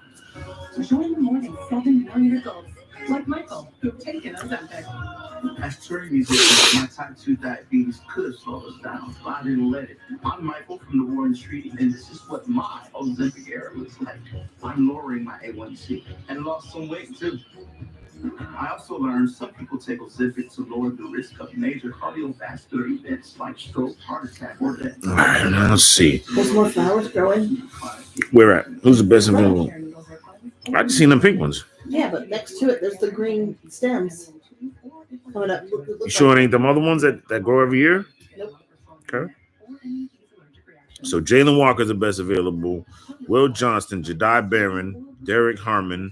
To join the more than 7 million adults Like Michael, who've taken Ozempic. As touring musicians, my type 2 diabetes could have slowed us down, but I didn't let it. I'm Michael from the Warren Street, and this is what my Ozempic era looks like. I'm lowering my A1C and lost some weight too. I also learned some people take Ozempic to lower the risk of major cardiovascular events like stroke, heart attack, or death. All right, now let's see. There's more flowers growing. Where at? Who's the best available? I just seen them pink ones. Yeah, but next to it, there's the green stems coming up. You sure it ain't them other ones that grow every year? Nope. Okay. So Jalen Walker's the best available. Will Johnston, Jedi Barron, Derek Harmon,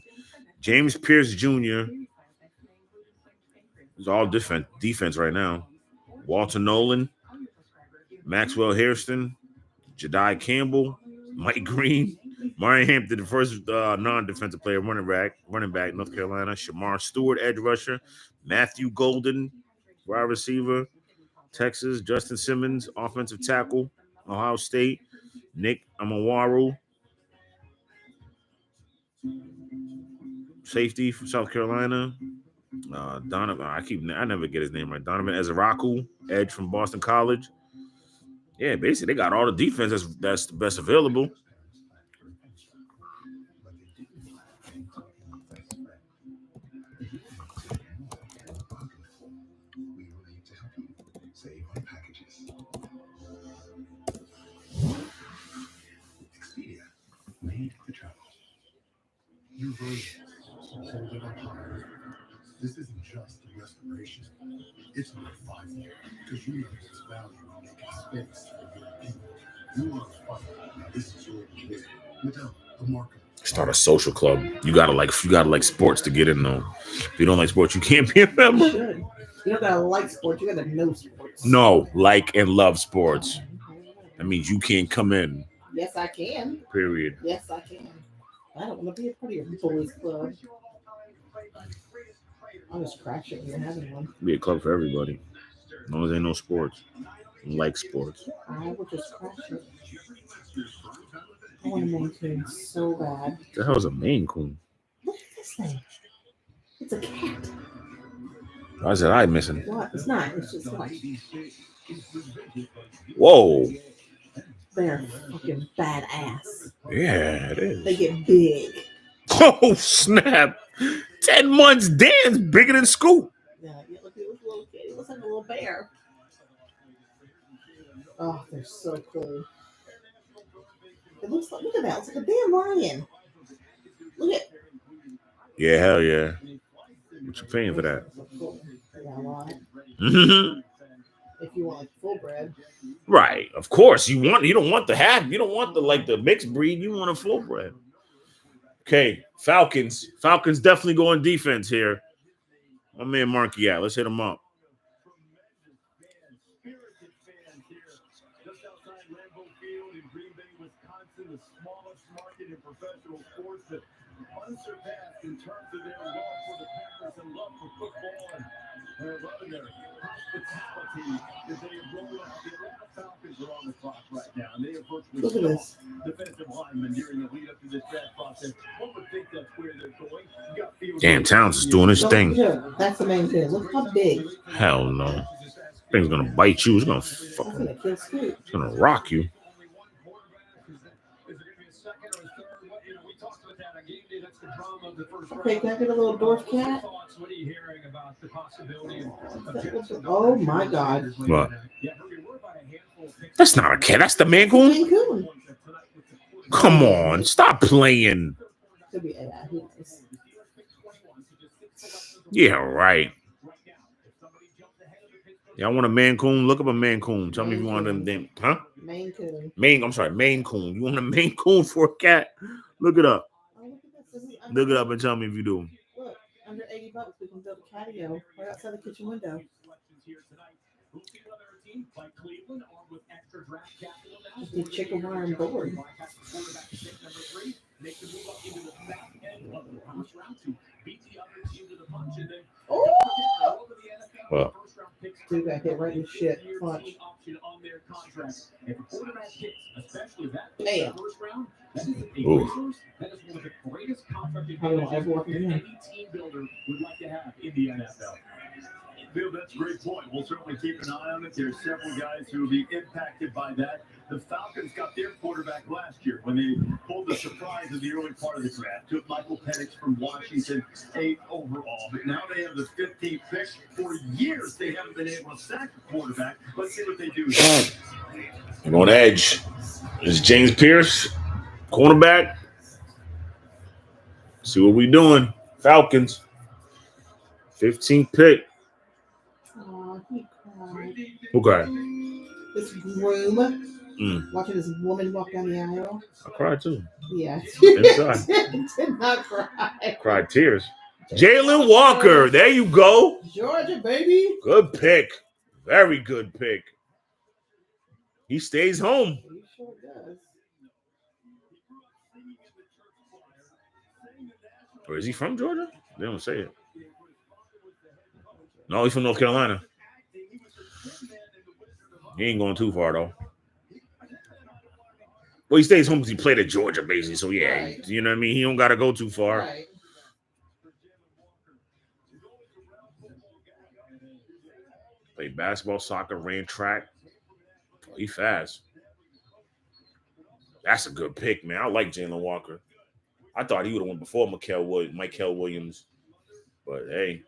James Pierce Jr. It's all defense right now. Walter Nolan, Maxwell Hairston, Jedi Campbell, Mike Green, Marion Hampton, the first non-defensive player, running back, North Carolina, Shamar Stewart, edge rusher, Matthew Golden, wide receiver, Texas, Justin Simmons, offensive tackle, Ohio State, Nick Amawaru, safety from South Carolina, Donovan, I never get his name right, Donovan Ezeraku, edge from Boston College. Yeah, basically they got all the defense that's the best available. Save on packages. Expedia, made for travel. You hold it up higher. This isn't just a restoration. It's your 5 year because you know its value in making space for your people. You are a fighter. This is your kid. Without the market. Start a social club. You gotta like sports to get in though. If you don't like sports, you can't be a member. You should. You don't gotta like sports, you gotta know sports. No, like and love sports. That means you can't come in. Yes, I can. Period. Yes, I can. I don't want to be a part of your boys club. I'll just crash it when you're having one. Be a club for everybody. As long as there ain't no sports. Like sports. I will just crash it. I want to maintain so bad. The hell's a Maine Coon? Look at this thing. It's a cat. Why is that eye missing? What? It's not. It's just like. Whoa. They're fucking badass. Yeah, it is. They get big. Oh, snap. 10 months, Dan's bigger than Scoop. Yeah, look at this little kid. He looks like a little bear. Oh, they're so cool. It looks like, look at that. It's like a damn lion. Look at. Yeah, hell yeah. What you paying for that? Yeah, a lot. If you want like full bread. Right, of course. You don't want the mixed breed. You want a full bred. Okay, Falcons. Falcons definitely going defense here. My man Marky out. Let's hit him up. Just outside Lambeau Field in Green Bay, Wisconsin, the smallest market in professional sports, that unsurpassed in terms of their love for the Packers and love for football and their love and their hospitality as they have rolled up. The Atlanta Falcons are on the clock right now, and they have virtually defensive linemen during the lead up to this draft process. One would think that's where they're going. Damn, Towns is doing his thing. That's the main thing. Look how big. Hell no. Thing's gonna bite you. It's gonna it's gonna rock you. Okay, can I get a little dwarf cat? Oh my God. What? That's not a cat. That's the Maine Coon. Come on, stop playing. Yeah, right. Y'all want a Maine Coon? Look up a Maine Coon. Tell me if you want them. Huh? Maine Coon. Maine Coon. You want a Maine Coon for a cat? Look it up. Look it up and tell me if you do. Look, under $80, we can build a patio right outside the kitchen window. Just need chicken wire and board. Well, dude got hit right in the shit. Watch. Option on their contract. If a quarterback hits, especially that Damn. first round, that is a Ooh. resource. That is one of the greatest contract Probably won't ever work advantages that again. any team builder would like to have in the NFL. Bill, that's a great point. We'll certainly keep an eye on it. There's several guys who will be impacted by that. The Falcons got their quarterback last year when they pulled the surprise in the early part of the draft. Took Michael Penix from Washington, 8 overall. But now they have the 15th pick. For years, they haven't been able to sack a quarterback. Let's see what they do. I'm on edge. It's James Pierce, cornerback. See what we doing. Falcons. 15th pick. Oh, he cried. Okay. This groom watching this woman walk down the aisle. I cried too. Yeah. Inside. Did not cry. Cried tears. Jalen Walker. There you go. Georgia, baby. Good pick. Very good pick. He stays home. He sure does. Or is he from Georgia? They don't say it. No, he's from North Carolina. He ain't going too far, though. Well, he stays home because he played at Georgia, basically. So, yeah, Right. you know what I mean? He don't got to go too far. Right. Played basketball, soccer, ran track. Oh, he fast. That's a good pick, man. I like Jalen Walker. I thought he would have went before Michael Williams. But, hey.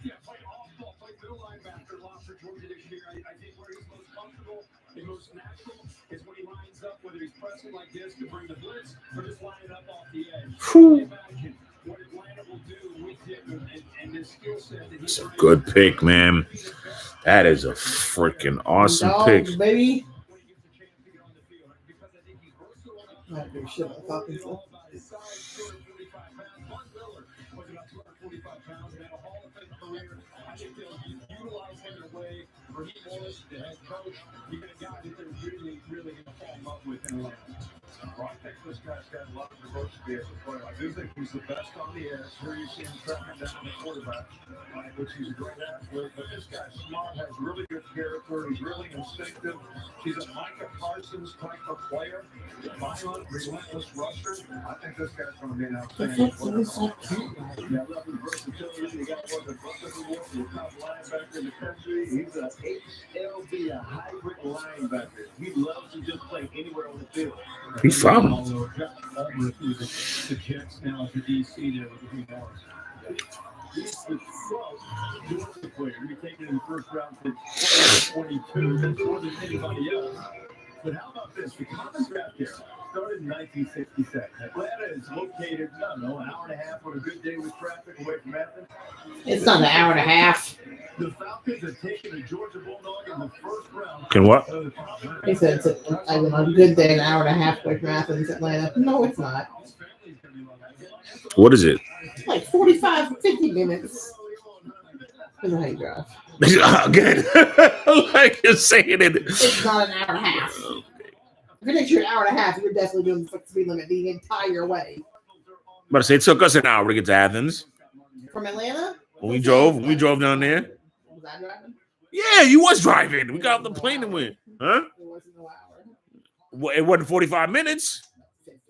Yeah, played off-ball, played middle linebacker, lost for Georgia this year. I think where he's most comfortable and most natural is when he lines up, whether he's pressing like this to bring the blitz or just lining up off the edge. Imagine what Atlanta will do with him and his skill set. It's a good pick, man. That is a freaking awesome pick. Baby. I do shit on Falcons. I think they'll utilize him in a way where he was the head coach. You get a guy that they're really, really going to fall in love with in Atlanta. Well, I think this guy's got a lot of diversity as a player. I do think he's the best on the edge. Here you see him tracking down the quarterback, which he's a great athlete. But this guy's smart, has really good character. He's really instinctive. He's a Micah Parsons type of player. Violent, relentless rusher. I think this guy's going to be an outstanding player. Yeah, love the versatility. You got one of the top linebacker in the country. He's a HLB, a hybrid linebacker. He loves to just play anywhere on the field. He's from. The Jets now to DC there with the Morris. He's the Georgia player. He taken in the first round for 2022. That's more than anybody else. But how about this? The common draft here started in 1967. Atlanta is located, I don't know, an hour and a half on a good day with traffic away from Athens. It's not an hour and a half. The Falcons have taken a Georgia Bulldog in the first round. Can what? He said it's a good day, an hour and a half away from Athens, Atlanta. No, it's not. What is it? Like 45, 50 minutes. Depends on how you drive. Again, like you're saying it. It's not an hour and a half. If it takes you an hour and a half, you're definitely doing the speed limit the entire way. But I say it took us an hour to get to Athens. From Atlanta? When we drove down there. Was I driving? Yeah, you was driving. We got off the plane and went. Huh? It wasn't no hour. Well, it wasn't 45 minutes. 50.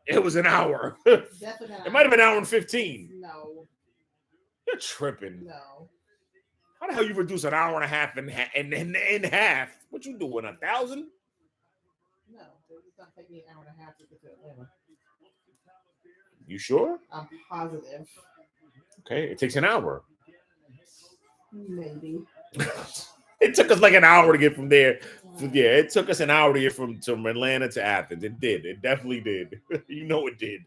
It was an hour. Definitely not. It might have been an hour and 15. No. You're tripping. No. How the hell you reduce an hour and a half in half? What you doing, 1,000? No. It's not taking me an hour and a half to get to Atlanta. You sure? I'm positive. Okay, it takes an hour. Maybe. It took us like an hour to get from there. Yeah, it took us an hour to get from Atlanta to Athens. It did. It definitely did. You know it did.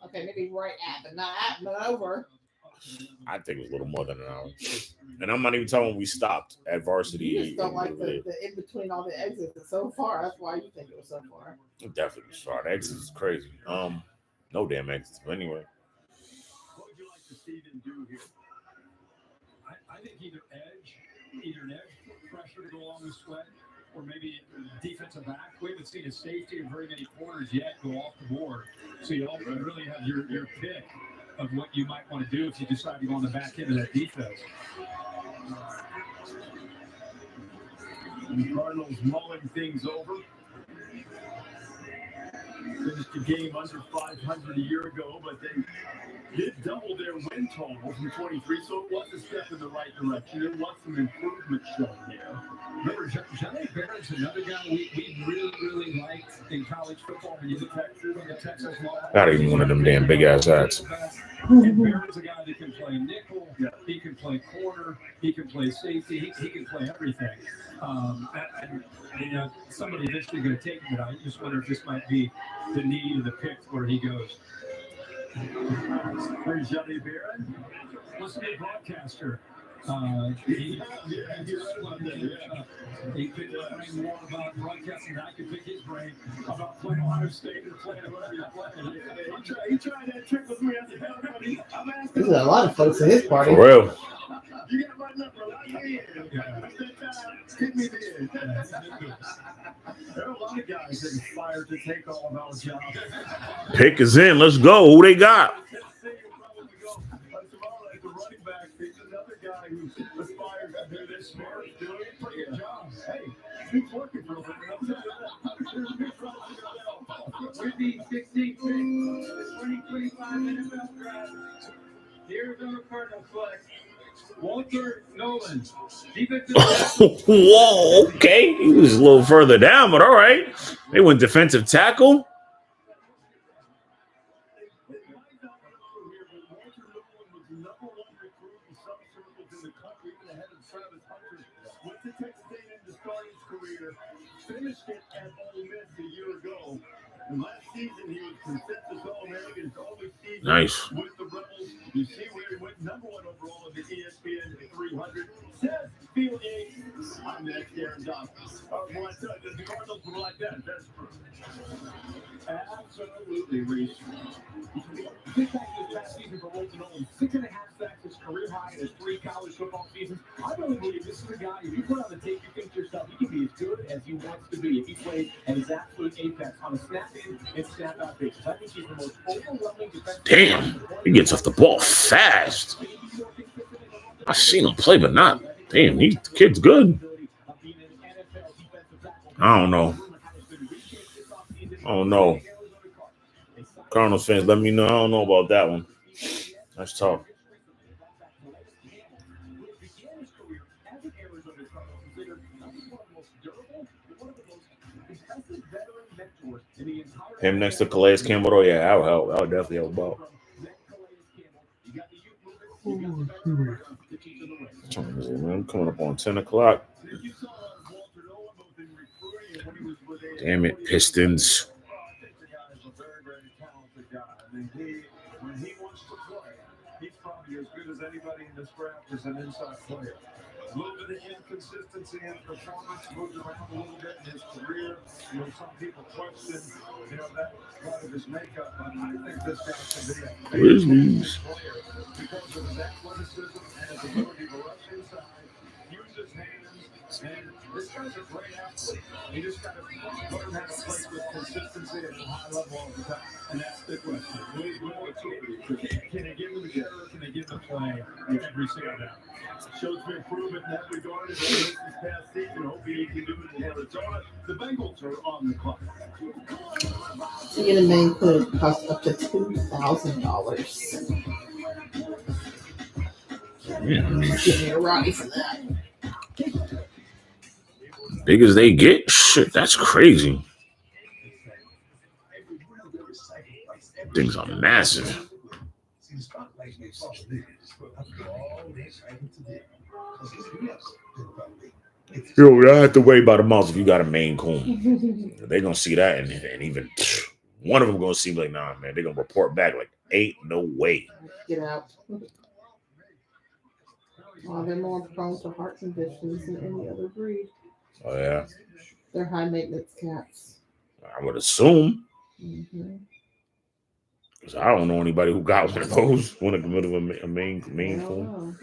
Okay, maybe right at, but not at, but over. I think it was a little more than an hour. And I'm not even talking when we stopped at Varsity. You just don't like the in between all the exits. It's so far. That's why you think it was so far. It definitely was far. The exits is crazy. No damn exits. But anyway. What would you like to see them do here? I think either an edge pressure to go along with Sweat, or maybe defensive back. We haven't seen a safety or very many corners yet go off the board. So you really have your pick of what you might want to do if you decide to go on the back end of that defense. The Cardinals mulling things over. Finished the game under 500 a year ago, but they did double their win total from 23, so it was a step in the right direction. There was some improvement shown there. Remember, Johnny Barrett's another guy we really liked in college football when he was in the Texas law. Not even one of them damn big ass hats. And Barrett's a guy that can play nickel, he can play corner, he can play safety, he can play everything. Somebody eventually going to take him, but I just wonder if this might be the need of the pick where he goes. There's Johnny Barrett. Wants to be a broadcaster. He could learn more about broadcasting. I could pick his brain about playing Ohio State or playing whatever you're playing. He tried that trick with me. There's a lot of folks at his party. For real. You got my number. Hit me there. There are a lot of guys that aspire to take all of our jobs. Pick is in. Let's go. Who they got? The running back is another guy who aspires to do this. Doing a pretty good job. Hey, he's working for a living. I'll tell you that. With the 16th pick, the 2025 NFL Draft, the Arizona Cardinals select Walter Nolan, defensive tackle. Whoa, okay. He was a little further down, but all right. They went defensive tackle. Finished it at Ole Miss a year ago. And last season, he was consensus All-American. Nice. With the Rebels. You see where he went number one overall in the ESPN 300. Says Field Yates. I'm next, Aaron Johnson. The Cardinals were like that. That's true. Absolutely, Reese. Think back to the past season for Walter Nolan. 6.5 sacks, his career high in his 3 college football seasons. I really believe this is a guy, if you put on the tape, you think to yourself, he can be as good as he wants to be if he plays at his absolute apex on a snap-in and snap-out basis. I think he's the most overwhelming defensive. Damn, he gets off the ball fast. I seen him play, but not. Damn, the kid's good. I don't know. Cardinals fans, let me know. I don't know about that one. Let's talk. Him next to Calais Campbell, oh yeah, that would help. That would definitely help out. I'm coming up on 10 o'clock. Damn it, Pistons. When he wants to play, he's probably as good as anybody in this draft as an inside player. A little bit of inconsistency in performance, moved around a little bit in his career. Some people question, that part of his makeup. But I think this guy can be a Grizzlies. player because of his athleticism and his ability to rush inside, use his hands. And this guy's a great athlete. He just got to learn how to play with consistency at a high level all the time. And that's the question. Can they give him the carrot? Can they give him the play every single down? Shows me improvement in that regard. This past season, hopefully he can do it in Arizona. The Bengals are on the clock. To get a main could cost up to $2,000. Give me a rise for that. Big as they get? Shit, that's crazy. Things are massive. Yo, we don't have to worry about the mouse if you got a Maine Coon. They're going to see that, and even one of them going to see like, nah, man, they're going to report back like, ain't no way. Get out. They're more prone to heart conditions than any other breed. Oh, yeah? They're high maintenance cats. I would assume. Mm-hmm. Because I don't know anybody who got one of those. One of a Maine Coon.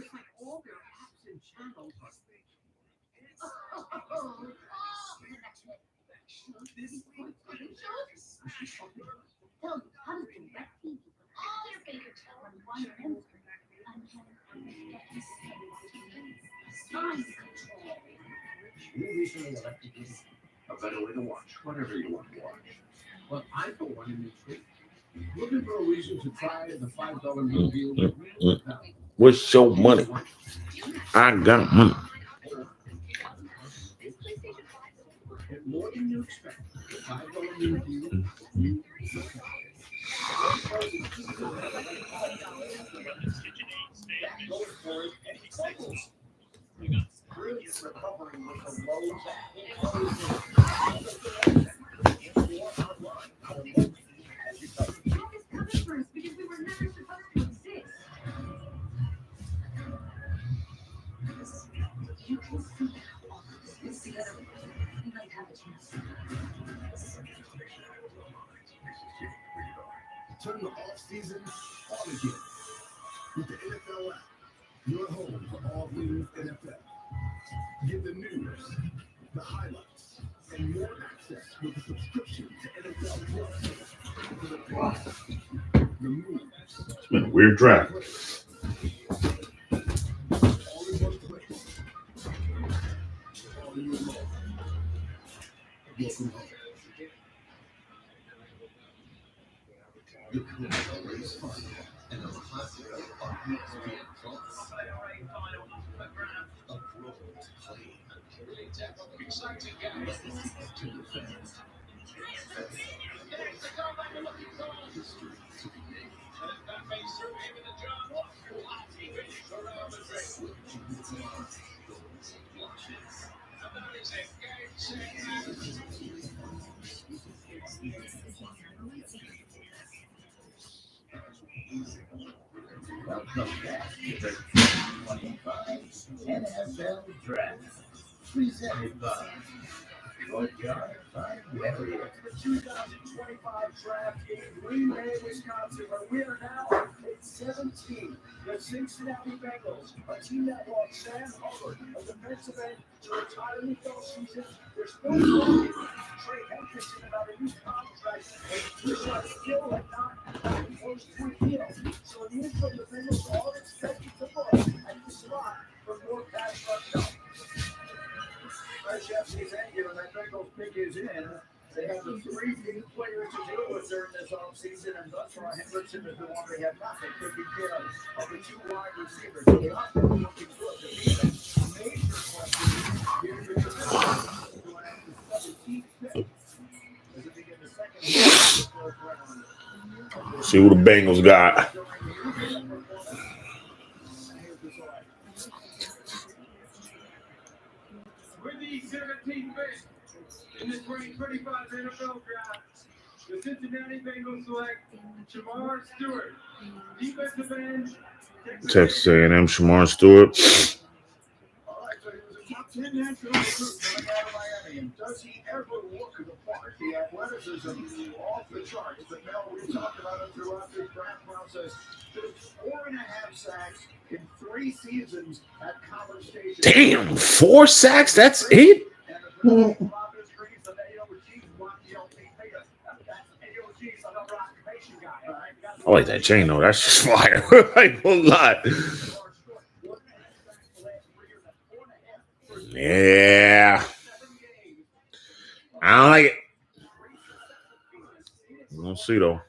recently elected you a better way to watch whatever you want to watch. Well, I for one am intrigued. Looking for a reason to try the $5 meal deal with real value. What's your money? I got money. Get more than you expect. $5 meal deal. Going for it and it fumbles. Brilliant recovering with the low back. You can see all of this together. You might have a chance. Turn the off-season on again with the NFL app. Your home for all things NFL. Get the news, the highlights, and more access with a subscription to NFL Plus. For the picks, the moves. It's been a weird draft. All in one place. All year long. Welcome home. The cool always fun, and the classic on ESPN Plus. A world to play. Exciting games to the fans. History to be made. That makes her name in the job. Around the track. Goals, watches. And that is a game changer. Welcome back to the 2025 NFL Draft, presented by Courtyard Hardware. The 2025 draft in Green Bay, Wisconsin, where we are now at 17. The Cincinnati Bengals, a team that lost Sam Hubbard, a defensive end, to retire in the offseason. They're still talking Trey Hendrickson about a new contract, and Richard still had not gotten close to a deal. So in the interim, the Bengals are expected to look at the slot for more pass rush help. Our Jeff Zizango and that Bengals pick is in. They have the three new players to deal with during this offseason, and thus far, Hendrickson is the one they have not been taking care of the two wide receivers. So the offense looking good. The defense, major question here in the middle, going after the 17th pick as they begin the second half of the fourth round. See what the Bengals got. With the 17th pick in the 2025 NFL Draft, the Cincinnati Bengals select Shamar Stewart, defensive end. Texas A&M, Shamar Stewart. All right, so he was a top 10 national recruit coming out of Miami. And does he ever look the part? The athleticism off the charts. But Mel, we've talked about it throughout this draft process. Just 4.5 sacks in 3 seasons at College Station. Damn, 4 sacks? That's it? I like that chain though. That's just fire. I ain't gonna lie. Yeah. I don't like it. We'll see though.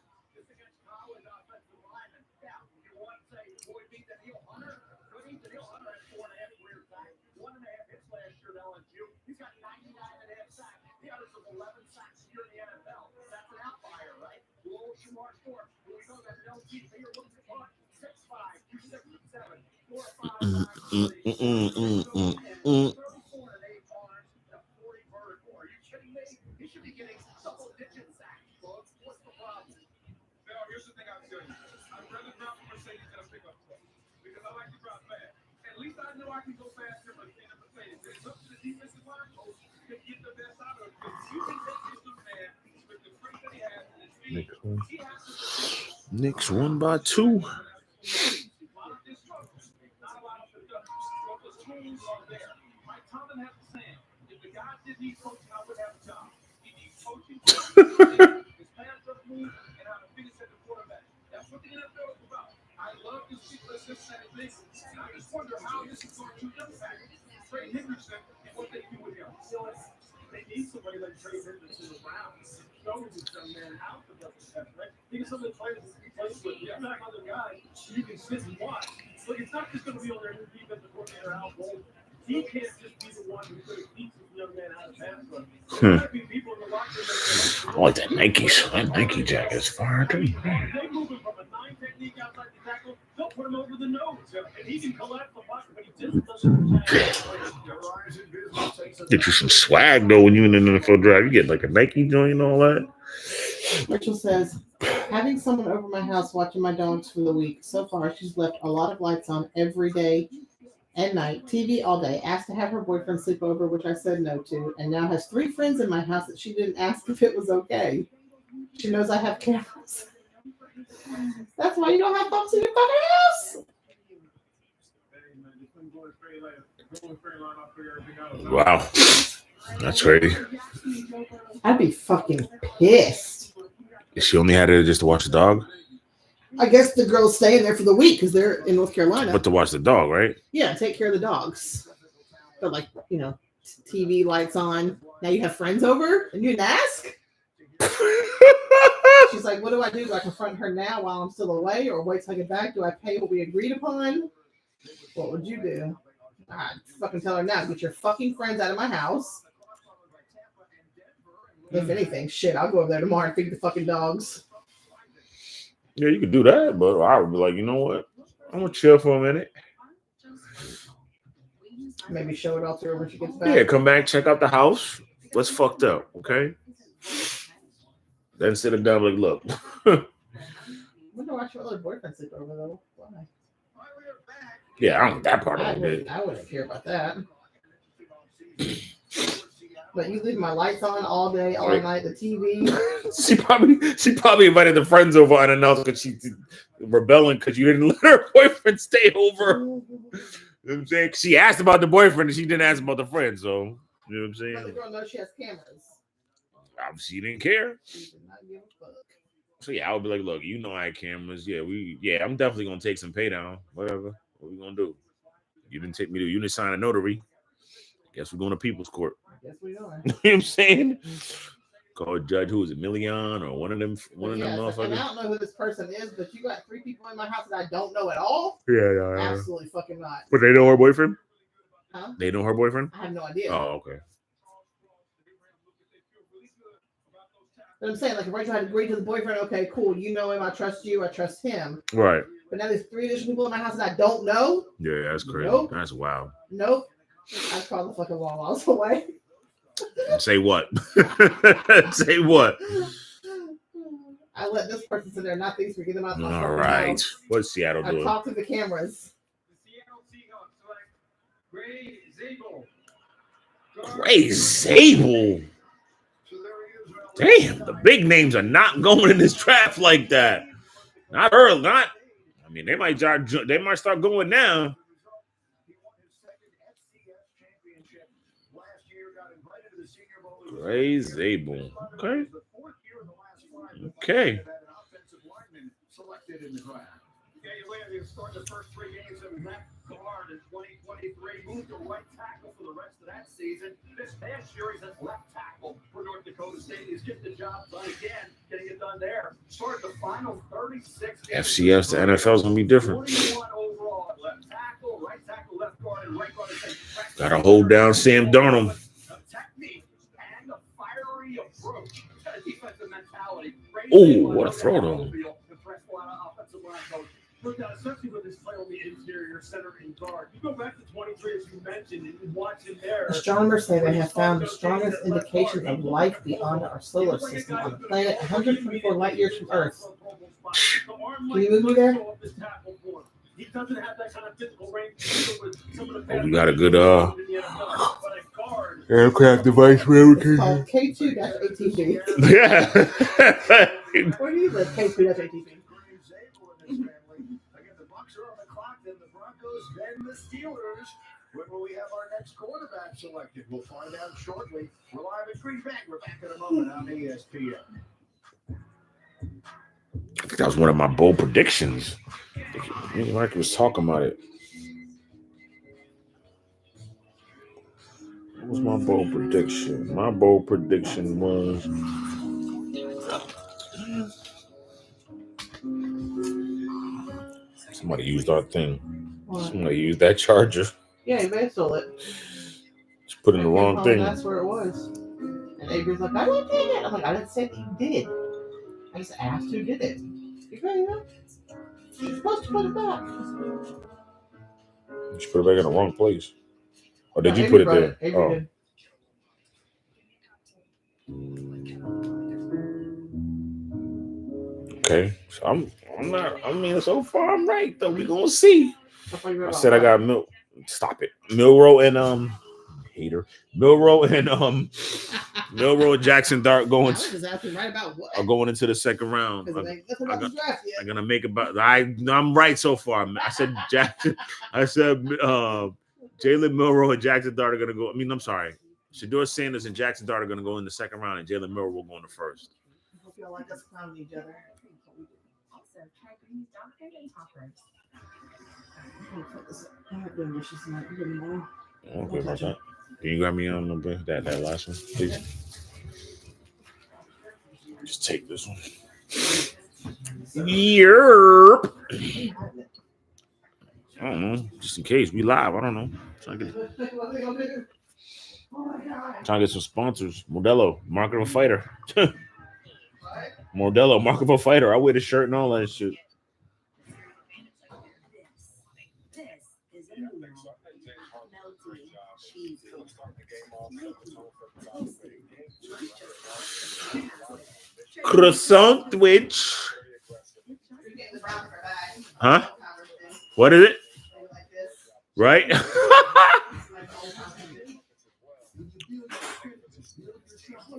Here's the thing I'll tell you. I'd rather drop a Mercedes than a pickup truck because I like to drop fast. At least I know I can go faster than a Mercedes. And it's up to the defensive line coach to get the best out of it. Because you can take this new man with the strength that he has and his speed. He has to Knicks won by 2. Mike Tomlin has the saying, if the guy didn't need coaching, I would have a job. He needs coaching, his pass rush move, and how to finish at the quarterback. That's what the NFL is about. I love this people at Cincinnati Bengals, and I just wonder how this is going to impact Trey Hendrickson and what they do with him. somebody like Trey Hendrickson around. Throwing this young man out the double step, right? Think of some of the players that he plays with. You have other guys you can sit and watch. Look, it's not just going to be on their new defensive coordinator, Al Bolden. He can't just be the one who's going to teach this young man how to pass rush. There got to be people in the locker room. I like that Nike jacket is fire too. They move him from a 9 technique outside the tackle. They'll put him over the nose. And he can collapse the pocket, but he just doesn't. Get you some swag though when you're in the NFL draft. You get like a Nike joint and all that. Rachel says, having someone over my house watching my dogs for the week. So far, she's left a lot of lights on every day and night, TV all day. Asked to have her boyfriend sleep over, which I said no to, and now has 3 friends in my house that she didn't ask if it was okay. She knows I have cameras. That's why you don't have folks in your fucking house. Wow, that's crazy. I'd be fucking pissed. She only had it just to watch the dog. I guess the girl's staying there for the week because they're in North Carolina. But to watch the dog, right? Yeah, take care of the dogs. But like, TV lights on. Now you have friends over and you didn't ask? She's like, what do I do? Do I confront her now while I'm still away or wait till I get back? Do I pay what we agreed upon? What would you do? I'd fucking tell her now, get your fucking friends out of my house. If anything, shit, I'll go over there tomorrow and feed the fucking dogs. Yeah, you could do that, but I would be like, you know what? I'm gonna chill for a minute. Maybe show it all to her when she gets back. Yeah, come back, check out the house. What's fucked up, okay? Then sit her down like, look. I wonder why she would let her boyfriend sleep over though. Why? Yeah, I don't think that part of it. I wouldn't care about that. But you leave my lights on all day, all night, the TV. She probably invited the friends over unannounced because she's rebelling because you didn't let her boyfriend stay over. You know what I'm saying? She asked about the boyfriend and she didn't ask about the friend. So, you know what I'm saying? But the girl knows she has cameras. Obviously, she didn't care. She did not give a fuck. So, yeah, I would be like, look, I had cameras. Yeah, I'm definitely going to take some pay down. Whatever. What we going to do? You didn't you didn't sign a notary. Guess we're going to people's court. Yes, we are. You know what I'm saying? Call a judge, who is it, Million or one of them motherfuckers? And I don't know who this person is, but you got 3 people in my house that I don't know at all? Yeah. Absolutely fucking not. But they know her boyfriend? Huh? They know her boyfriend? I have no idea. Oh, okay. But I'm saying, like, if Rachel had agreed to the boyfriend, okay, cool, you know him, I trust you, I trust him. Right. But now there's 3 additional people in my house that I don't know? Yeah, that's crazy. Nope. That's wild. Nope. I'd call the fucking wall miles away. Say what? Say what? I let this person sit there, not these for get them out. All right. What's Seattle doing? I talk to the cameras. Gray Zabel. Damn, the big names are not going in this draft like that. Not early. I mean, they might start going now. Gray Zabel. Okay. Okay. Yeah, you start the first 3 games in left guard in 2023. Moved to right tackle for the rest of that season. This past year, he's at left tackle for North Dakota State. He's getting the job done again, getting it done there. Started the final 36 games. FCS to NFL is going to be different. 21 overall at left tackle, right tackle, left guard, and right guard. Got to hold down Sam Darnold. Technique and a fiery approach. Got a defensive mentality. Oh, what a throw, though. Look at, especially with this play on the interior, center, and guard. You go back to 23, as you mentioned, and you watch him there. Astronomers say they have found the strongest indication of life beyond our solar system on the planet 124 light years from Earth. Can you move me there? He doesn't have that kind of physical range. Oh, we got a good aircraft device where we can. Called K2-ATV. Yeah. Where do you live? K2-ATV. Then the Steelers. When will we have our next quarterback selected? We'll find out shortly. We're live at Green Bay. We're back in a moment on ESPN. I think that was one of my bold predictions. Mike was talking about it. What's my bold prediction? My bold prediction was somebody used our thing. What? Somebody used that charger. Yeah, they stole it. Just put in the wrong thing. That's where it was. And Avery's like, I didn't take it. I'm like, I didn't say you did. I just asked who did it. You're supposed to put it back. You should put it back in the wrong place. Or did you put it there? Avery did. Okay. So I'm not, I mean, so far I'm right though. We gonna see. I said I got stop it. Milroe and Milroe and Jackson Dart going are going into the second round. I'm gonna make about I'm right so far. I said Jackson. I said Jalen Milroe and Jackson Dart are gonna go. I mean, I'm sorry. Shedeur Sanders and Jackson Dart are gonna go in the second round, and Jalen Milroe will go in the first. I hope y'all like us clowning each other. Also, try Green's dog food and toppers. I'm not doing dishes tonight. You're getting more. Okay, about that. Can you grab me on that last one, please? Just take this one. Yerp. I don't know. Just in case we live. I don't know. Trying to get some sponsors. Modelo, mark of a fighter. Modelo, mark of a fighter. I wear the shirt and all that shit. Croissant sandwich. Huh? What is it? Right?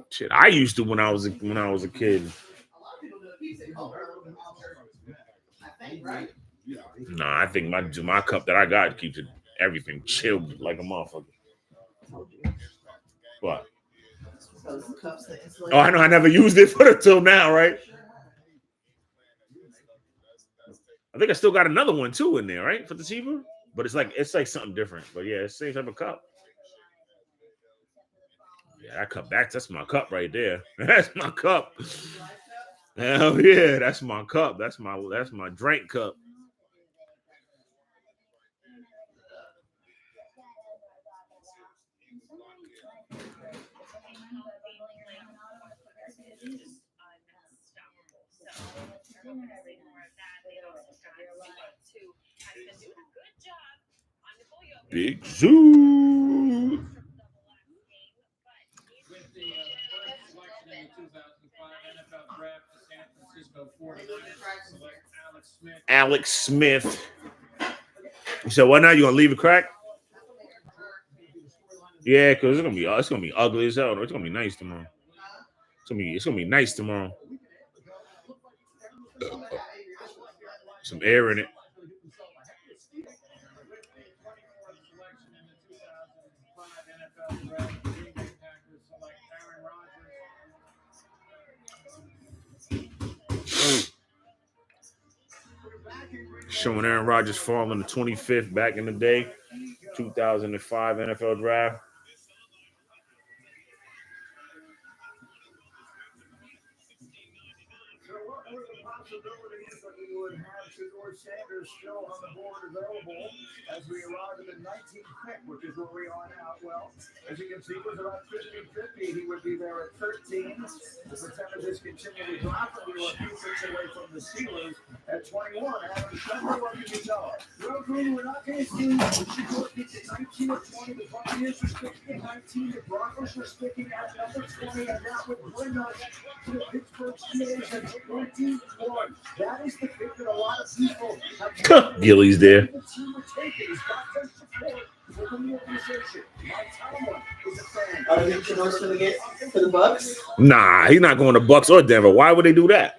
Shit, I used to when I was a kid. No, I think my cup that I got keeps everything chilled like a motherfucker. What? Oh, I know. I never used it until now, right? I think I still got another one too in there, right, for the Chiba. But it's like something different. But yeah, it's the same type of cup. Yeah, that cup. That's my cup right there. That's my cup. Hell yeah, that's my cup. That's my drink cup. Big Zoo. With the first selection in the 2005 NFL Draft, the San Francisco 49ers select Alex Smith. So what now? You gonna leave it crack? Yeah, because it's gonna be ugly as hell. It's gonna be nice tomorrow. It's gonna be nice tomorrow. Some air in it. Showing Aaron Rodgers falling the 25th back in the day, 2005 NFL Draft. So what were the possibilities that we would have Shedeur Sanders still on the board available as we arrive at the 19th pick, which is where we are now? Well, as you can see, it was about 50-50. He would be there at 13. The percentages continue to drop, and we were a few picks away from the Steelers at 21. Adam Schefter, what can you tell us? Well, Bruno, we're not going to see Shedeur picked at 19 or 20. The Buccaneers are sticking at 19. The Broncos are sticking at number 20, and that would bring us to the Pittsburgh Steelers at 21. That is the pick that a lot of people have. Gilly's there. The team would take it. He's got their support within the organization. Mike Tomlin is a fan. Are you Shedeur's going to get for the Bucks? Nah, he's not going to Bucks or Denver. Why would they do that?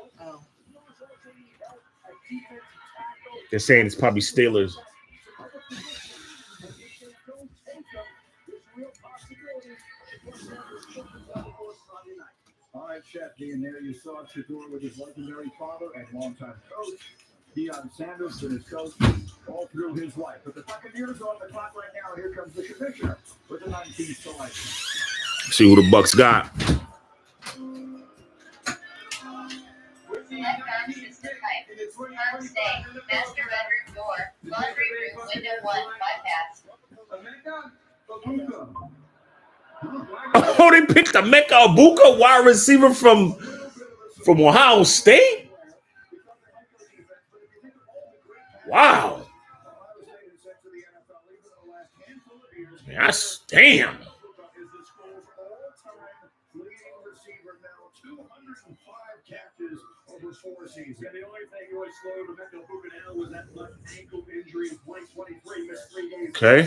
They're saying it's probably Steelers. All right, Chet, being there, you saw Shedeur with his legendary father and longtime coach Deion Sanders and his coach all through his life. But the Buccaneers are on the clock right now, and here comes the commissioner with the 19th selection. See who the Bucks got. Let God kiss the pipe. Come stay. Master bedroom door. Laundry room. Window 1. Bypass. Oh, they picked the Mecca Abuka, wide receiver from Ohio State. Wow. That's damn. Over 4 seasons. Yeah, the only thing really slowed Fanatical Massholes down was that left ankle injury in 2023. Missed 3 games. Okay.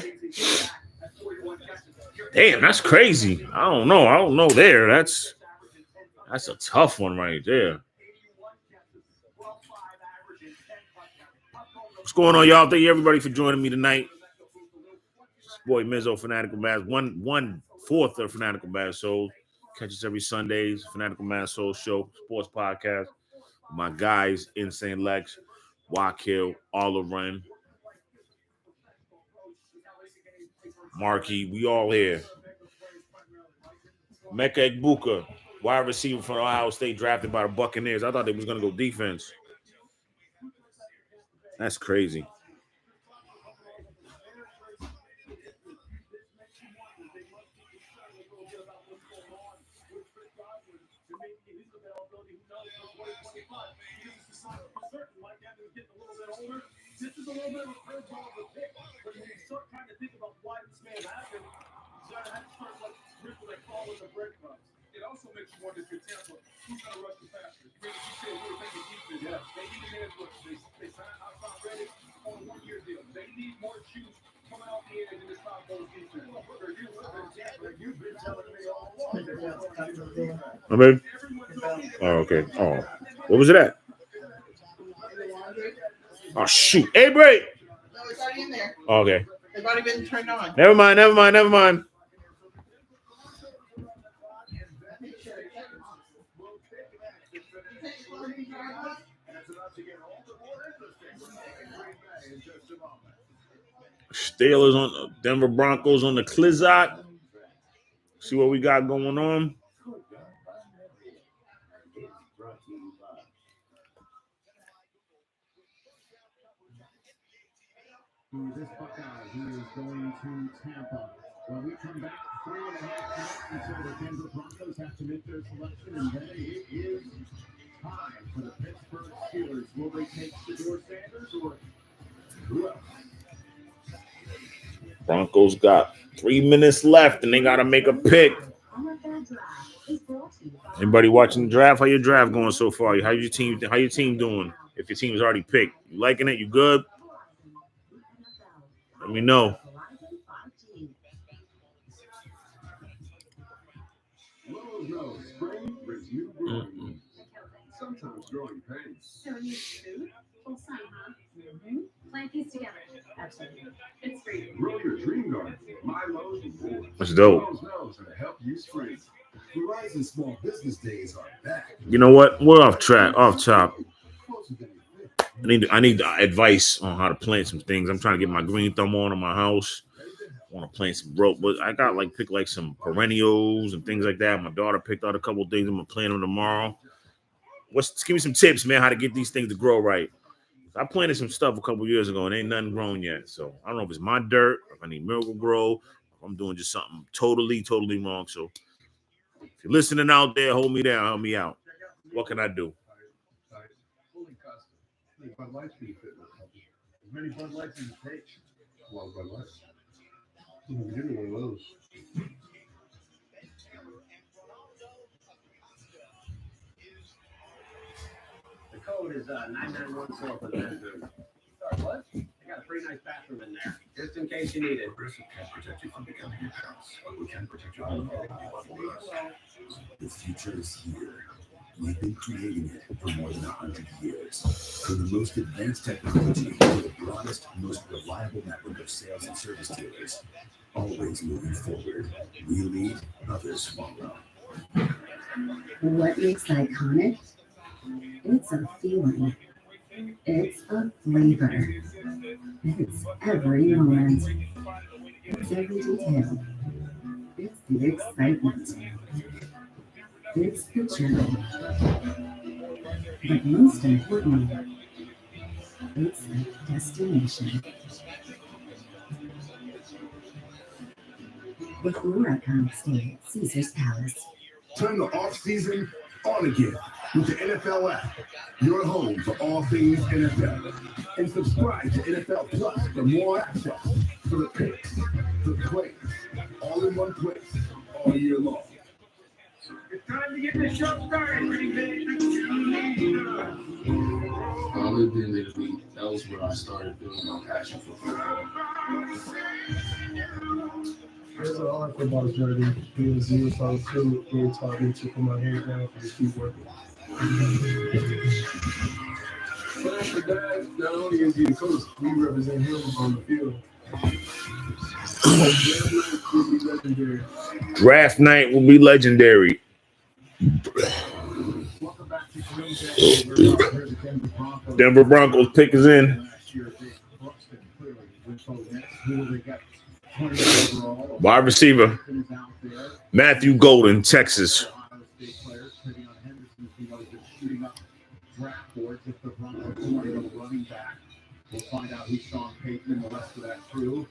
Damn, that's crazy. I don't know there. That's a tough one right there. What's going on, y'all? Thank you everybody for joining me tonight. It's boy Mizzo, Fanatical Mass, one fourth of Fanatical Massholes. Catch us every Sundays, Fanatical Massholes show, sports podcast. My guys, Insane Lex, Wakil, all around. Marky, we all here. Mecca Egbuka, wide receiver from Ohio State, drafted by the Buccaneers. I thought they was going to go defense. That's crazy. This is a little bit of a curveball of a pick, but when you start trying to think about why this may have happened, you gotta have to start like people that fall in the breadcrumbs. It also makes you wonder if you're Tampa, who's gonna rush the faster? You said we're thinking defense. Yeah. They need an edge rusher. They signed outside Reddick on a 1-year deal. They need more shoots coming off the edge in this 5-goal defense. You've been telling me all along. I mean, oh, okay. Oh, what was it at? Oh, shoot. Hey, break. No, it's already in there. Oh, okay. They've already been turned on. Never mind. Steelers on Denver Broncos on the Clizzot. See what we got going on. This Buckeye, he is going to Tampa. When we come back, 3.5 minutes until the Denver Broncos have to make their selection, and then it is time for the Pittsburgh Steelers. Will they take Shedeur Sanders or who else? Broncos got 3 minutes left, and they got to make a pick. Anybody watching the draft? How your draft going so far? How your team doing? If your team is already picked, you liking it? You good? Let me know. Sometimes growing pains. So you food? Full sun, huh? Mm-hmm. Plant these together. Absolutely. It's free. Grow your dream garden. My Lowe's Rewards. That's dope. Lowe's knows how to help you spring. Verizon Small Business Days are back. You know what? We're off top. I need advice on how to plant some things. I'm trying to get my green thumb on my house. I want to plant some rope, but I got pick some perennials and things like that. My daughter picked out a couple of things. I'm gonna plant them tomorrow. Give me some tips, man, how to get these things to grow right. I planted some stuff a couple of years ago and ain't nothing grown yet. So I don't know if it's my dirt, if I need Miracle Grow, if I'm doing just something totally wrong. So if you're listening out there, hold me down, help me out. What can I do? Bud Light's being fit with company. As many Bud Lights as it takes. A lot of Bud Lights. We didn't one of those. The code is 9914 for the men's room. Sorry, what? I got a pretty nice bathroom in there, just in case you need it. Progressive can protect you from becoming your parents. We can protect you from becoming us. The future is here. We've been creating it for more than 100 years. From the most advanced technology to the broadest, most reliable network of sales and service dealers. Always moving forward. We lead, others follow. What makes iconic? It's a feeling. It's a flavor. It's every moment. It's every detail. It's the excitement. It's the journey. But most importantly, it's the destination. Before I come stay at Caesar's Palace. Turn the off-season on again with the NFL app. Your home for all things NFL. And subscribe to NFL Plus for more access to the picks, the plays, all in one place, all year long. It's time to get the show started, Green Bay. I lived in Italy. That was where I started building my passion for football. That's all I like about Jordan. He was 0 solid 2, really taught me to put my head down and just keep working. But after that, not only is he the coach, we represent him on the field. Draft night will be legendary. Denver Broncos pick is in. Wide receiver, Matthew Golden, Texas. We'll find out who's Sean Payton and the rest of that crew.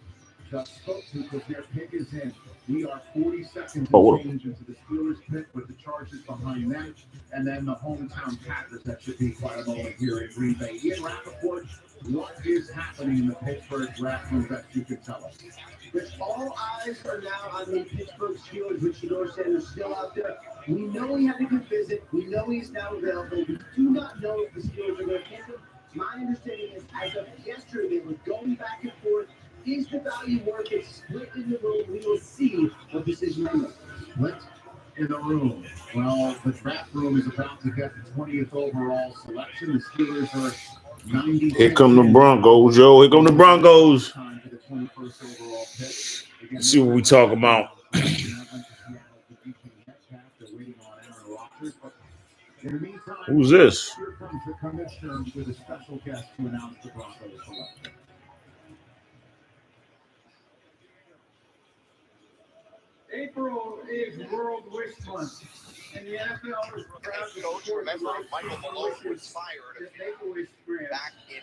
Just spoke to because their pick is in. We are 40 seconds to change into the Steelers pick with the Chargers behind them, and then the hometown Packers. That should be quite a moment here in Green Bay. Ian Rappaport, what is happening in the Pittsburgh draft room that you can tell us? Which all eyes are now on the Pittsburgh Steelers, which Shador said is still out there. We know he had a good visit. We know he's now available. We do not know if the Steelers are going to pick him. My understanding is, as of yesterday, they were going back and forth. Is the value worth it? Split in the room. We will see what decision they make. Split in the room. Well, the draft room is about to get the 20th overall selection. The Steelers are 90. Here come the Broncos, yo. Here come the Broncos. Let's see what we talk about. Who's this? Here comes the commissioner with a special guest to announce the Broncos selection. April is World Wish Month, and the NFL is proud to support the Michael Malone was fired back in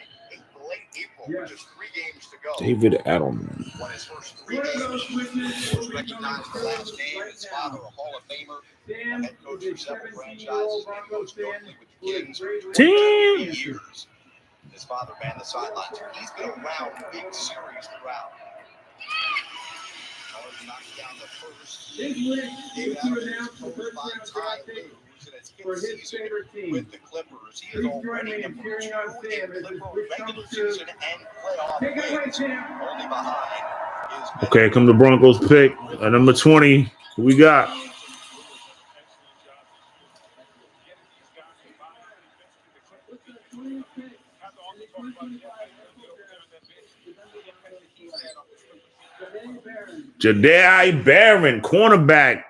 late April, with just 3 games to go. David Edelman. Won his first 3 games. Was recognized the last game. His father, a Hall of Famer, Dan head coach is for a several 17-year-old franchises, Broncos maybe fan most with who Kings is for Team. 20 years. His father ran the sidelines. He's been around big series throughout. Knocked down the first. This week, is to announce the first-round draft pick for his favorite team. With the Clippers, he is Please join already me in number cheering 2 on Sam in as his Clipper wish regular comes true. season and playoff Take it away, wins. Sam. Only behind is Okay, come the Broncos pick at number 20. Who we got? Jahdae Barron, cornerback,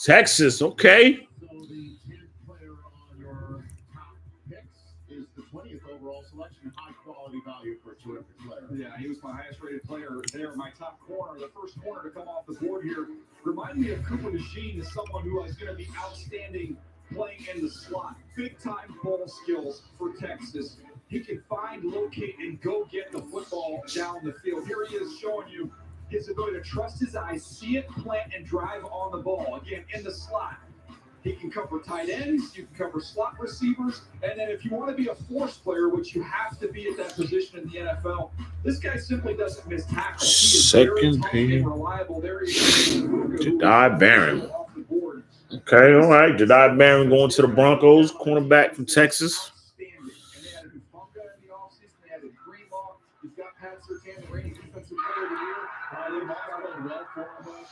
Texas. Okay. So the 10th player on your top picks is the 20th overall selection. High quality value for a terrific player. Yeah, he was my highest rated player there. My top corner, the first corner to come off the board here, remind me of Cooper DeJean as someone who is going to be outstanding playing in the slot. Big time ball skills for Texas. He can find, locate, and go get the football down the field. Here he is showing you his ability to trust his eyes, see it, plant, and drive on the ball. Again, in the slot. He can cover tight ends, you can cover slot receivers, and then if you want to be a force player, which you have to be at that position in the NFL, this guy simply doesn't miss tackles. He is very tough and reliable. There he is. Jahdae Barron. Okay, all right. Jahdae Barron going to the Broncos, cornerback from Texas.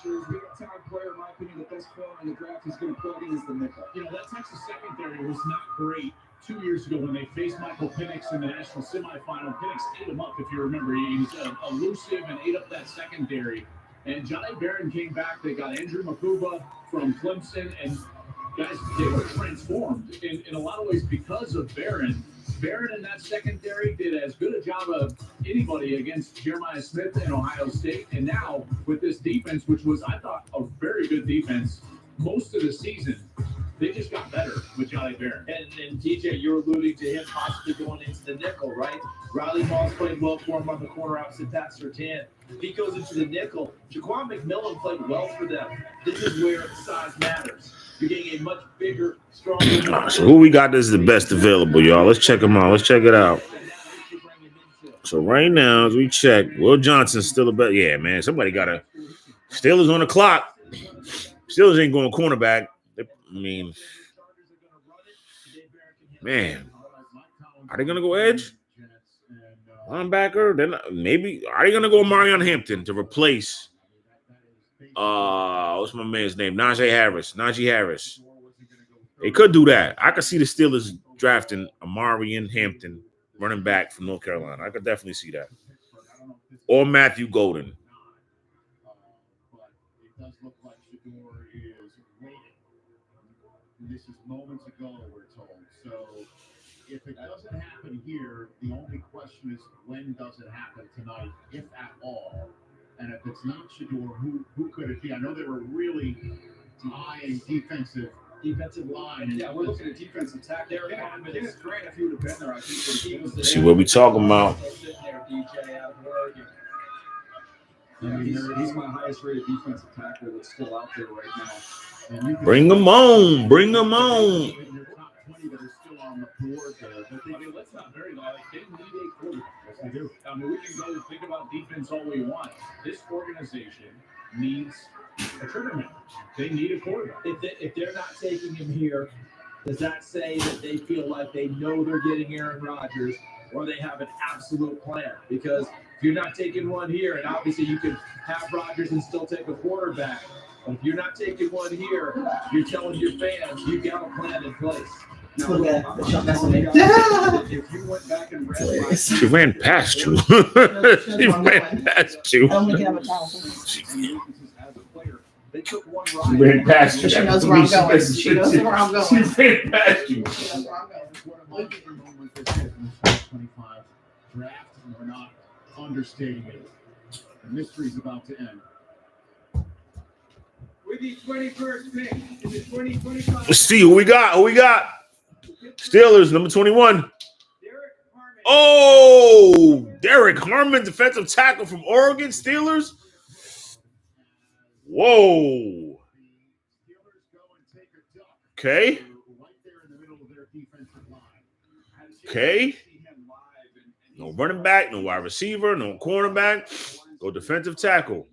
Big-time player, in my opinion, the best player in the draft is going to plug in as the nickel. You know, that Texas secondary was not great 2 years ago when they faced Michael Penix in the national semifinal. Penix ate him up, if you remember. He was elusive and ate up that secondary. And Jahdae Barron came back. They got Andrew Makuba from Clemson. And, guys, they were transformed in a lot of ways because of Barron. Barron in that secondary did as good a job of anybody against Jeremiah Smith and Ohio State. And now with this defense, which was, I thought, a very good defense most of the season, they just got better with Johnny Barron. And TJ, you're alluding to him possibly going into the nickel, right? Riley Moss played well for him on the corner opposite Pat Surtain. He goes into the nickel. Jaquan McMillan played well for them. This is where size matters. You're getting a much bigger, stronger. So who we got is the best available, y'all. Let's check them out. Let's check it out. So right now, as we check, Will Johnson's still the best. Yeah, man. Somebody got to. Steelers on the clock. Steelers ain't going cornerback. I mean, man, are they gonna go edge? Linebacker? Then maybe are they gonna go Marion Hampton to replace what's my man's name? Najee Harris. They could do that. I could see the Steelers drafting Marion Hampton, running back from North Carolina. I could definitely see that. Or Matthew Golden. This is moments ago, we're told. So if it doesn't happen here, the only question is when does it happen tonight, if at all? And if it's not Shador, who could it be? I know they were really eyeing defensive line. Yeah, we're looking at defensive tackle. It's great if he would have been there. I think See what we talking about. He's my highest rated defensive tackle that's still out there right now. Bring them on. Bring them on. Let's not vary that. They need a quarterback. Yes, they do. I mean, we can go think about defense all we want. This organization needs a triggerman. They need a quarterback. If they're not taking him here, does that say that they feel like they know they're getting Aaron Rodgers, or they have an absolute plan? Because if you're not taking one here, and obviously you can have Rodgers and still take a quarterback, but if you're not taking one here, you're telling your fans you've got a plan in place. Now, if you went back and read She ran past you. She ran past you. They took one She ran past you. She knows where I'm going. She knows where I'm going. She ran past you. Draft, and we're not understating it. The mystery's about to end. With the 21st pick in the 2025. Let's see who we got. Steelers, number 21. Oh, Derek Harmon, defensive tackle from Oregon. Steelers. Whoa. Okay. No running back, no wide receiver, no cornerback. Go defensive tackle.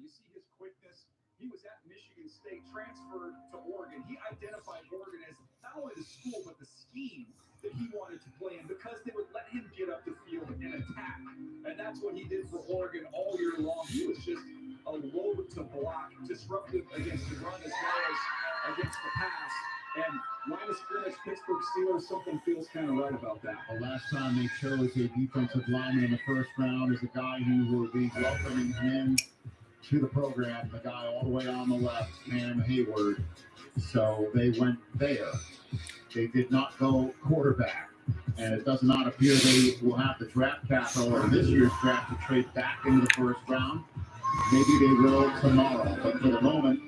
He was at Michigan State, transferred to Oregon. He identified Oregon as not only the school, but the scheme that he wanted to play in because they would let him get up the field and attack. And that's what he did for Oregon all year long. He was just a load to block, disruptive against the run as well as against the pass. And line of scrimmage, Pittsburgh Steelers, something feels kind of right about that. The last time they chose a defensive lineman in the first round is a guy who will be welcoming him to the program, the guy all the way on the left, Cam Hayward. So they went there. They did not go quarterback. And it does not appear they will have the draft capital or this year's draft to trade back into the first round. Maybe they will tomorrow. But for the moment,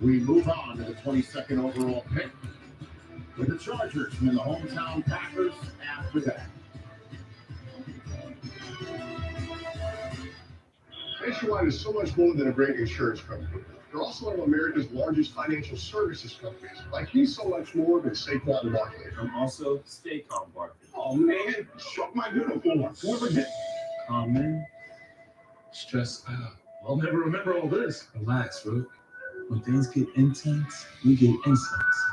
we move on to the 22nd overall pick with the Chargers and the hometown Packers after that. Nationwide is so much more than a great insurance company. They're also one of America's largest financial services companies. Like he's so much more than State Farm Barclays. I'm also State Farm Barclays. Oh man, struck my uniform. Never get Calm in. Stress out. I'll never remember all this. Relax, Rook. When things get intense, we get insights.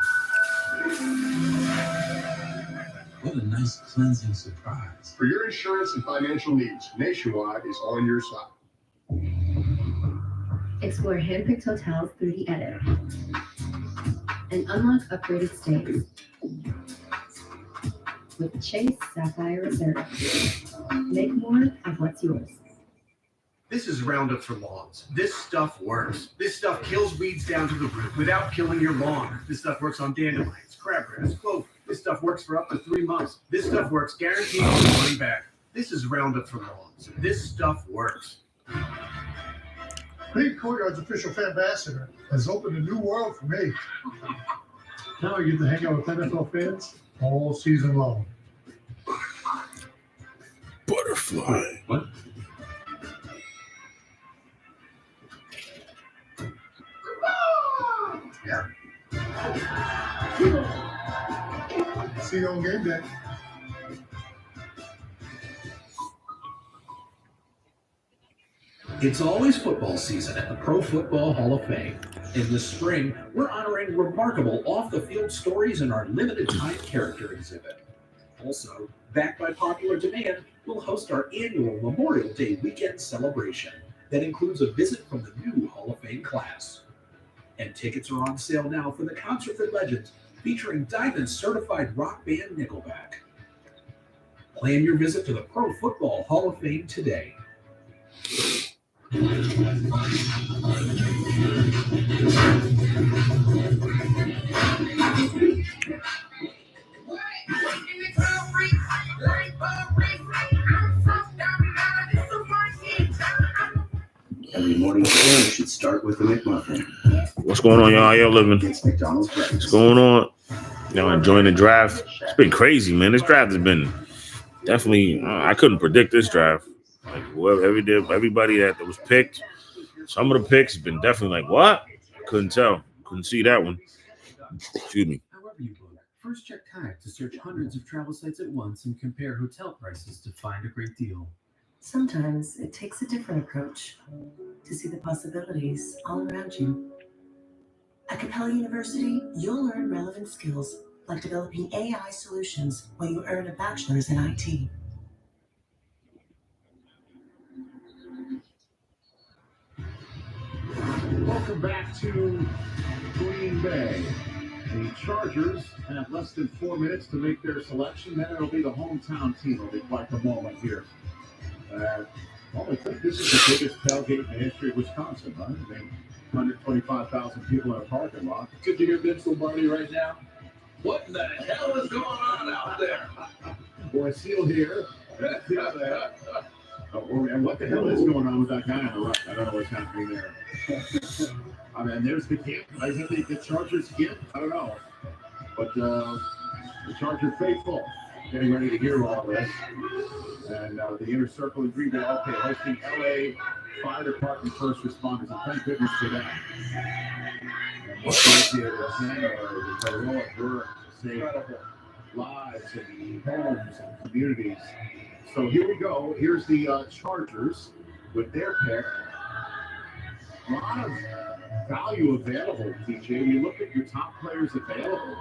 What a nice cleansing surprise. For your insurance and financial needs, Nationwide is on your side. Explore handpicked hotels through the edit and unlock upgraded stays with Chase Sapphire Reserve. Make more of what's yours. This is Roundup for lawns. This stuff works. This stuff kills weeds down to the root without killing your lawn. This stuff works on dandelions, crabgrass, clover, This stuff works for up to 3 months. This stuff works guaranteed all the money back. This is Roundup for Lawns. This stuff works. Being Courtyard's official fan ambassador has opened a new world for me. Now I get to hang out with NFL fans all season long. Butterfly. What? Yeah. See you on game day. It's always football season at the Pro Football Hall of Fame. In the spring, we're honoring remarkable off-the-field stories in our limited-time character exhibit. Also, backed by popular demand, we'll host our annual Memorial Day weekend celebration that includes a visit from the new Hall of Fame class. And tickets are on sale now for the Concert for Legends, featuring Diamond-certified rock band Nickelback. Plan your visit to the Pro Football Hall of Fame today. Every morning should start with the McMuffin. What's going on, y'all? How y'all living? What's going on? Y'all enjoying the draft? It's been crazy, man. This draft has been definitely. I couldn't predict this draft. Like whoever, everybody that was picked, some of the picks have been definitely like, what? Couldn't tell. Couldn't see that one. Excuse me. However you book, first check Kayak to search hundreds of travel sites at once and compare hotel prices to find a great deal. Sometimes it takes a different approach to see the possibilities all around you. At Capella University, you'll learn relevant skills like developing AI solutions while you earn a bachelor's in IT. Welcome back to Green Bay. The Chargers have less than 4 minutes to make their selection. Then it'll be the hometown team. It'll be quite the moment here. Well, I think this is the biggest tailgate in the history of Wisconsin, right? I mean, 125,000 people in a parking lot. Could you hear Vince Lombardi right now? What in the hell is going on out there? Boy, Seal here. Seal there. And what the hell is going on with that guy on the right? I don't know what's happening there. I mean, there's the camp. I think the Chargers camp. I don't know. But the Charger faithful getting ready to hear all this. And the inner circle in Green Bay, okay, hosting LA Fire Department first responders. And thank goodness for that. And what the January, the heroic work to save lives and homes and communities. So here we go. Here's the Chargers with their pick. A lot of value available, TJ. You look at your top players available,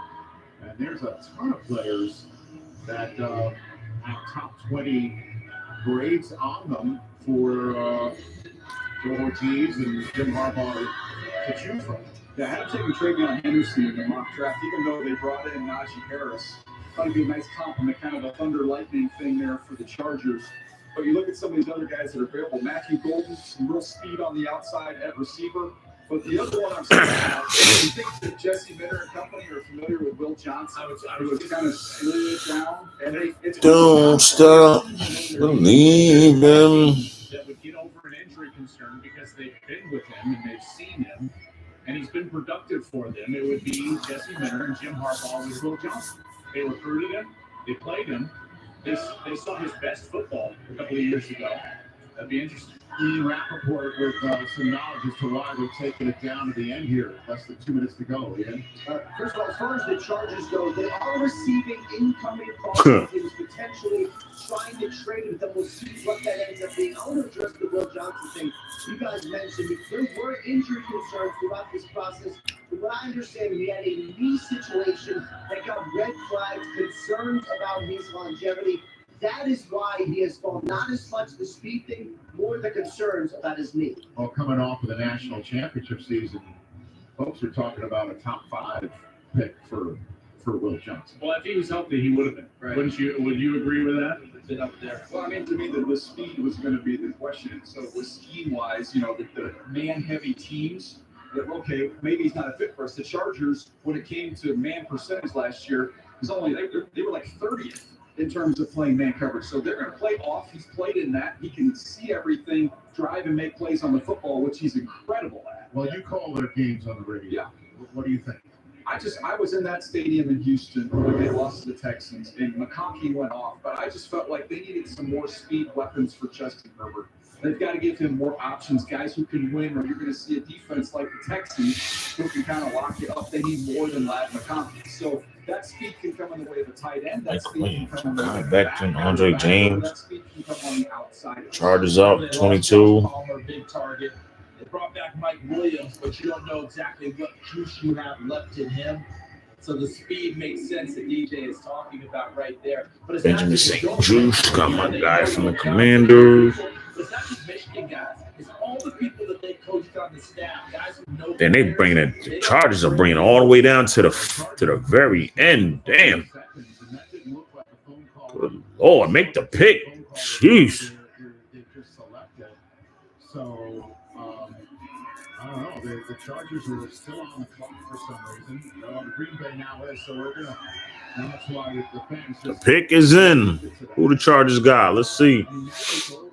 and there's a ton of players that have top 20 grades on them for Joe Ortiz and Jim Harbaugh to choose from. Yeah, I had taken Travion Henderson in the mock draft, even though they brought in Najee Harris. Thought it'd be a nice compliment, kind of a thunder lightning thing there for the Chargers. But you look at some of these other guys that are available. Matthew Golden, some real speed on the outside at receiver. But the other one I'm saying about, you think that Jesse Minter and company are familiar with Will Johnson? I was kind of slid down. And Don't stop believing. That would get over an injury concern because they've been with him and they've seen him. And he's been productive for them. It would be Jesse Minter and Jim Harbaugh with Will Johnson. They recruited him. They played him. They saw his best football a couple of years ago. That'd be interesting. Ian Rappaport with some knowledge as to why they're taking it down to the end here. Less than 2 minutes to go, Ian. First of all, as far as the Chargers go, they are receiving incoming calls. He was potentially trying to trade with them. We'll see what that ends up being. I want to address the Will Johnson thing. You guys mentioned there were injury concerns throughout this process. From what I understand, he had a knee situation that got red flags, concerns about his longevity. That is why he has fallen. Not as much the speed thing, more the concerns about his knee. Well, coming off of the national championship season, folks are talking about a top 5 pick for Will Johnson. Well, if he was healthy, he would have been. Right. Would you agree with that? Been up there. Well, I mean, to me, the speed was going to be the question. So, with scheme-wise, the man-heavy teams, that, okay, maybe he's not a fit for us. The Chargers, when it came to man percentage last year, was only they were like 30th in terms of playing man coverage. So they're going to play off. He's played in that. He can see everything, drive and make plays on the football, which he's incredible at. Well, you call their games on the radio. Yeah. What do you think? I was in that stadium in Houston when they lost to the Texans, and McConkey went off, but I just felt like they needed some more speed weapons for Justin Herbert. They've got to give him more options, guys who can win, or you're going to see a defense like the Texans who can kind of lock it up. They need more than Lad McConkey. So that speed can come in the way of the tight end. That speed can come in the way of the back. Andre James. That speed can come on the outside. Chargers up 22. Palmer, big target. They brought back Mike Williams, but you don't know exactly what juice you have left in him. So the speed makes sense that DJ is talking about right there. But it's Benjamin not St. just Juice got my guy from the Commanders. It's not just Michigan guys. It's all the people that they coached on the staff, guys who know. Then they bring it. The Chargers are bringing it all the way down to the very end. Damn. Good Lord, make the pick. Jeez. So, I don't know. The Chargers are still on the clock for some reason. The Green Bay now is, so we're gonna. And that's why the fans. The pick is in. Who the Chargers got? Let's see. He's still in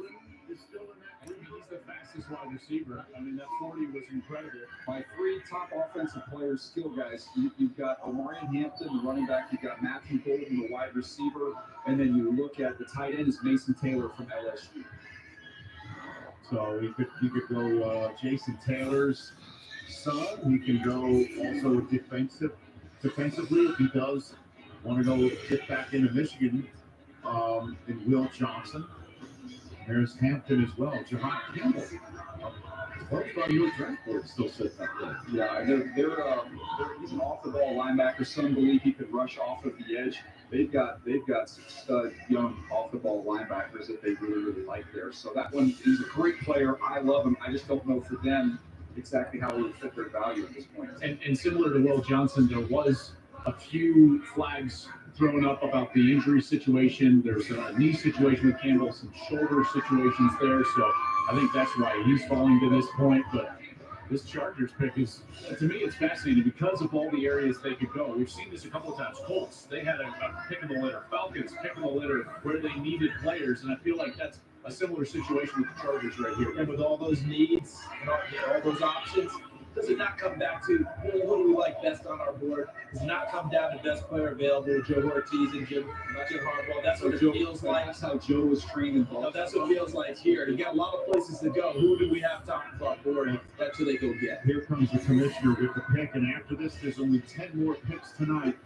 that group. He's the fastest wide receiver. I mean, that 40 was incredible. By three top offensive players, skill guys, you've got Omarion Hampton, the running back. You've got Matthew Golden, the wide receiver, and then you look at the tight end is Mason Taylor from LSU. So he could go Jason Taylor's son. He can go also defensively if he does want to go get back into Michigan. And Will Johnson. There's Hampton as well. Javon Campbell. Both on your draft board still sitting up there. Yeah, he's an off-the-ball linebacker. Some believe he could rush off of the edge. They've got some stud young off-the-ball linebackers that they really like there. So that one, he's a great player. I love him. I just don't know for them exactly how he would fit their value at this point. And similar to Will Johnson, there was a few flags thrown up about the injury situation. There's a knee situation with Campbell, some shoulder situations there. So I think that's why he's falling to this point. But this Chargers pick is, to me, it's fascinating because of all the areas they could go. We've seen this a couple of times. Colts, they had a pick of the litter. Falcons, pick of the litter where they needed players. And I feel like that's a similar situation with the Chargers right here. And with all those needs and all those options, does it not come back to what do we like best on our board? Does it not come down to best player available, Joe Ortiz and Jim Harbaugh? That's what it feels like. That's how Joe was trained in Baltimore. That's what it feels like here. You got a lot of places to go. Who do we have top of our board? That's who they go get. Here comes the commissioner with the pick, and after this, there's only 10 more picks tonight.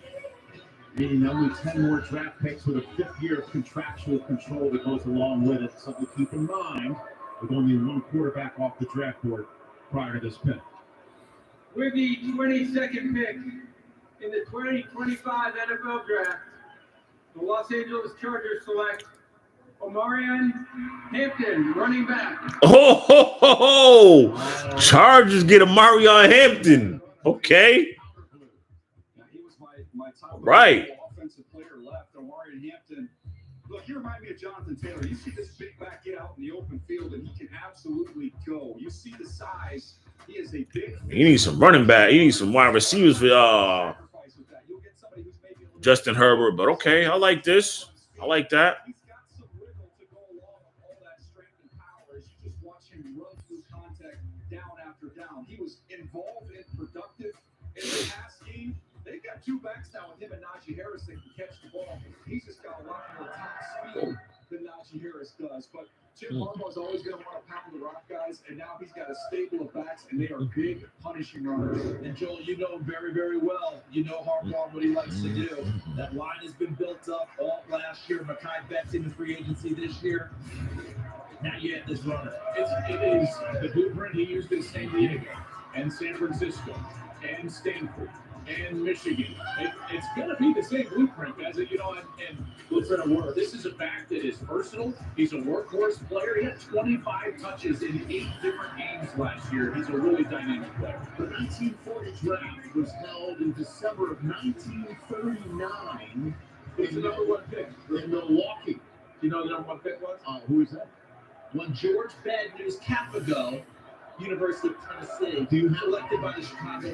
Meaning only 10 more draft picks with a fifth year of contractual control that goes along with it. Something to keep in mind with only one quarterback off the draft board prior to this pick. With the 22nd pick in the 2025 NFL Draft, the Los Angeles Chargers select Omarion Hampton, running back. Oh, Chargers get Omarion Hampton. Okay. He was my top offensive player left, Omarion Hampton. Look, he reminded me of Jonathan Taylor. You see this big back get out in the open field, and he can absolutely go. You see the size. He is a big. He needs some running back. He needs some wide receivers for Justin Herbert. But okay, I like this. I like that. He's got some wiggle to go along with all that strength and power as you just watch him run through contact down after down. He was involved and productive in the pass game. They've got two backs now with him and Najee Harris that can catch the ball. He's just got a lot more top speed than Najee Harris does. But Jim Harbaugh's always going to want to pound the rock, guys, and now he's got a stable of backs, and they are big, punishing runners. And Joel, you know him very, very well. You know Harbaugh, what he likes to do. That line has been built up all last year. Mekhi Becks in the free agency this year. Now you have this runner. It is the blueprint he used in San Diego and San Francisco and Stanford and Michigan. It's going to be the same blueprint, guys. And blueprint of work. This is a back that is versatile. He's a workhorse player. He had 25 touches in 8 different games last year. He's a really dynamic player. The 1940 draft was held in December of 1939. Who's the number one pick? In Milwaukee. Do you know the number one pick was? Who is that? When George Bednar's Capago University of Tennessee, selected by the Chicago.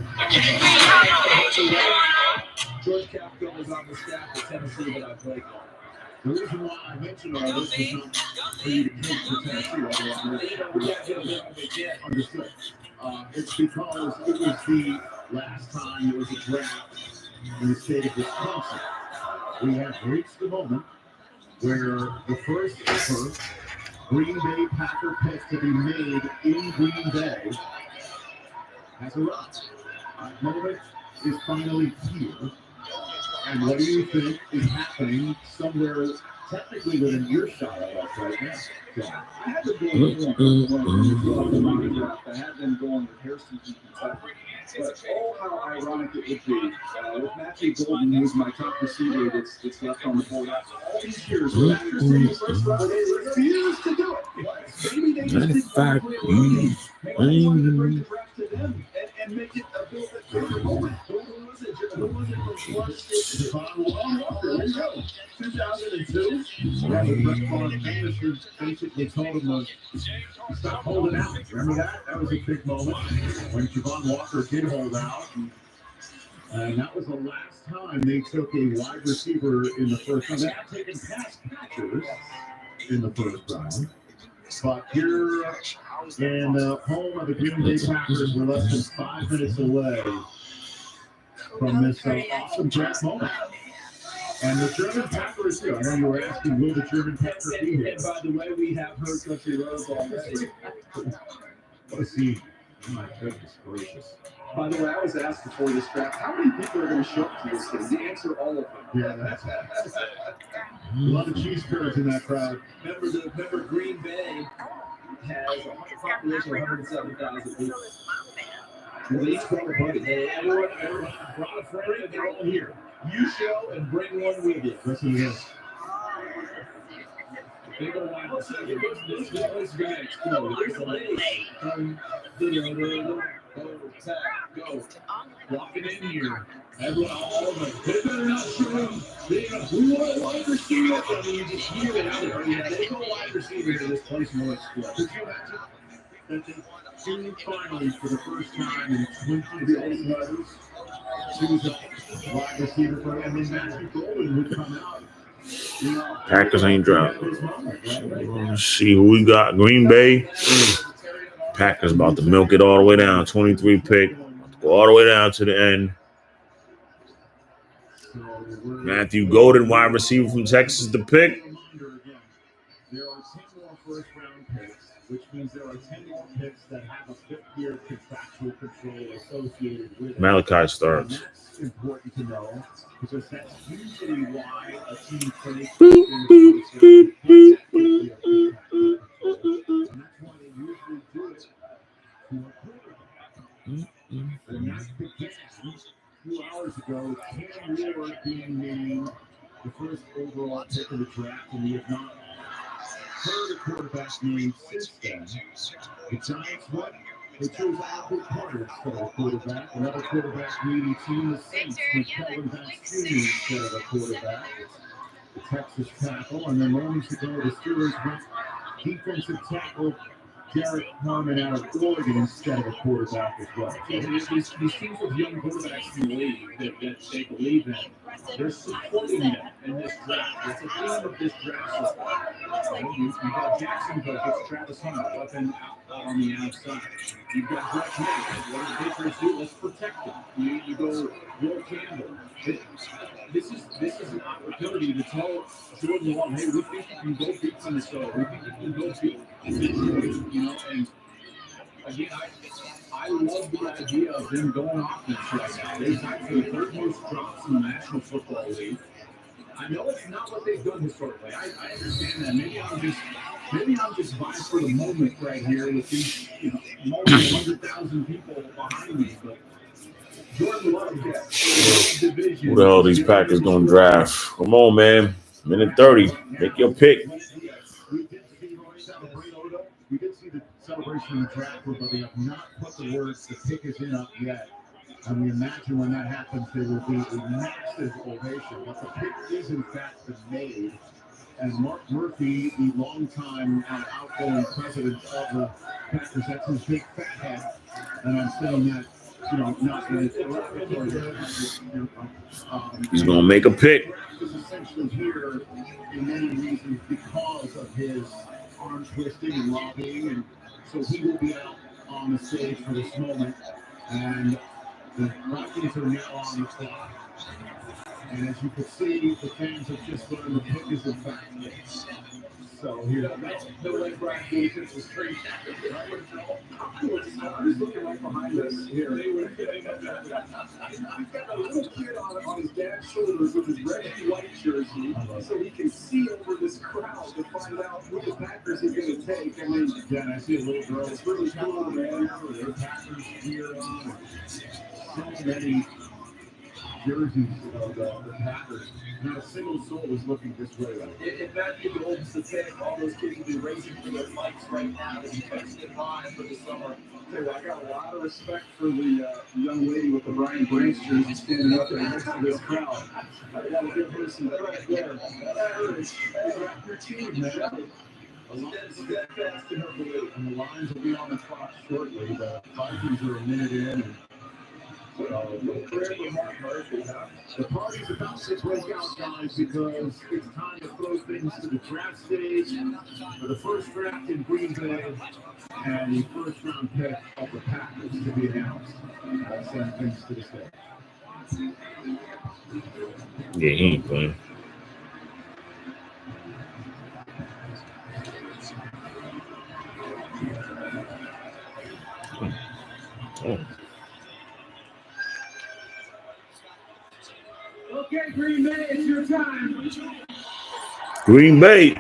George Capco is on the staff of Tennessee that I played for. The reason why I mentioned all this is not for you to coach for Tennessee, understood. It's because it was the last time there was a draft in the state of Wisconsin. We have reached the moment where the first ever Green Bay Packer pick to be made in Green Bay has arrived. That moment is finally here. And what do you think is happening somewhere technically within earshot of us right now? I have been going with Harrison from Kentucky. But oh, how ironic it would be with Matthew Golden, who's my top receiver that's left on the board after all these years. After seeing the first round, they refused to do it. Maybe they just didn't want to play Maybe they wanted to bring the draft to them and make it a bit of a bigger moment. Who was it from Florida State? Javon Walker. There you go. 2002. Yeah, the Brett Favre managers basically told him to stop holding out. Remember that? That was a big moment when Javon Walker did hold out. And that was the last time they took a wide receiver in the first round. They have taken past catchers in the first round. But here in the home of the Green Bay Packers, we're less than 5 minutes away from this awesome draft moment. And the German Packers, I know you were asking, will the German Packers be here? And by the way, we have heard Country Roads already. What a scene. Oh my goodness gracious. By the way, I was asked before this draft, how many people are going to show up to this thing? The answer, all of them. Yeah, that's a lot of cheese curds in that crowd. Remember Green Bay has a population of 107,000 people. Well, they each brought a buddy. Everyone brought a friend, and they're all here. You show and bring one with you. Listen to this. They go wide receiver. This place is going to explode. There's a lady. Go. Walking in here. Everyone, all of them. They better not show them. We want a wide receiver. I mean, you just hear it out there. If they go wide receiver to this place, will explode. Could you imagine that the two finals for the first time in 20 years choose a wide receiver for, and then Matthew Golden would come out. Packers ain't dropped. Let's see who we got. Green Bay. Packers about to milk it all the way down. 23 pick. Go all the way down to the end. Matthew Golden, wide receiver from Texas, the pick. There are 10 more first-round picks, which means there are 10 more picks that have a fifth-year contractual control associated with it. Malachi starts. And that's important to know because that's usually why a team plays. Boop, boop, boop, boop, boop. And that's why they usually do it to a quarterback. And that's the case. A few hours ago, Cam Ward being named the first overall pick of the draft, and we have not heard a quarterback name since then. The Giants won. They chose Alfred Carter instead of a quarterback. Another quarterback needy team, the Saints, with Kellen Bass Jr. instead of a quarterback. The Texas tackle, and then moments ago, the Steelers went defensive tackle Derek Harmon out of Oregon instead of a quarterback as well. These teams with young quarterbacks in the league that they believe in, they're supporting them in this draft. It's a theme of this draft. You've got Jacksonville, it's Travis Hunter up and out on the outside. You've got Brett May. What do the Patriots do? Let's protect them. You go Will Campbell. This is an opportunity to tell Jordan Love, hey, we think you can go beat Minnesota. We think you can go beat Detroit, and again, I love the idea of them going offense right now. They've actually the third most drops in the National Football League. I know it's not what they've done historically. I understand that. Maybe I'm just vying for the moment right here with these, multiple 100,000 people behind me, but Jordan Love gets division. Who the hell these Packers gonna draft? Come on, man. Minute 30. Make your pick. We did see the celebration in the draft, but they have not put the words, the pick is in up yet. And we imagine when that happens, there will be a massive ovation. But the pick is, in fact, been made. And Mark Murphy, the longtime outgoing president of the Packers, that's his big fat head. And I'm saying that, not in He's gonna make a pick. is essentially here in many reasons because of his arm twisting and lobbying, and so he will be out on the stage for this moment. And the Rockies are now on the clock. And as you can see, the fans have just learned the pick is in fact this. So here, no way Brad Williams was trained. I was looking right behind us here. He's got a little kid on his dad's shoulders with his red and white jersey, so he can see over this crowd to find out who the Packers are going to take. I mean, yeah, I see a little girl. It's really cool, man. The Packers here on so many jerseys of the Packers. Not a single soul is looking this way. If Matthew Golden's the pick, all those kids will be racing for their bikes right now to be tested high for the summer. I got a lot of respect for the young lady with the Brian Branch jersey standing up there next to this crowd. I got to give her some credit there. That hurts. Your team, man. Steadfast in her belief. And the lines will be on the clock shortly. The Vikings are a minute in. And the party's about to break out, guys, because it's time to throw things to the draft stage for the first draft in Green Bay and the first round pick of the Packers to be announced. I'll send things to the stage. Yeah, he ain't playing. Oh. Okay, Green Bay, it's your time. Green Bay.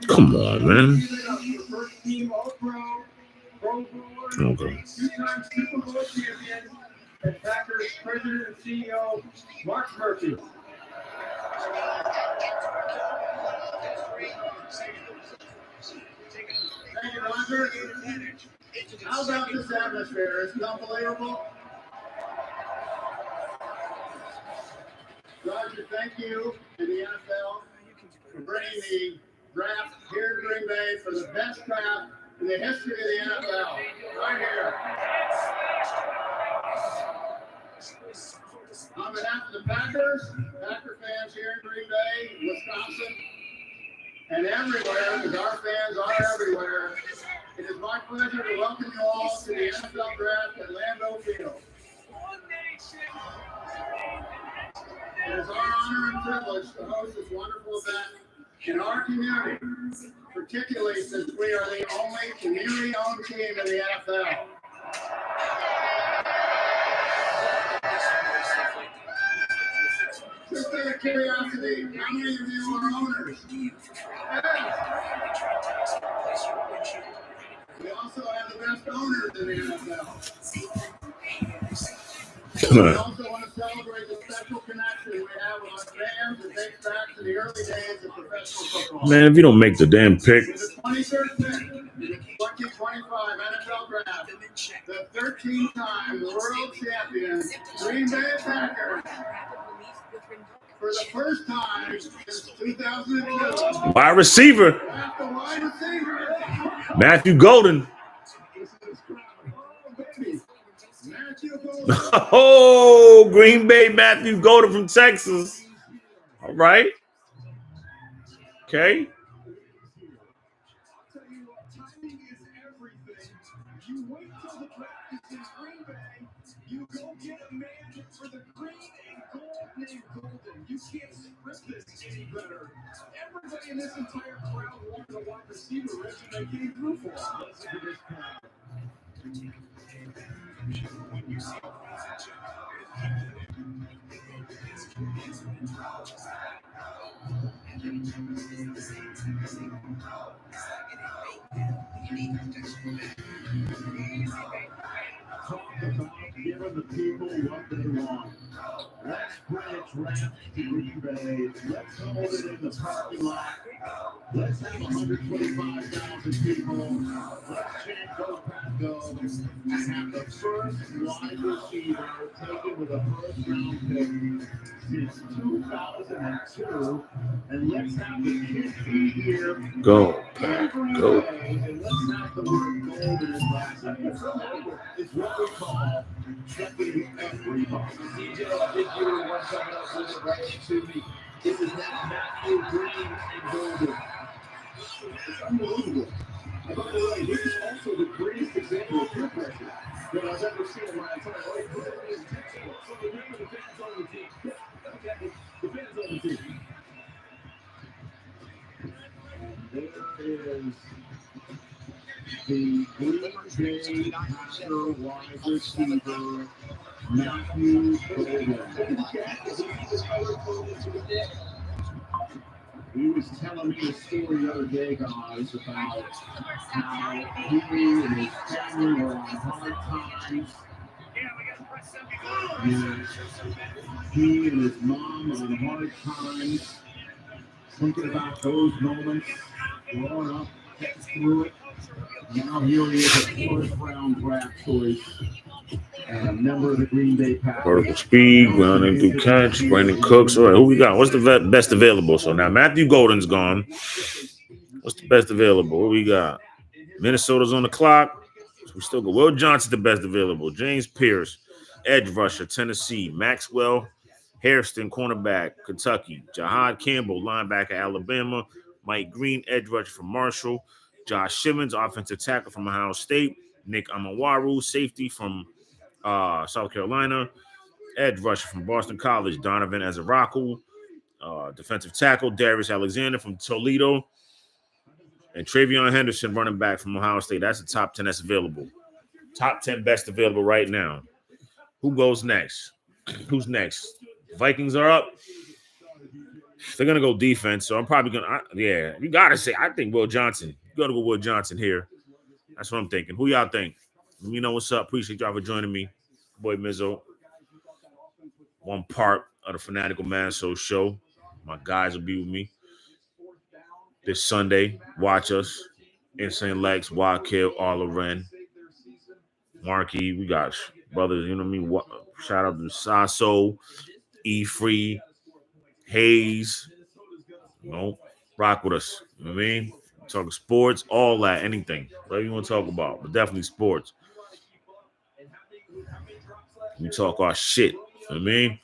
Come on, man. First team All-Pro, Pro Bowler, Okay. two-time Super Bowl champion, and Packers President and CEO Mark Murphy. Thank you, Roger. How about this atmosphere? Isn't it unbelievable? Roger, thank you to the NFL for bringing the draft here in Green Bay for the best draft in the history of the NFL. Right here. On behalf of the Packers, Packer fans here in Green Bay, Wisconsin, and everywhere, because our fans are everywhere, it is my pleasure to welcome you all to the NFL Draft at Lambeau Field. It is our honor and privilege to host this wonderful event in our community, particularly since we are the only community-owned team in the NFL. Just out of curiosity, how many of you are owners? We also have the best owners in the NFL. We also want to celebrate the special connection we have with our fans that dates back to the early days of professional football. Man, if you don't make the damn pick. With the 23rd pick, 2025 NFL Draft, the 13-time world champion Green Bay Packers, for the first time since 2002. Wide receiver. Matthew Golden. Oh, Green Bay Matthew Golden from Texas. All right. Okay. You wait till the draft is in Green Bay. You go get a man for the green and gold named Golden. You can't script this any better. Everybody in this entire crowd wanted a wide receiver resume came through for us. Listen to this crowd. Give him the people what they want. Let's bring it draft to Green Bay. Let's hold it in the parking lot. Let's have 125,000 people. Let's chant Go Pack Go. And have the first wide receiver taken with a first-round pick since 2002. And let's have the kids be here. Go, Pack, go. And let's have the word gold in his last name. It's what we call checking every box. DJ, I think you were one coming up with it right to me. This is now Matthew Green and Golden. It's unbelievable. And by the way, this is also the greatest example of peer pressure that I've ever seen in my entire life. So remember the fans on the team. Okay, the fans on the team. And there is the Green Bay Packer wide receiver, Matthew Golden. He was telling me a story the other day, guys, about how he and his family were on hard times. He and his mom on hard times, thinking about those moments, growing up, getting through it. Now here he is, a first-round draft choice. And a member of the Green Bay Packers. Vertical speed, grounding through catch, Brandon Cooks. All right, who we got? What's the best available? So now Matthew Golden's gone. What's the best available? What we got? Minnesota's on the clock. So we still go. Will Johnson's the best available. James Pierce, edge rusher, Tennessee. Maxwell Hairston, cornerback, Kentucky. Jahad Campbell, linebacker, Alabama. Mike Green, edge rusher from Marshall. Josh Simmons, offensive tackle from Ohio State. Nick Amawaru, safety from South Carolina. Edge rusher from Boston College, Donovan Azaraku. Defensive tackle, Darius Alexander from Toledo. And Travion Henderson, running back from Ohio State. That's the top 10 that's available. Top 10 best available right now. Who goes next? Who's next? Vikings are up. They're going to go defense, so I'm probably going to, you got to say, I think Will Johnson. You got to go Will Johnson here. That's what I'm thinking. Who y'all think? Let me know what's up. Appreciate y'all for joining me. Boy Mizzo. One part of the Fanatical Massholes show. My guys will be with me this Sunday. Watch us. Insane Lex, Wildkill, Arla Wren, Marky. We got brothers, you know what I mean? Shout out to Sasso, E-Free, Hayes. Rock with us. You know what I mean? Talking sports, all that, anything. Whatever you want to talk about, but definitely sports. We talk our shit. You know what I mean?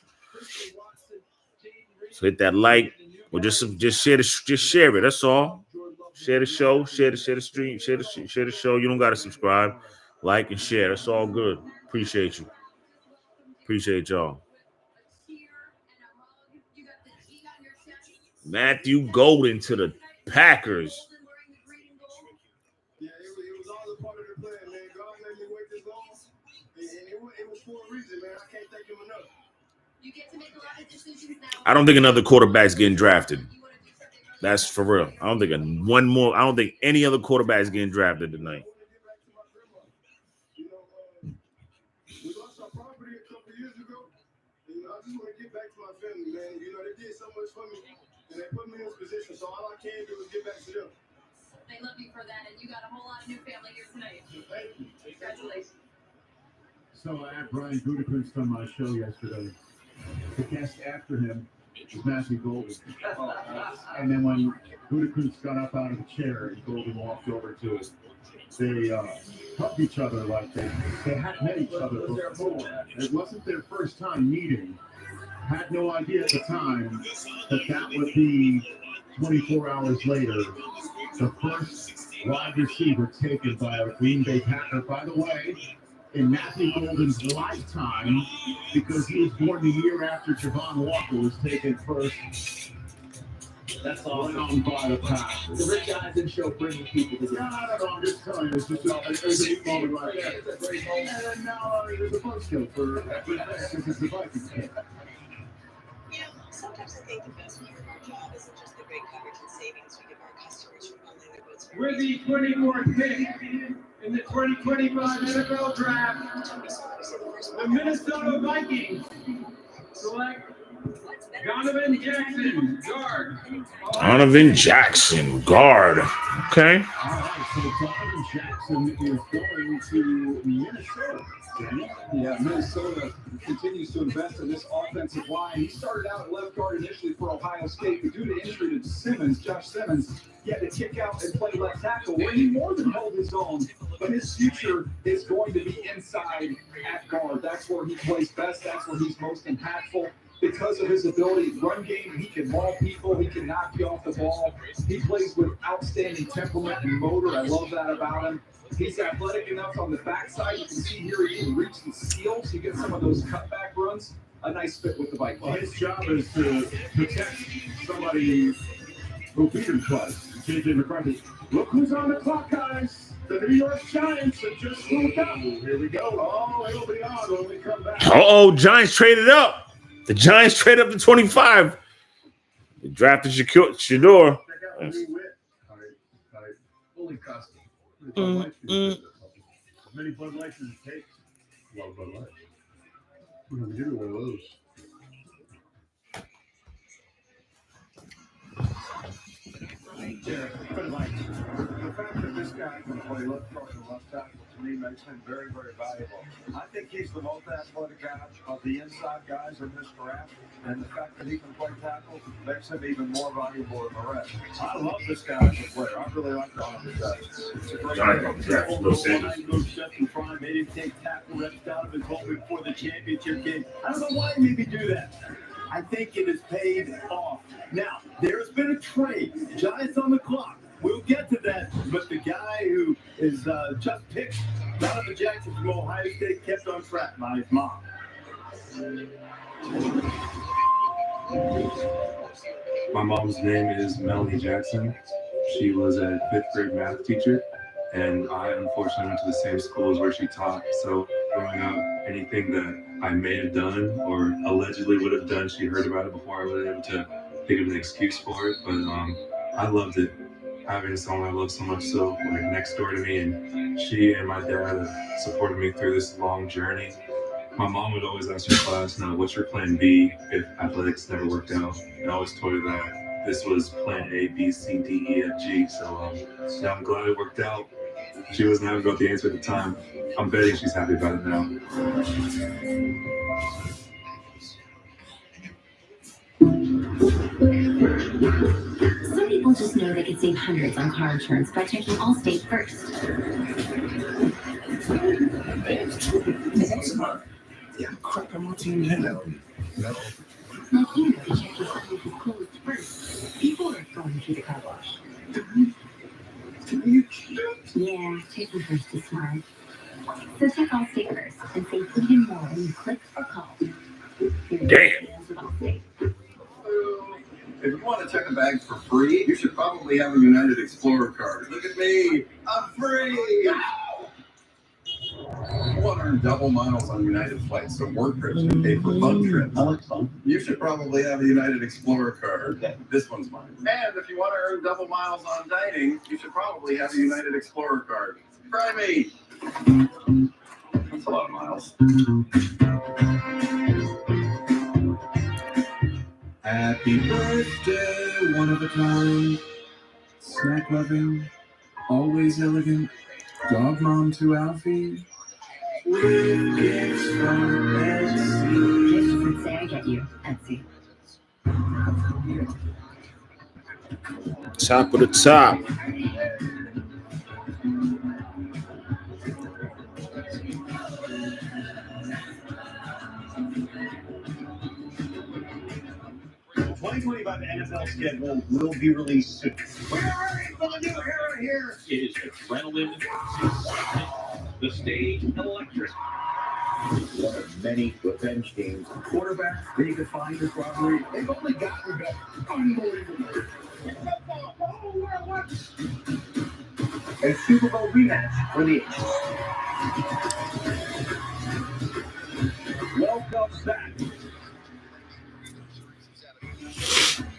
So hit that like or just share it. That's all. Share the show, share the stream, share the show. You don't gotta subscribe, like and share. That's all good. Appreciate you. Appreciate y'all. Matthew Golden to the Packers. Yeah, it was all a part of the plan, man. God let me wait this long, and it was for a reason, man. I can't thank him enough. You get to make a lot of decisions now. I don't think another quarterback's getting drafted. That's for real. I don't think any other quarterback is getting drafted tonight. We lost our property a couple years ago. And I just want to get back to my family, man. You know, they did so much for me, and they put me in this position. So all I can do is get back to them. They love you for that, and you got a whole lot of new family here tonight. Thank you. Congratulations. So I had Brian Gutekunst on my show yesterday. The guest after him was Matthew Golden. And then when Gutekunst got up out of the chair and Golden walked over to us, they hugged each other like they hadn't met each other before. It wasn't their first time meeting. Had no idea at the time that would be 24 hours later, the first wide receiver taken by a Green Bay Packer. By the way, in Matthew Golden's lifetime, because he was born the year after Javon Walker was taken first. That's awesome. Round by the Packers. The Rich Eisen show bringing people together. No, I'm just telling you, it's just a moment right there. And then now there's a buzzkill for because it's the Vikings game. You know, sometimes I think the best part of our job isn't just the great coverage and savings we give our customers from bundling their goods. With the 24th pick In the 2025 NFL Draft, the Minnesota Vikings select Donovan Jackson, guard. Donovan Jackson, guard. Okay. All right, so Donovan Jackson is going to Minnesota. Yeah, Minnesota continues to invest in this offensive line. He started out at left guard initially for Ohio State, but due to injury to Simmons, Josh Simmons, he had to kick out and play left tackle, where he more than held his own. But his future is going to be inside at guard. That's where he plays best. That's where he's most impactful. Because of his ability, run game, he can maul people, he can knock you off the ball. He plays with outstanding temperament and motor. I love that about him. He's athletic enough on the backside. You can see here he can reach the seals. You get some of those cutback runs. A nice fit with the Vikings. Well, his job is to protect somebody who beat him twice. JJ McCarthy. Look who's on the clock, guys. The New York Giants have just moved up. Here we go. Oh, it'll be on when we come back. Uh-oh, Giants traded up. The Giants traded up to 25. They drafted Shador. Fully custom. As many Bud Lights as it takes. A lot of Bud Lights. We're going to give you one of those. Yeah, Bud Lights. The fact that this guy can play left guard and left tackle to me makes him very, very valuable. I think he's the most athletic guy of the inside guys in this draft, and the fact that he can play tackle makes him even more valuable than the rest. I love this guy as a player. I really like Donovan Jackson. It's a great Step in front, made him take tackle reps. Donovan told me before the championship game. I don't know why he made me do that. I think it has paid off. Now, there's been a trade. Giants on the clock. We'll get to that. But the guy who is just picked, Donovan Jackson from Ohio State, kept on track by his mom. My mom's name is Melanie Jackson. She was a 5th grade math teacher, and I unfortunately went to the same schools where she taught. So growing up, anything that I may have done or allegedly would have done, she heard about it before I was able to think of an excuse for it. But I loved it. Having someone I love so much so like next door to me, and she and my dad have supported me through this long journey. My mom would always ask her class, "Now, what's your plan B if athletics never worked out?" And I always told her that this was plan A, B, C, D, E, F, G. So yeah, I'm glad it worked out. She wasn't happy about the answer at the time. I'm betting she's happy about it now. Some people just know they could save hundreds on car insurance by checking Allstate first. That's smart. Yeah, crap, I'm on team now. No. Like you could check your finances closed first before going to the car wash. Yeah, checking first is smart. So check Allstate first and save even more when you click or call. Damn. If you want to check a bag for free, you should probably have a United Explorer card. Look at me, I'm free! You want to earn double miles on United flights, so work trips and pay for fun trips. I like fun. You should probably have a United Explorer card. Okay. This one's mine. And if you want to earn double miles on dining, you should probably have a United Explorer card. Try me! That's a lot of miles. Happy birthday, one of a kind, snack loving, always elegant, dog mom to Alfie. With gifts from Etsy. Just would say I get you, Etsy. Top of the top. The 2025 NFL schedule will be released soon. We're ready for the new era here. It is adrenaline, excitement, the stage electric. One of many revenge games. Quarterback ready to find his robbery. They've only gotten better. Unbelievable. A Super Bowl rematch for the Welcome back.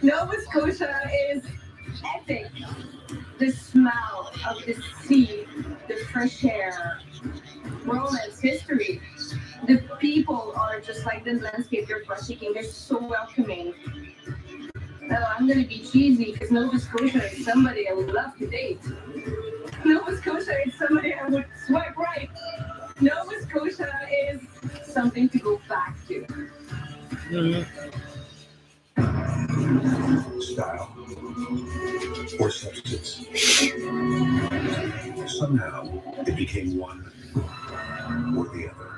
Nova Scotia is epic. The smell of the sea the fresh air, romance, history. The people are just like the landscape you're breathtaking. They're so welcoming. I'm going to be cheesy because Nova Scotia is somebody I would love to date. Nova Scotia is somebody I would swipe right. Nova Scotia is something to go back to. Style or substance. Somehow it became one or the other.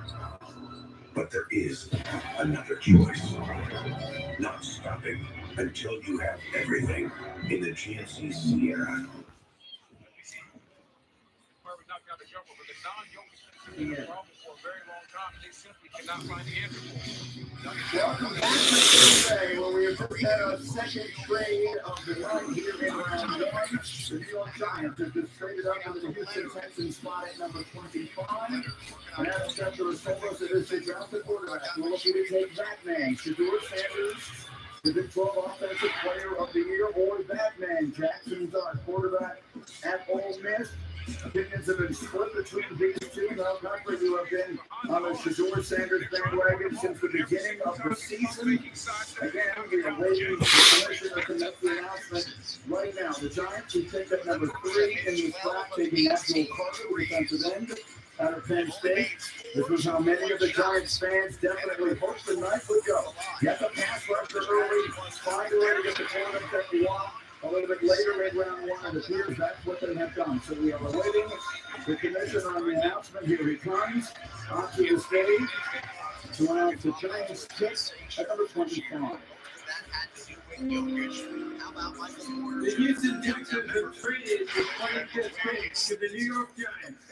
But there is another choice. Not stopping until you have everything in the GNC Sierra. Welcome back to Tuesday, where we have just had a second trade of the night here in round one. The New York Giants have just traded up into the Houston Texans spot at number 25. And Adam Schefter has told us that as they draft the quarterback, we're looking to take that man, Shedeur Sanders, the Big 12 Offensive Player of the Year, or that man, Jackson Dart, quarterback at Ole Miss. Opinions have been split between these two. Now, Patrick, you have been on the Shedeur Sanders bandwagon since the beginning of the season. Again, we are waiting for the commissioner to make the announcement right now. The Giants, who take at number 3 in this draft, taking Abdul Carter, the defensive end out of Penn State. This was how many of the Giants fans definitely hoped the night would go. Get the pass rusher early, find a way to get the cornerback that you want. A little bit later in round one, it appears that's what they have done. So we are awaiting the commission on the announcement. Here he comes onto the stage to announce the Giants pick at number 25. The Houston Texans have traded the 25th pick to the New York Giants.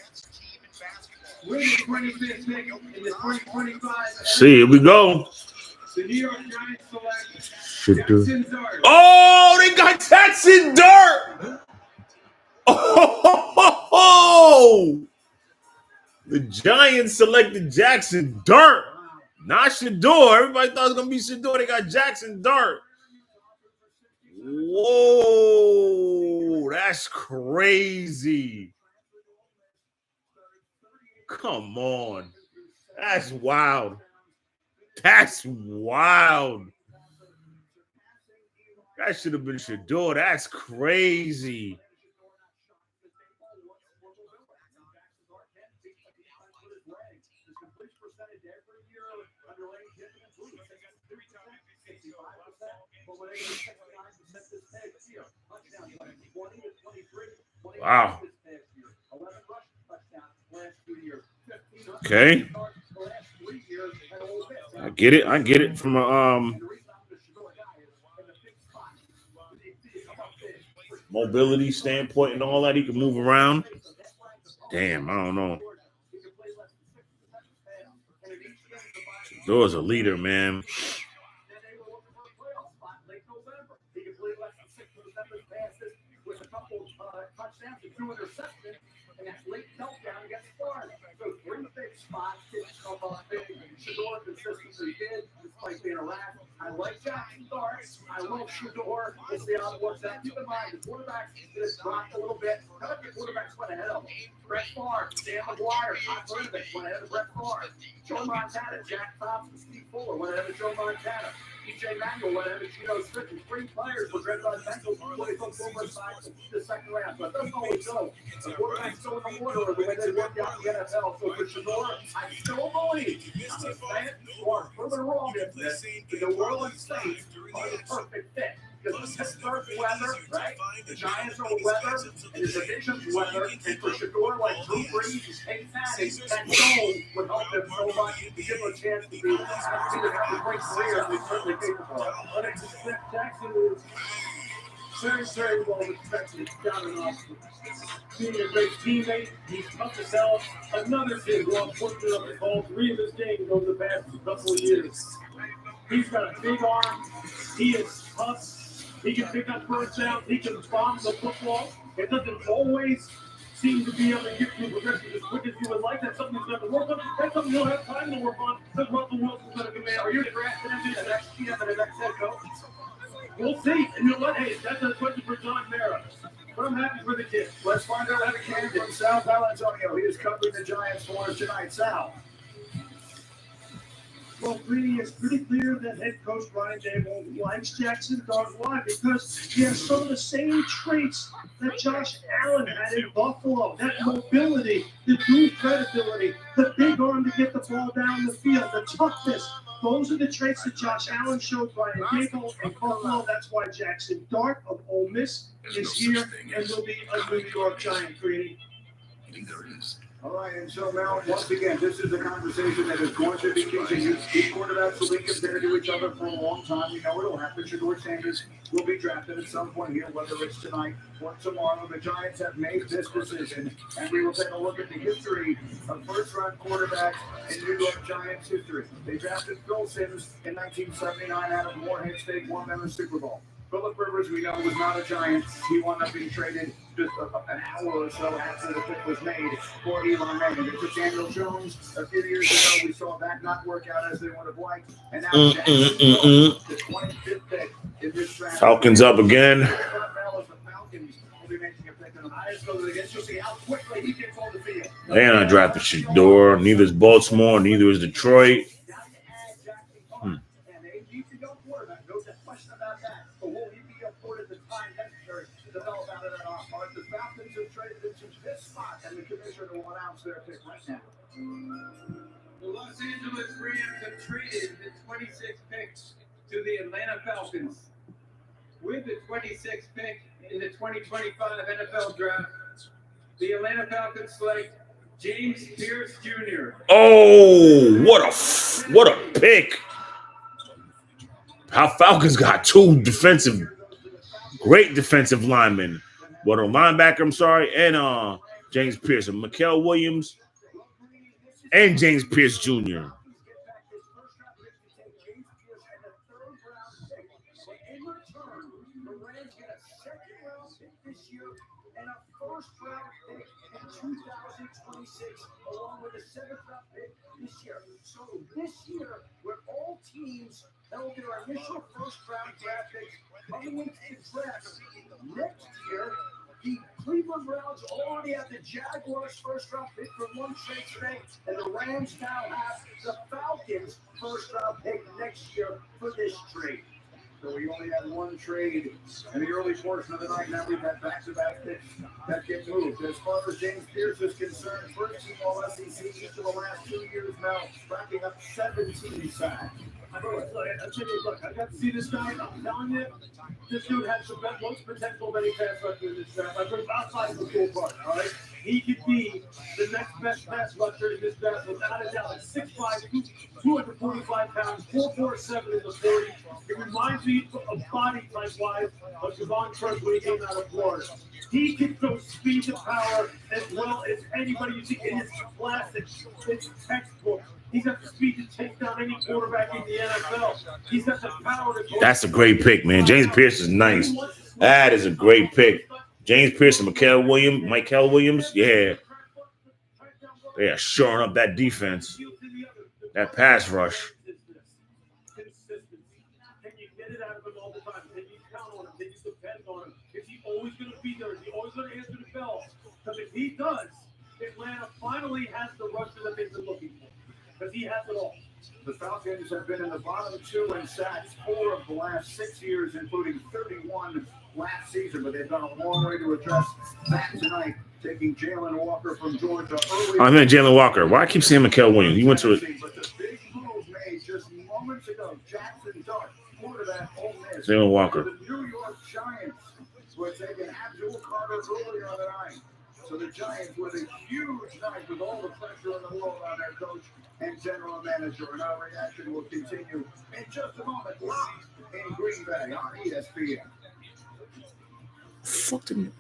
With the 25th pick in the 2025. See, here we go. The New York Giants select Jackson Dart. Oh, they got Jackson Dart. Oh, the Giants selected Jackson Dart, not Shedeur. Everybody thought it was gonna be Shedeur. They got Jackson Dart. Whoa, that's crazy. Come on. That's wild. That's wild. That should have been Shedeur. That's crazy. Wow. Okay. I get it. I get it from a mobility standpoint and all that. He can move around. Damn, I don't know. Shedeur's a leader, man. And that late meltdown against Florida. So 3 big spots didn't come up big. Shedeur consistently did, despite being harassed. I like Jackson Dart. I love Shedeur. We'll see how it works out. Keep in mind, the quarterback has dropped a little bit. None of the quarterbacks went ahead of him. Brett Favre, Dan McGuire, Todd Burdick went ahead of Brett Favre. Joe Montana, Jack Thompson, Steve Fuller went ahead of Joe Montana. DJ Manuel went ahead of Geno Smith. And 3 players were drafted on Bengals before they took over side the second round. So it doesn't always go. The quarterback's still in the order the way they worked out in the NFL. So for Shedeur, I still believe, I'm a fan, you are further wrong in this. The New Orleans Saints are the perfect fit. Because the Pittsburgh weather, right? The Giants are weather, and the division's weather. And for Shedeur, like Drew Brees and Peyton Manning, that zone would help them so much to give them a chance to be a great career, and they're certainly capable of. But Jackson is very, very well respected down in Austin. Being a great teammate, he's tough as hell. Another kid who unfortunately up the ball 3 of his games over the past couple of years. He's got a big arm. He is tough. He can pick up first down. He can bomb the football. It doesn't always seem to be able to get through progression as quick as you would like. That's something he's going to work on. That's something he'll have time to work on because Russell Wilson's going to come in. Are you drafting him to the next GM and the next head coach? We'll see. And you know what? Hey, that's a question for John Mara. but I'm happy for the kid. Let's find out what we can from Sal Palantonio. He is covering the Giants for us tonight. Sal. Well, Greeny, it's pretty clear that head coach Brian Daboll likes Jackson Dart. Why? Because he has some of the same traits that Josh Allen had in Buffalo. That mobility, the dual credibility, the big arm to get the ball down the field, the toughness. Those are the traits that Josh Allen showed Brian Daboll in Buffalo. That's why Jackson Dart of Ole Miss is here and will be a New York Giant, Greeny. All right, and so now, once again, this is a conversation that is going to be continued. These quarterbacks will be compared to each other for a long time. We know it'll happen. Shador Sanders will be drafted at some point here, whether it's tonight or tomorrow. The Giants have made this decision, and we will take a look at the history of first-round quarterbacks in New York Giants history. They drafted Phil Simms in 1979 out of Morehead State, won them a Super Bowl. Phillip Rivers, we know, was not a Giant. He wound up being traded just an hour or so after the pick was made for Eli Manning. They took Daniel Jones a few years ago. We saw that not work out as they would have liked. And now the 25th pick in this draft. Falcons up again. The Falcons will be making a pick on the highest goal against. You'll see how quickly he gets on the field. They ain't drafted Shador. Neither is Baltimore. Neither is Detroit. The Falcons have traded into this spot, and the commissioner will announce their pick right now. The Los Angeles Rams have traded the 26th pick to the Atlanta Falcons. With the 26th pick in the 2025 NFL Draft, the Atlanta Falcons select James Pierce Jr. Oh, what a pick! How Falcons got two great defensive linemen. Well, a linebacker, I'm sorry, and James Pierce, and Mikael Williams, and James Pierce Jr. Along with a 7th-round pick this year. So this year, where all teams held their initial first-round draft picks coming into the draft, next year, the Cleveland Browns already have the Jaguars' first-round pick from one trade today, and the Rams now have the Falcons' first-round pick next year for this trade. So we only had one trade in the early portion of the night. Now we've had back-to-back picks that get moved. As far as James Pierce is concerned, first team all SEC each of the last 2 years now, racking up 17 sacks. Look, I got to see this guy. I'm telling you, this dude has the most potential of any pass rusher in this draft. I put outside of the cool part, all right? He could be the next best pass rusher in this draft without a doubt. 6'5", 245 pounds, 4.47 in the 40. It reminds me of body type-wise of Javon Curse when he came out of Florida. He can go speed to power as well as anybody you see. It is classic. It's textbook. He's got the speed to take down any quarterback in the NFL. He's got the power to go. That's a great pick, man. James Pierce is nice. That is a great pick. James Pierce and Mikael Williams, yeah. They are shoring up that defense. That pass rush. Can you get it out of him all the time? Can you count on him? Can you depend on him? Is he always going to be there? Is he always going to answer the bell? Because if he does, Atlanta finally has the rusher that they've been looking for. Because he has it all. The Falcons have been in the bottom 2 in sacks 4 of the last 6 years, including 31 last season. But they've gone a long way to address that tonight, taking Jalen Walker from Georgia early. I meant Jalen Walker. Why I keep saying Mikael Williams? He went to it. But the big move made just moments ago, Jackson Dart, quarterback Ole Miss. Jalen Walker. The New York Giants were taking Abdul Carter earlier on the night. So the Giants with a huge night with all the pressure in the world on their coach and general manager. And our reaction will continue in just a moment. Live in Green Bay on ESPN. Fucking.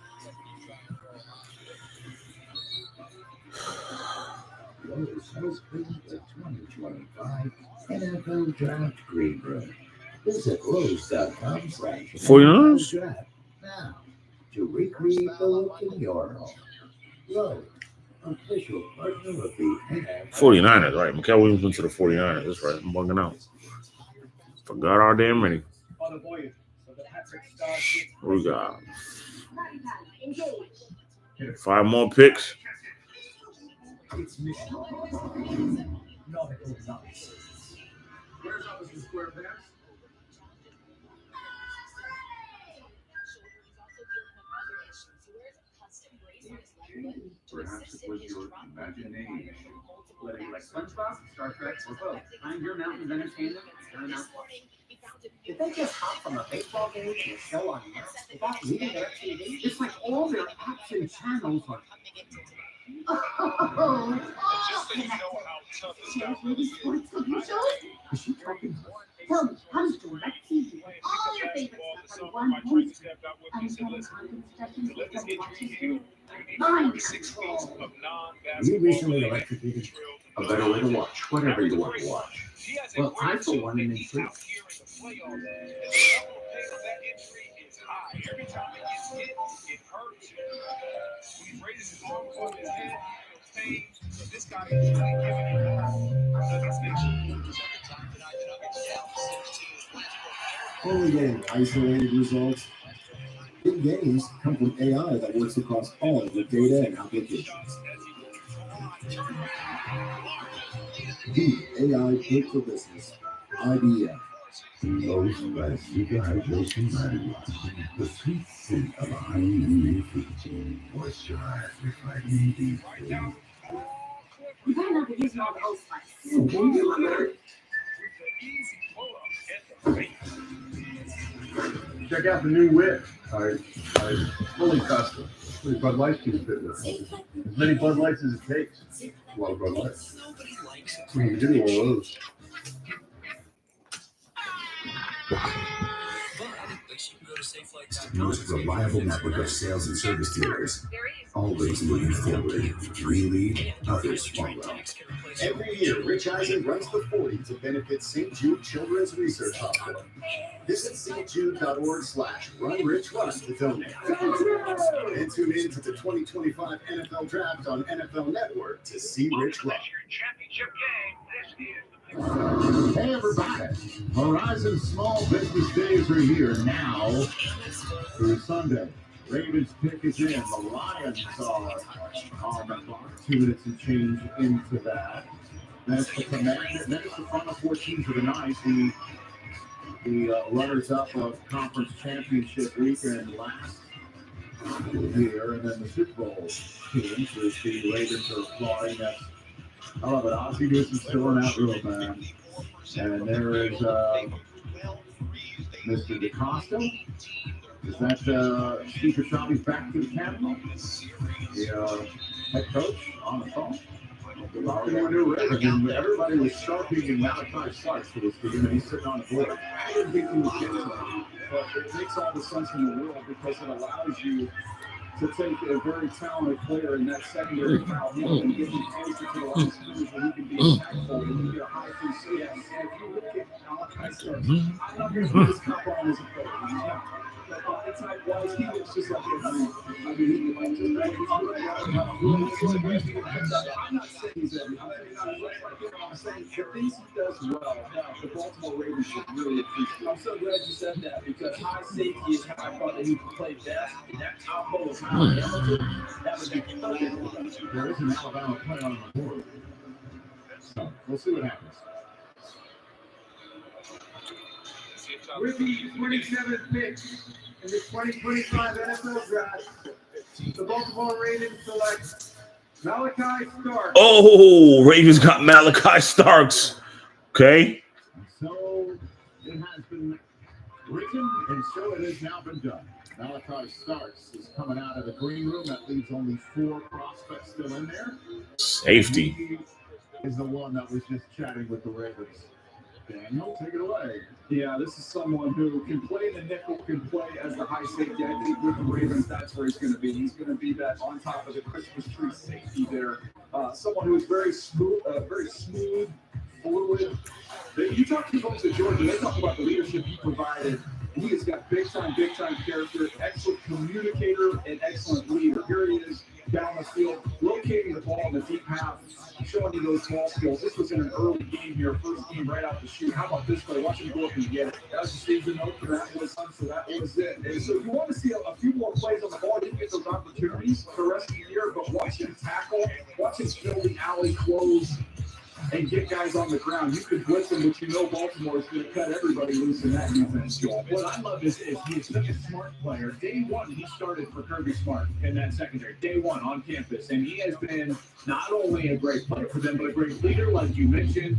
Lowe's has been the 2025 NFL Draft Green Room. Visit Lowe's.com/NFL Draft now to recreate the look in your home. Lowe's, official partner of the NFL. 49ers, right. Mikael Williams went to the 49ers. That's right. I'm bugging out. Forgot our damn ready. What we got? 5 more picks. It's mission. Nautical nonsense. Where's Officer Square Pants? Perhaps it was your imagination. Whether you like SpongeBob, Star Trek, or both, find your Mountains Entertainment at Paramount Plus. Did they just hop from a baseball game to a show on Max without leaving their TV? It's like all their apps and channels are. Oh, just so you know how tough this guy really is. Is she talking? Tell me, how does DirecTV with all your favorite stuff on one home screen? Unintended content suggestions with double watch history? Mind control. You recently electrocuted. A better way to watch whatever you want to watch. Well, I for one am intrigued. Every time it gets hit, it hurts. When he raises his arm above his head, it feels pain. So this guy is really giving it all. Only getting isolated results. Big gains come from AI that works across all of the data and applications. The AI built for business. IBM. Old Super Hydration Manual. The sweet scent of a honey fruit. Moisturize with vitamin D3. You better not be using all the Old Spice. Check out the new whip. I fully custom. Fully Bud Light can fit with it. As many Bud Lights as it takes. A lot of Bud Lights. We do all those. The most reliable network of sales and service dealers. Always moving forward. We lead, others follow. Every year, Rich Eisen runs the 40 to benefit St. Jude Children's Research Hospital. Visit stjude.org/runrichrun to donate. And tune in to the 2025 NFL Draft on NFL Network to see Rich run. Hey everybody, Horizon Small Business Days are here now through Sunday. Ravens pick is in, the Lions are on the clock, 2 minutes and change into that. Then it's the Commanders, then it's the final 14 of the night, the runners-up of Conference Championship weekend last year, and then the Super Bowl teams, as the Ravens are applauding that. I love it. Ozzie Newsom's still in that room, man. And there is Mr. DeCosta. Is that Steve Kachabi's back to the camera? The head coach on the phone. Talking to a new Ravens, and everybody was sharping Malachi Starks for this game, and he's sitting on the board. I didn't think he was getting it, but it makes all the sense in the world because it allows you to take a very talented player in that secondary Kyle and get him closer to the line of scrimmage where he can be impactful and he can get a high success. And if you look at Malachi Starks, I'm not going to put this cup on as a player. He's not. It's like, well, he looks just like him. I mean, he might just like he's really I'm not saying he's every. I'm saying the things he does well, the Baltimore Ravens should really appreciate. I'm so glad you said that because high safety is how I thought that he could play best. And that combo of high Hamilton, that would be perfect. There is an Alabama player on the board. So we'll see what happens. With the 27th pick in the 2025 NFL Draft, the Baltimore Ravens select Malachi Starks. Oh, Ravens got Malachi Starks. Okay. So it has been written, and so it has now been done. Malachi Starks is coming out of the green room. That leaves only 4 prospects still in there. Safety. He is the one that was just chatting with the Ravens. Daniel, take it away. Yeah, this is someone who can play the nickel, can play as the high safety. I think with the Ravens, that's where he's going to be. He's going to be that on top of the Christmas tree safety there. Someone who is very smooth, fluid. You talk to folks at Georgia, they talk about the leadership he provided. He has got big time character, excellent communicator, and excellent leader. Here he is down the field, locating the ball in the deep half, showing you those ball skills. This was in an early game here, first game right out the chute. How about this play? Watch him go up and get it. That was the season opener. That was it. And so if you want to see a few more plays on the ball, you can get those opportunities for the rest of the year. But watch him tackle, watch him fill the alley close, and get guys on the ground. You could blitz them, but you know Baltimore is going to cut everybody loose in that defense. What I love is he is such a smart player. Day one, he started for Kirby Smart in that secondary. Day one on campus. And he has been not only a great player for them, but a great leader, like you mentioned.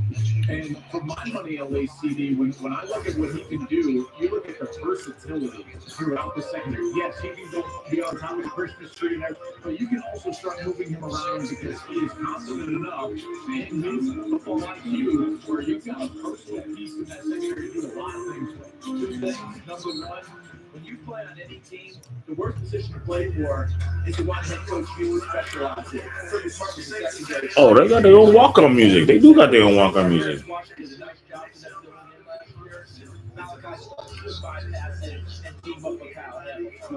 And for my money, at least, CD, when I look at what he can do, you look at the versatility throughout the secondary. Yes, he can go be on top of the Christmas tree and everything, but you can also start moving him around because he is confident enough in his football IQ where he's got a personal piece in that secondary to do a lot of things with. Two things. Number one, when you play on any team, the worst position to play for is the one head coach you specialize in. Kirby Smart was the secondary. Oh, they got their own walk-on music. They do got their own walk-on music.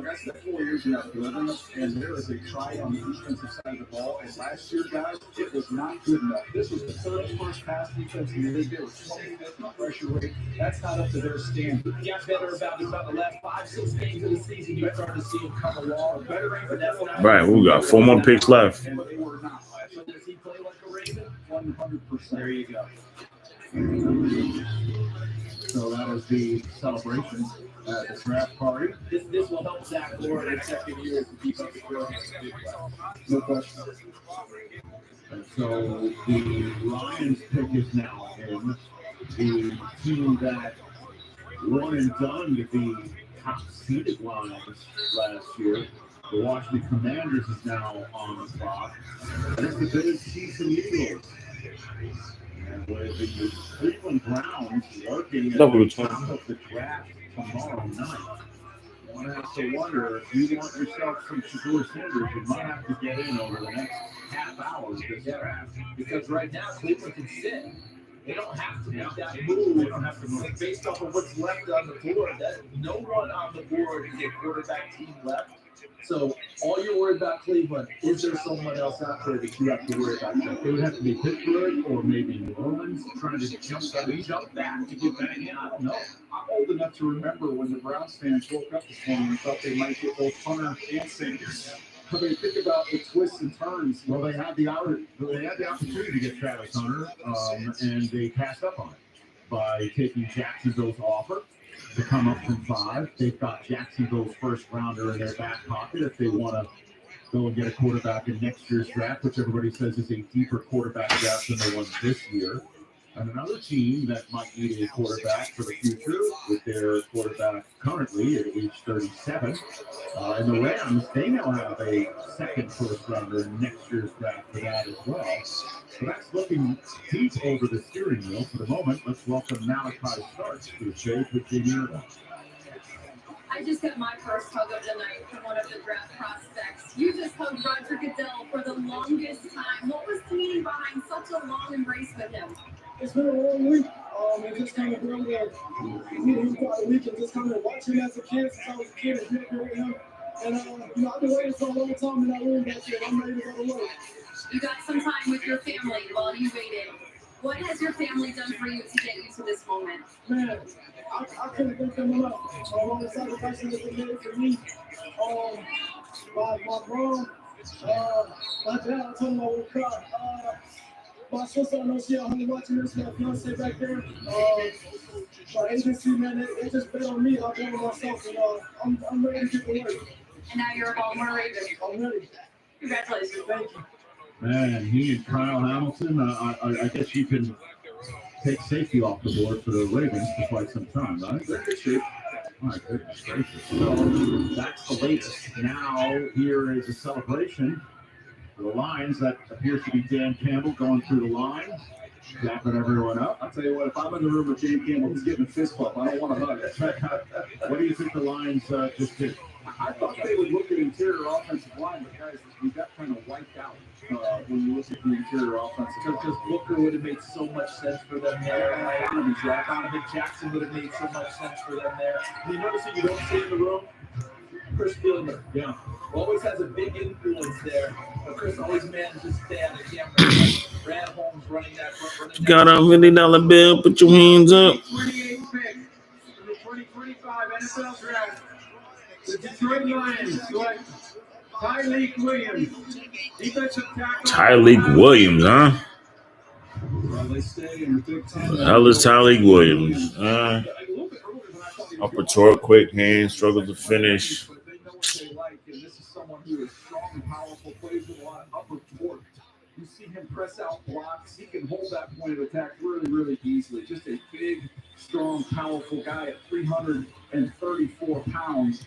That's the 4 years in that building, and there is a try on the defensive side of the ball. And last year, guys, it was not good enough. This was the third first pass defense in the league. They were 25th pressure rate. That's not up to their standard. He got better about the last 5-6 games of the season. You start to see him come along. Better, but that's not Right, we got 4 more picks left. And they were not. So does he play like a Raven? 100%. There you go. So that is the celebration at the draft party. This will help Zach Lord in second year as the defensive coordinator. No question. And so the Lions pick is now in. The team that won and done with the top seeded Lions last year. The Washington Commanders is now on the spot. And it's the Bills Chiefs and Eagles. And with the Cleveland Browns working at the top of the draft tomorrow night. One has to wonder if you want yourself some Shakur Sanders, you might have to get in over the next half hour of this draft. Because right now, Cleveland can sit. They don't have to make that move. They don't have to move. Based off of what's left on the board, that no one on the board can get quarterback team left. So all you're worried about Cleveland, is there someone else out there that you have to worry about? It would have to be Pittsburgh or maybe New Orleans trying to jump back to get back in. I don't know. I'm old enough to remember when the Browns fans woke up this morning and thought they might get both Hunter and Sanders. I mean, think about the twists and turns. Well, they had the opportunity to get Travis Hunter, and they passed up on it by taking Jacksonville's offer to come up from 5. They've got Jacksonville's first rounder in their back pocket if they want to go and get a quarterback in next year's draft, which everybody says is a deeper quarterback draft than the one this year. And another team that might need a quarterback for the future with their quarterback currently at age 37. And the Rams, they now have a second first rounder in next year's draft for that as well. So that's looking deep over the steering wheel for the moment. Let's welcome Malachi Starks to Shade with Junior. I just got my first hug of the night from one of the draft prospects. You just hugged Roger Goodell for the longest time. What was the meaning behind such a long embrace with him? It's been a long week. And just kind of going there, meeting him throughout the week and just kind of watching him as a kid since I was a kid and being here with him. And I've been waiting for a long time in that room back here. I'm ready to go to work. You got some time with your family while you waited. What has your family done for you to get you to this moment? Man, I couldn't thank them enough. All the sacrifices that they made for me. My mom, my dad, I told him I would cry. My sister, I know she out here watching this, my fiance back there. My agency, man, they just bet on me. I bet on myself, and I'm ready to get to work. And now you're a Baltimore Raven. I'm ready. Congratulations. Thank you. Man, he and Kyle Hamilton, I guess you can take safety off the board for the Ravens for quite some time, right? They're good shape. My goodness gracious. So that's the latest. Now here is a celebration for the Lions. That appears to be Dan Campbell going through the line. dapping everyone up. I'll tell you what, if I'm in the room with Jay Campbell, he's getting a fist bump. I don't want to hug. What do you think the Lions just did? I thought they would look at interior offensive line, but guys, we got kind of wiped out when you look at the interior offensive line. Because Booker would have made so much sense for them there. Right? Donovan Jackson would have made so much sense for them there. You notice that you don't see in the room? Chris Gilmer. Yeah. Always has a big influence there. But Chris always manages to stay on the camera. Brad Holmes running that front. Got a $50 bill, put your hands up. 28 pick in the 2025 NFL Draft. The Detroit Lions select Tyreek Williams, defensive tackle. Tyreek Williams, huh? Hell is Tyreek Williams? Upper torque, quick hands, struggle to finish. This is someone who is strong and powerful, plays with a lot of upper torque. You see him press out blocks. He can hold that point of attack really, really easily. Just a big, strong, powerful guy at 334 pounds.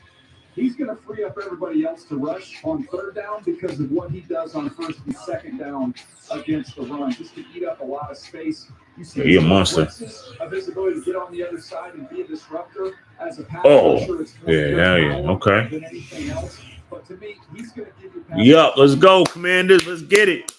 He's going to free up everybody else to rush on third down because of what he does on first and second down against the run. Just to eat up a lot of space. He a monster. Of his ability to get on the other side and be a disruptor as a pass rusher. Yeah, hell yeah. Okay. Than anything else. But to me, he's going to give you Yup, let's go, Commanders. Let's get it.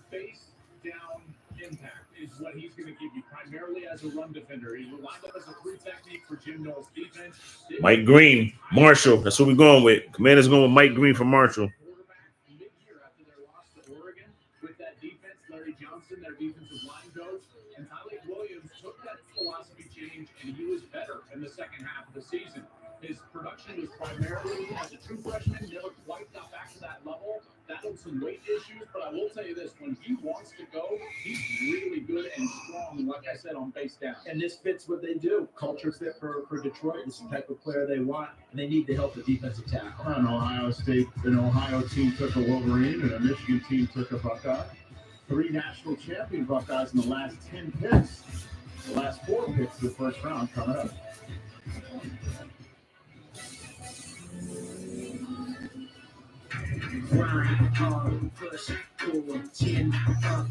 Face down impact is what he's going to give you primarily as a run defender. He relied on as a free technique for Jim Knowles' defense. Mike Green, Marshall. That's what we're going with. Commanders going with Mike Green for Marshall. Mid-year after their loss to Oregon, with that defense, Larry Johnson, their defensive line coach, and Tyreek Williams took that philosophy change, and he was better in the second half of the season. His production was primarily as a true freshman, never quite got back to that level. Battled some weight issues, but I will tell you this, when he wants to go, he's really good and strong, like I said, on base down. And this fits what they do. Culture fit for Detroit. It's the type of player they want, and they need to help the defensive tackle. An Ohio State, an Ohio team took a Wolverine, and a Michigan team took a Buckeye. 3 national champion Buckeyes in the last 10 picks. The last 4 picks of the first round coming up. Grind hard, push, pull, chin up.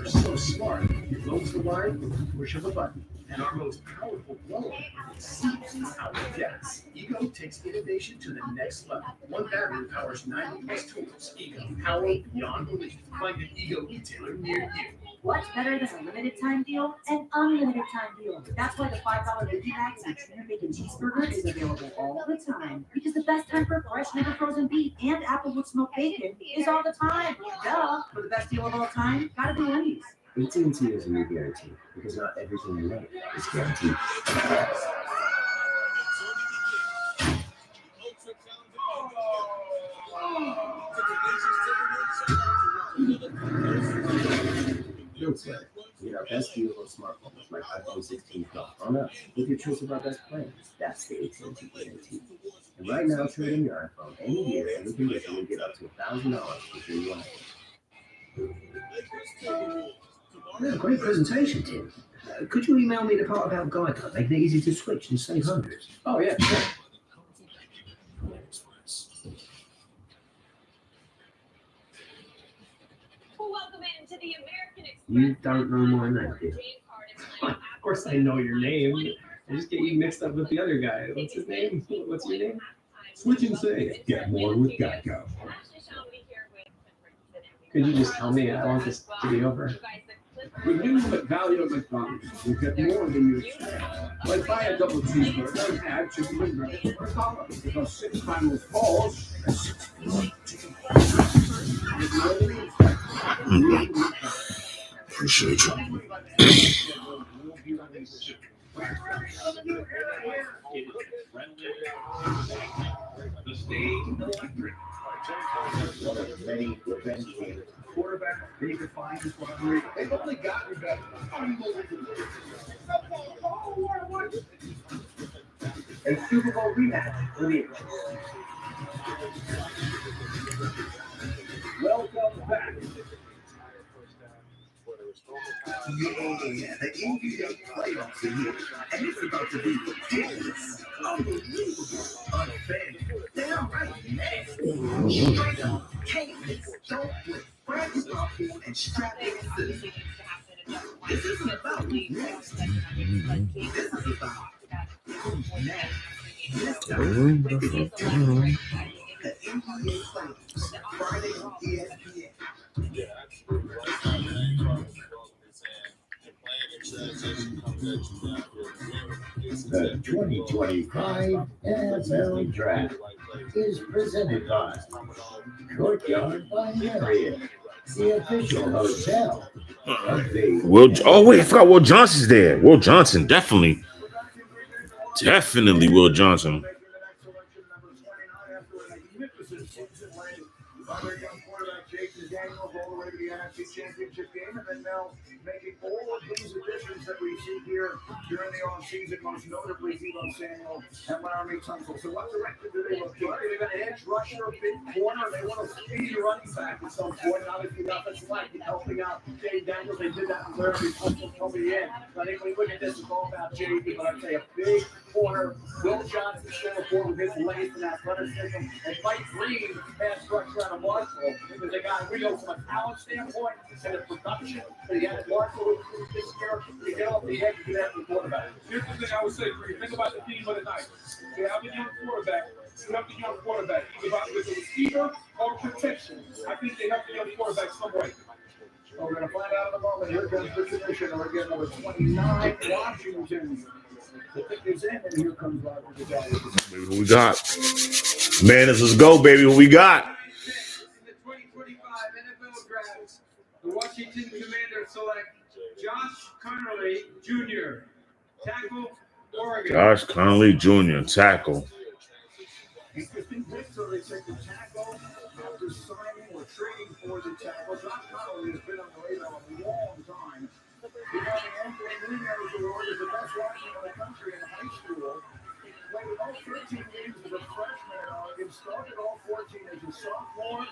So smart. You close the line, push of a button, and our most powerful blower seeps out of gas. Ego takes innovation to the next level. One battery powers 90 plus tools. Ego, power beyond belief. Find an Ego retailer near you. What's better than a limited time deal? An unlimited time deal. That's why the $5 Biggie Bag and Tuna Bacon Cheeseburger is available all the time. Because the best time for fresh, never frozen beef and Applewood smoked bacon is all the time. Duh. For the best deal of all time, gotta be Wendy's. AT&T is a new guarantee because not everything you want is guaranteed. Don't sweat. We get our best deal on smartphones like iPhone 16 Pro on us with your choice of our best plans. That's the AT&T guarantee. And right now, trade in your iPhone any year and we can get up to $1,000 for your life. Yeah, great presentation, Tim. Could you email me the part about Geico, making it easy to switch and save hundreds? Oh, yeah, sure. Welcome into the American Express. You don't know my name, do you? Of course I know your name. I just get you mixed up with the other guy. What's his name? What's your name? Switch and save. Get more with Geico. Could you just tell me? I want this to be over. The minimum value of McDonald's, you get more than you expect. Like buy a double cheeseburger, add chicken and bread for $1. Because 6 times falls and 6 Appreciate you. The stage electric. Many revenge games. Quarterback, they define his rivalry. They've only gotten better. A Super Bowl rematch for the Eagles. Welcome back. Yeah, the NBA playoffs are here, and it's about to be ridiculous, unbelievable, unfair, downright nasty. This isn't about this is about Friday on ESPN. The 2025 NFL Draft is presented by Courtyard by Marriott, the official hotel. Oh wait, I forgot Will Johnson's there. Will Johnson, definitely Will Johnson. Other young quarterback Jason Daniels all the way to the NFC Championship game, and then now making all of these additions that we see here during the offseason, most notably Deebo Samuel and Laremy Tunsil. So what direction do they look for? They're going to edge rusher, big corner. They want to speed running back at some point. Obviously, the offensive line helping out Jay Daniels. They did that with Laremy Tunsil coming in. I think when you look at this, it's all about Jay, but I'd say a big corner. Will Johnson showing forward with his length and athleticism, and Mike Green pass rusher out of Marshall, because they got real from a talent standpoint and a production. They had Marshall this year to get off the edge and do that with the quarterback. Here's the thing I would say, Green. Think about the team of the night. You have the young quarterback. Either with the receiver or protection. I think they have the young quarterback some way. So we're going to find out in a moment. Here comes the tradition. We're getting number 29, Washington. The pick is in, and here comes Roger the guy. Baby, who we got? Man, let's go, baby. Who we got? In the 2025 NFL Draft, the Washington Commanders select Josh Connerly Jr., tackle, Oregon. Josh Connerly Jr., tackle. Interesting pick, so they take the tackle after signing or trading for the tackle. Josh Connerly has been on the radar a long time. He won the Anthony Munoz Award as the best lineman in the country in high school. Played all 13 games as a freshman at Oregon, started all 14 as a sophomore,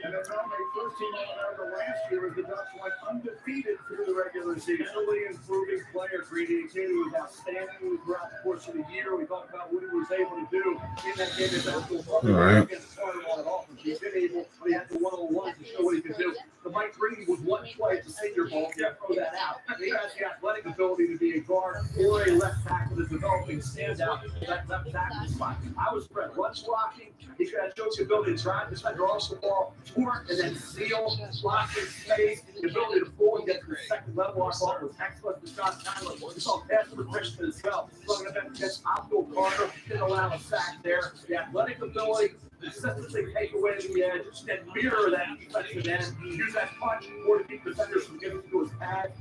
and then now made first team All-America last year as the Ducks went undefeated through the regular season. Steadily improving player, Greedy. He was outstanding throughout the course of the year. We talked about what he was able to do in that game at Basketball. All right. Against Carter on offense. He's been able, but he had the one-on-one to show what he could do. The Mike Green was one play at the Senior Bowl. Can't throw that out. He has the athletic ability to be a guard or a left tackle that's developing standout that left tackle spot. I was spread run blocking. He shows the ability to drive the defender off the ball, torque, and then seal, block in space. The ability to pull and get to the second level. I thought was excellent for Josh Connerly. We saw pass protection as well. Looking at that against Alco Carter, didn't allow a sack there. The athletic ability. Consistently take away the edge and mirror that defensive end. Use that punch or to keep defenders from getting to his pad.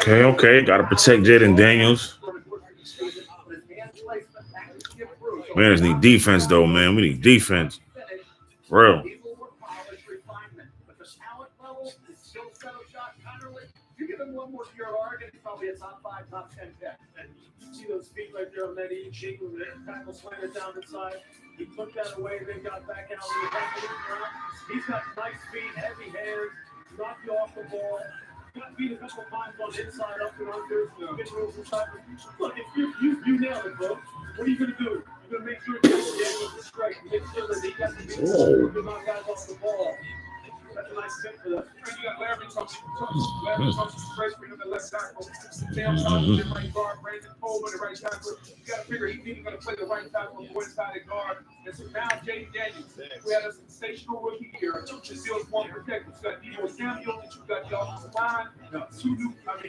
Okay. Got to protect Jaden Daniels. Man, we need defense, though, man. We need defense. Real. But the talent level, the skill set of Josh Connerly, you give him one more year at Oregon, he's probably a top 5, top 10 pick. And you see those feet right there on that E cheek with the tackle slanted down the side. He took that away, then got back out with the back. He's got nice feet, heavy hands, knock you off the ball. Got beat a couple times on the inside, up and under. Look, if you nailed it, bro. What are you going to do? You're going to make sure you get the strike. Make sure that he got the good guys off the ball. That's a nice tip for that. You got Laremy Tunsil, freshman in the left tackle. Sam Thompson, right guard. Brandon Coleman, the right tackle. You got to figure he's even going to play the right tackle or inside the guard. And so now Jay Daniels, who had a sensational rookie year, still is one protector. You got Deebo Samuel, you got the offensive line.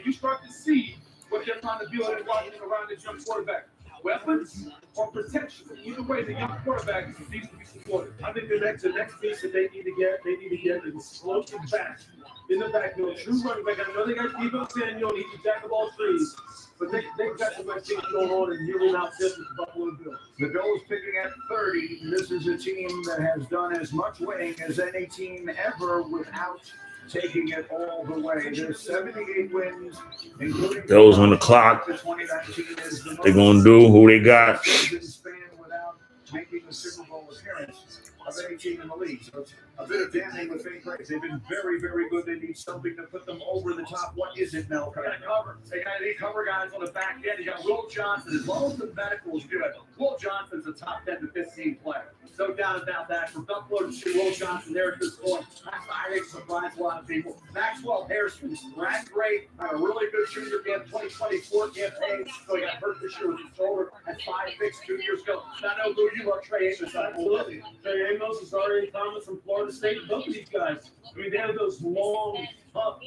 You start to see what they're trying to build and watching around this young quarterback. Weapons or protection. Either way, the young quarterback needs to be supported. I think the next piece that they need to get is explosive back in the backfield. True running back. I know they got Deebo Samuel, he's a jack of all trades, but they've got some nice things going on, and here will out this with the Buffalo Bills. The Bills picking at 30. This is a team that has done as much winning as any team ever without taking it all the way. There's 78 wins, including Those on the clock. They're going to do who they got. Without making a Super Bowl appearance. of any team in the league. So it's a bit of damning with faint praise. They've been very, very good. They need something to put them over the top. What is it, Mel? They got to cover. They cover guys on the back end. You got Will Johnson. As long as the medical is good, Will Johnson's a top 10 to 15 player. No doubt about that. From Buffalo to Will Johnson there at this point. I think surprised a lot of people. Maxwell Harrison ran great. Had a really good junior camp, 2024 campaign. So he got hurt this year with his shoulder at 5'6" 2 years ago. I know who you are, Trey Amos. Absolutely. Trey Amos is already Thomas from Florida State. Both of these guys. I mean, they have those long, tough,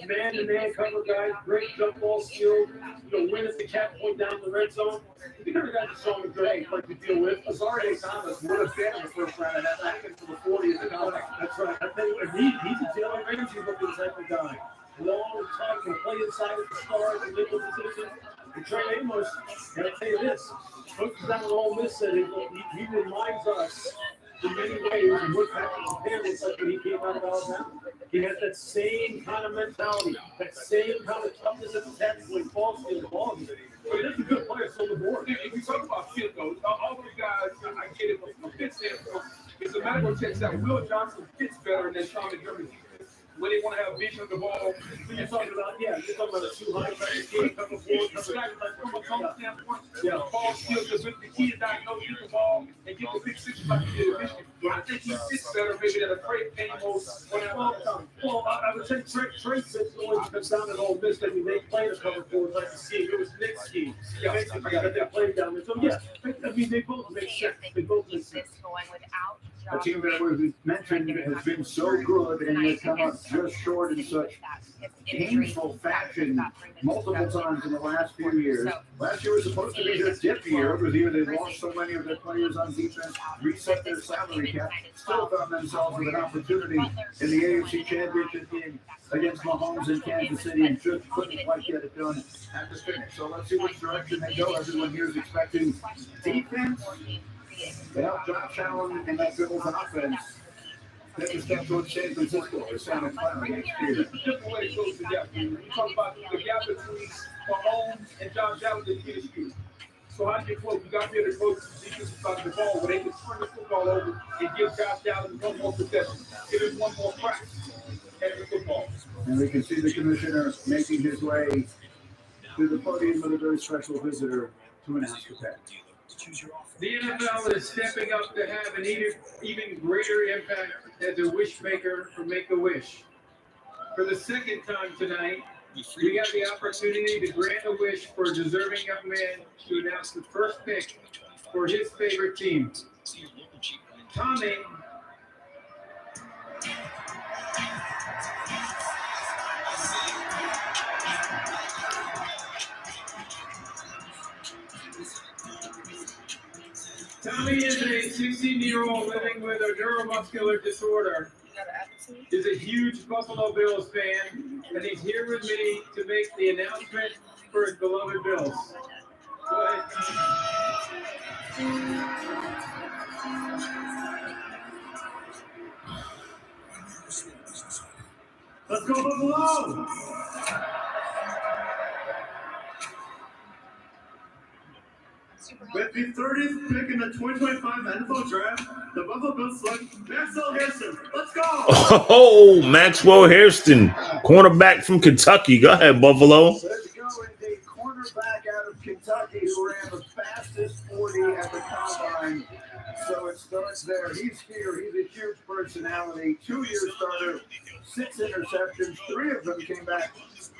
man-to-man cover guys. Great jump ball skill. Win as the cap point down the red zone. You never got to show him great like to deal with. Azariah Thomas would have been in the first round, and that's taken to the 40 as a comeback. That's right. I tell you what, he's a Jalen Ramsey looking type of guy. Long, tough, can play inside of the stars and nickel position. And Trey Amos, and I'll tell you this, coaches down at Ole Miss said he reminds us in many ways of what Patrick Pan was like when he came out of Alabama. He has that same kind of mentality, that same kind of toughness at the test when he falls to the ball. But he's a good player on the board. If we talk about fit, though, all those guys, I get it from a fit standpoint. It's a matter of checks that Will Johnson fits better than Sean McDermott. When they want to have vision of the ball, you're talking about a 200 kid, couple forwards, from a coach standpoint, ball skills, because the key is not know get the ball and get the big 65 vision. I think he fits better maybe than a Trey Amos or that well, I would say Trey fits always comes down at Ole Miss. I mean, they played a couple forwards like the scheme. It was Nick's scheme. Basically, that they played down there. So, yeah, I mean, they both make sense. They both make sense. A team that was mentioned has been so good and has come up just short in such painful fashion multiple times in the last few years. Last year was supposed to be their dip year. It was either they lost so many of their players on defense, reset their salary cap, still found themselves with an opportunity in the AFC Championship game against Mahomes in Kansas City and just couldn't quite get it done at the finish. So let's see which direction they go. Everyone here is expecting defense. They help Josh Allen and that Bills offense take a step towards San Francisco or Santa Clara next year. It's a different way to close the gap. You talk about the gap between Mahomes and Josh Allen is huge. So how do you close? You got to be able to close the defensive side of the ball where they can turn the football over and give Josh Allen one more possession. Give him one more crack at the football. And we can see the commissioner making his way to the podium with a very special visitor to announce the pack. The NFL is stepping up to have an even greater impact as a wish maker for Make-A-Wish. For the second time tonight, we have the opportunity to grant a wish for a deserving young man to announce the first pick for his favorite team. Tommy. Tommy is a 16-year-old living with a neuromuscular disorder. He's a huge Buffalo Bills fan, and he's here with me to make the announcement for his beloved Bills. Go ahead. Let's go Buffalo! With the 30th pick in the 2025 NFL Draft, the Buffalo Bills select Maxwell Harrison. Let's go! Oh, Maxwell Harrison, cornerback from Kentucky. Go ahead, Buffalo. Let's go with the cornerback out of Kentucky who ran the fastest 40 at the combine. So it starts there. He's here. He's a huge personality. 2-year starter, 6 interceptions. 3 of them came back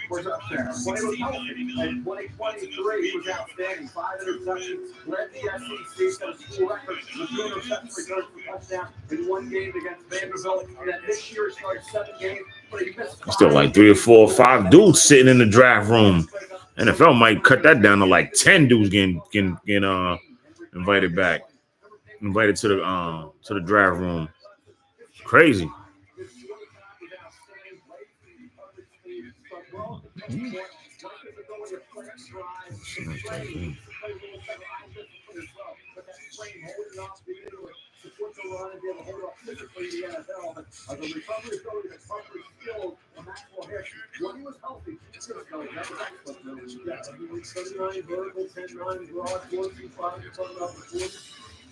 for touchdowns. When he was healthy, in 2023, he was outstanding. 5 interceptions, led the SEC to a school record with 2 interceptions returns for touchdown in 1 game against Vanderbilt. And then this year, he started 7 games, but he missed 5. Still like 3 or 4 or 5 dudes sitting in the draft room. NFL might cut that down to like 10 dudes getting invited back. Invited to the draft room. Crazy.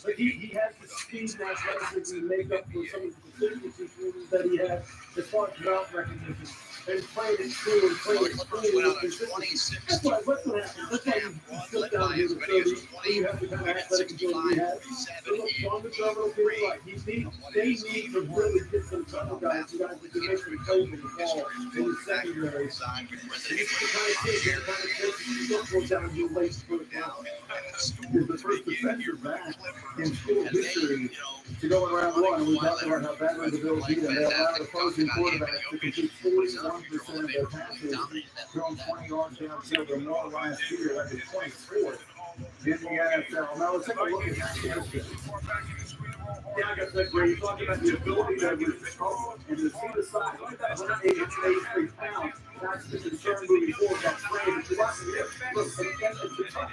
Like he has the speed and athleticism to make up for some of the deficiencies that he had as far as route recognition. And playing it through and playing it through with consistency. That's what happens. That's why you slip down here to 30 and you have the kind of athletic ability he has. They look stronger terminal people like they need to really get some trouble guys that can make some plays in the ball in the secondary. It's the kind of kid that kind of places you look for down your late first round. Is the first defensive back in school history to go around one. We talked about how badly the Bills beat them. They allowed opposing quarterbacks to complete 41% of their passes, thrown 20 yards downfield or more last year. That is 24th in the NFL. Now let's take a look at that. Yeah, I got that great. You're talking about the ability to recover and to see the size. Like that 183 pounds. That's the concern moving forward. That frame. If you watch it, look,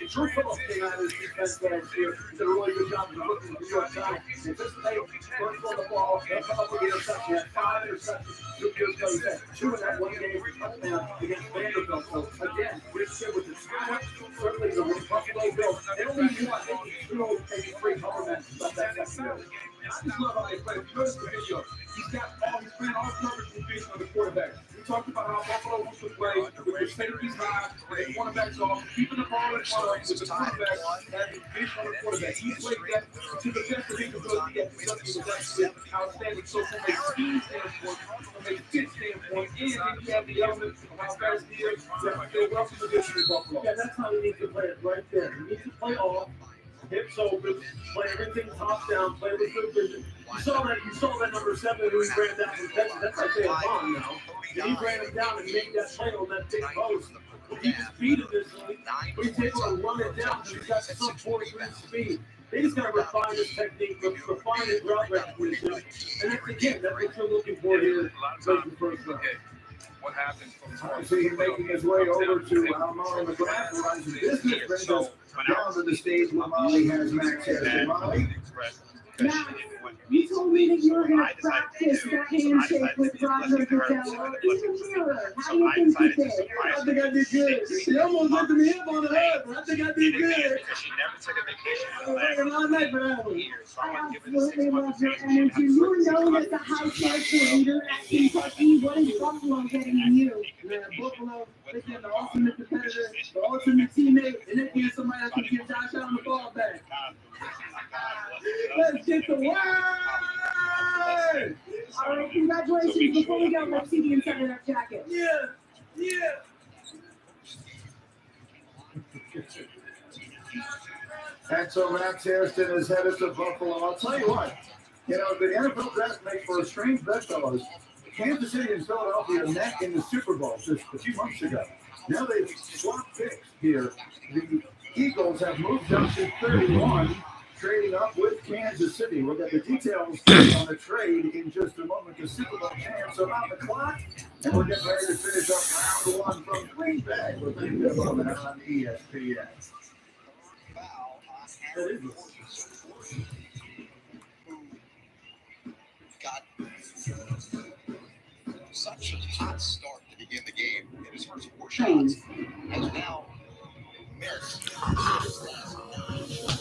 it's your football thing out of this defense last year. Did a really good job of looking at the New York Times. Anticipate, first on the ball, they'll come up with the interception. Had 5 interceptions. 2 years ago, he had 2 in that one game for touchdown against Vanderbilt. So, again, this kid with the talent, certainly the Buffalo Bills. They only won, I think, 2 maybe 3 cover matches left that secondary. I just love how they play. Notice the video. He's playing all coverage division on the quarterback. We talked about how Buffalo wants to play with their safeties high, their cornerbacks off, keeping the ball in front of with the quarterback having vision on the quarterback. He played that to the best of his ability at the outstanding. So from a speed standpoint, from a fit standpoint, and then you have the element of how fast he is, that they're well positioned in Buffalo. Yeah, that's how he needs to play it right there. He needs to play off. Hips open, play everything top down, play with good vision. You saw that number 7 who he ran down from Texas. That's like saying bomb now. And he ran him down and made that play on that big post. He can speed in this league, but he's able to run it down because he's got some 43 speed. They just got to refine his technique, refine his route recognition. And that's, again, that's what you're looking for here late in the first round. What happens from I see him making his way over to Molly McGrath, who runs the business, brings us down to the stage where Molly has Max here. Molly? Max, you told me that you were going to practice that handshake with Roger Goodell. Even nearer. How do you think you did? I think I did good. She almost looked me up on the head, but I think I did good. She never took a vacation. I was working all night for that one. I absolutely love your energy. You're known as a high character leader at Kentucky. What is Buffalo getting in you? Man, Buffalo, they get the ultimate competitor, the ultimate teammate, and they get somebody that can give Josh Allen the ball back. Let's get the word! All right, congratulations. Before we go, let's see the inside of that jacket. Yeah. And so Max Harrison is headed to Buffalo. I'll tell you what, the NFL draft makes for a strange bet, fellas. Kansas City and Philadelphia met in the Super Bowl just a few months ago. Now they've swapped picks here. The Eagles have moved up to 31, trading up with Kansas City. We'll get the details on the trade in just a moment. The Super Bowl champs are on the clock, and we're getting ready to finish up round 1 from Green Bay with the moment on ESPN. Got such a hot start to begin the game in his first 4 shots. And now,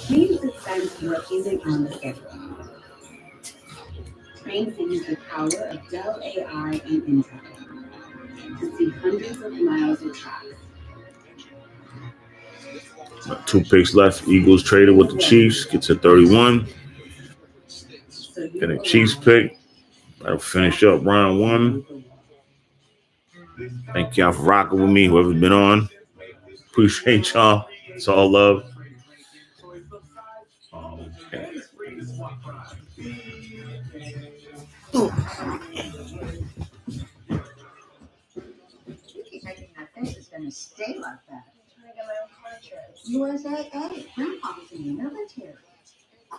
Trains dispense repeating on the schedule. Trains use the power of Dell AI and Intel to see hundreds of miles of tracks. 2 picks left. Eagles traded with the Chiefs. Gets a 31. Then a Chiefs pick. That'll finish up round 1. Thank y'all for rocking with me, whoever's been on. Appreciate y'all. It's all love. Keep making that face, it's gonna stay like that. USAA, Grandpa was in the military.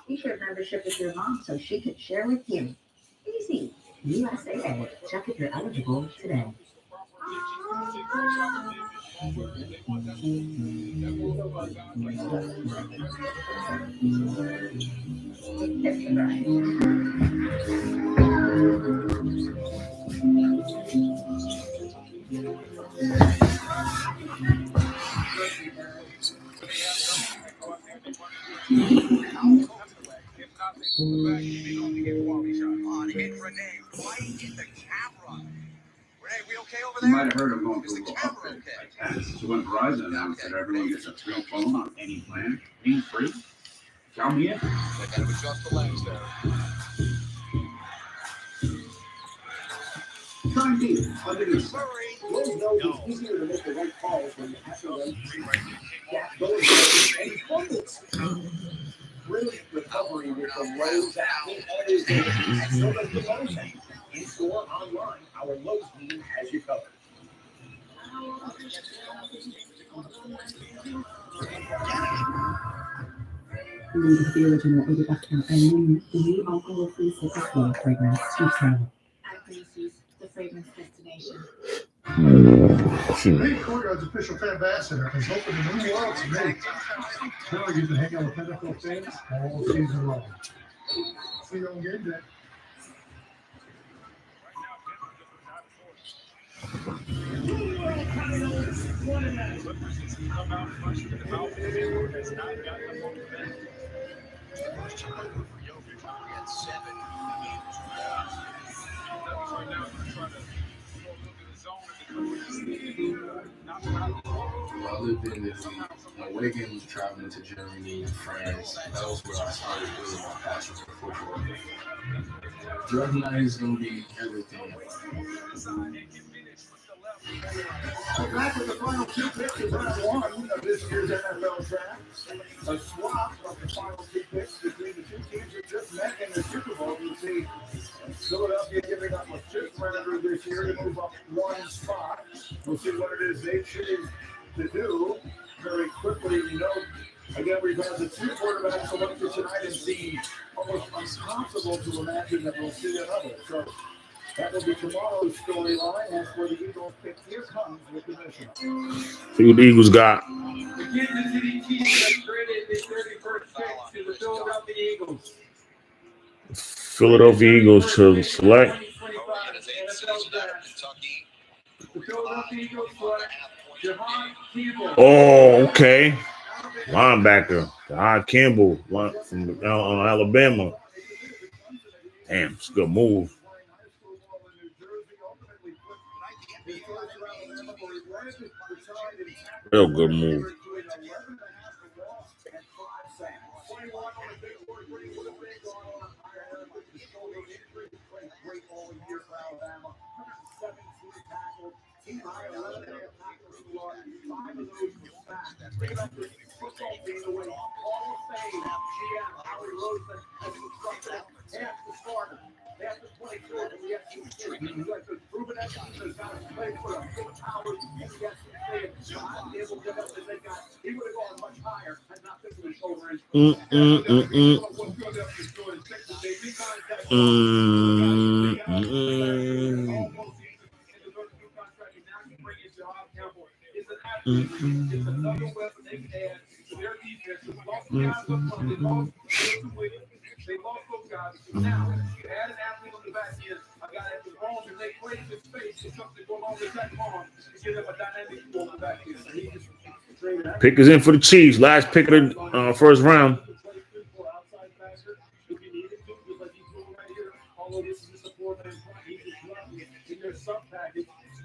He shared membership with your mom so she could share with you. Easy. USAA. Check if you're eligible today. You might have heard of going through a little upgrade like that. This is when Verizon announced that everyone gets a free phone on any plan, being free. Count me in. Try and beat it. Under the sun. Those knows it's easier to make the right calls when you have to them. Gap goes and fumbles. Brilliant recovery with the Lowe's app. Always there. And so does the Lowe's app. In store, online, our Lowe's team has you covered. Leave the original 80% and the new alcohol-free Citrus Flow fragrance each time. At Gracie's, the fragrance destination. Hey, Courtyard's official ambassador has opened a new world to me. Now you can hang out with Fanatical fans all season long. See you on game day. The other thing is when Wigan was traveling to Germany and France, that was where I started building my passion for football. Drug night is going to be everything. Back with the final two picks of round one of this year's NFL draft. A swap of the final two picks between the two teams that just met in the Super Bowl. You see Philadelphia giving up a fifth rounder this year to move up one spot. We'll see what it is they choose to do very quickly. We know, again, we've had the two quarterbacks selected tonight and see almost impossible to imagine that we'll see another. So that will be tomorrow's storyline as for the Eagles pick. Here comes with the mission. See what the Eagles got. The Kansas City Chiefs have traded the 31st pick to the Philadelphia Eagles. Philadelphia Eagles to select. The Philadelphia Eagles select Jahan Campbell. Oh, okay. Linebacker. Jahan Campbell from Alabama. Damn, it's a good move. Real good move. They lost those guys. Now, you add an athlete on the back end, a guy that can roam and make plays in space, and something go along with that long to give them a dynamic on the back end. So he just Pick is in for the Chiefs. Last pick of the first round.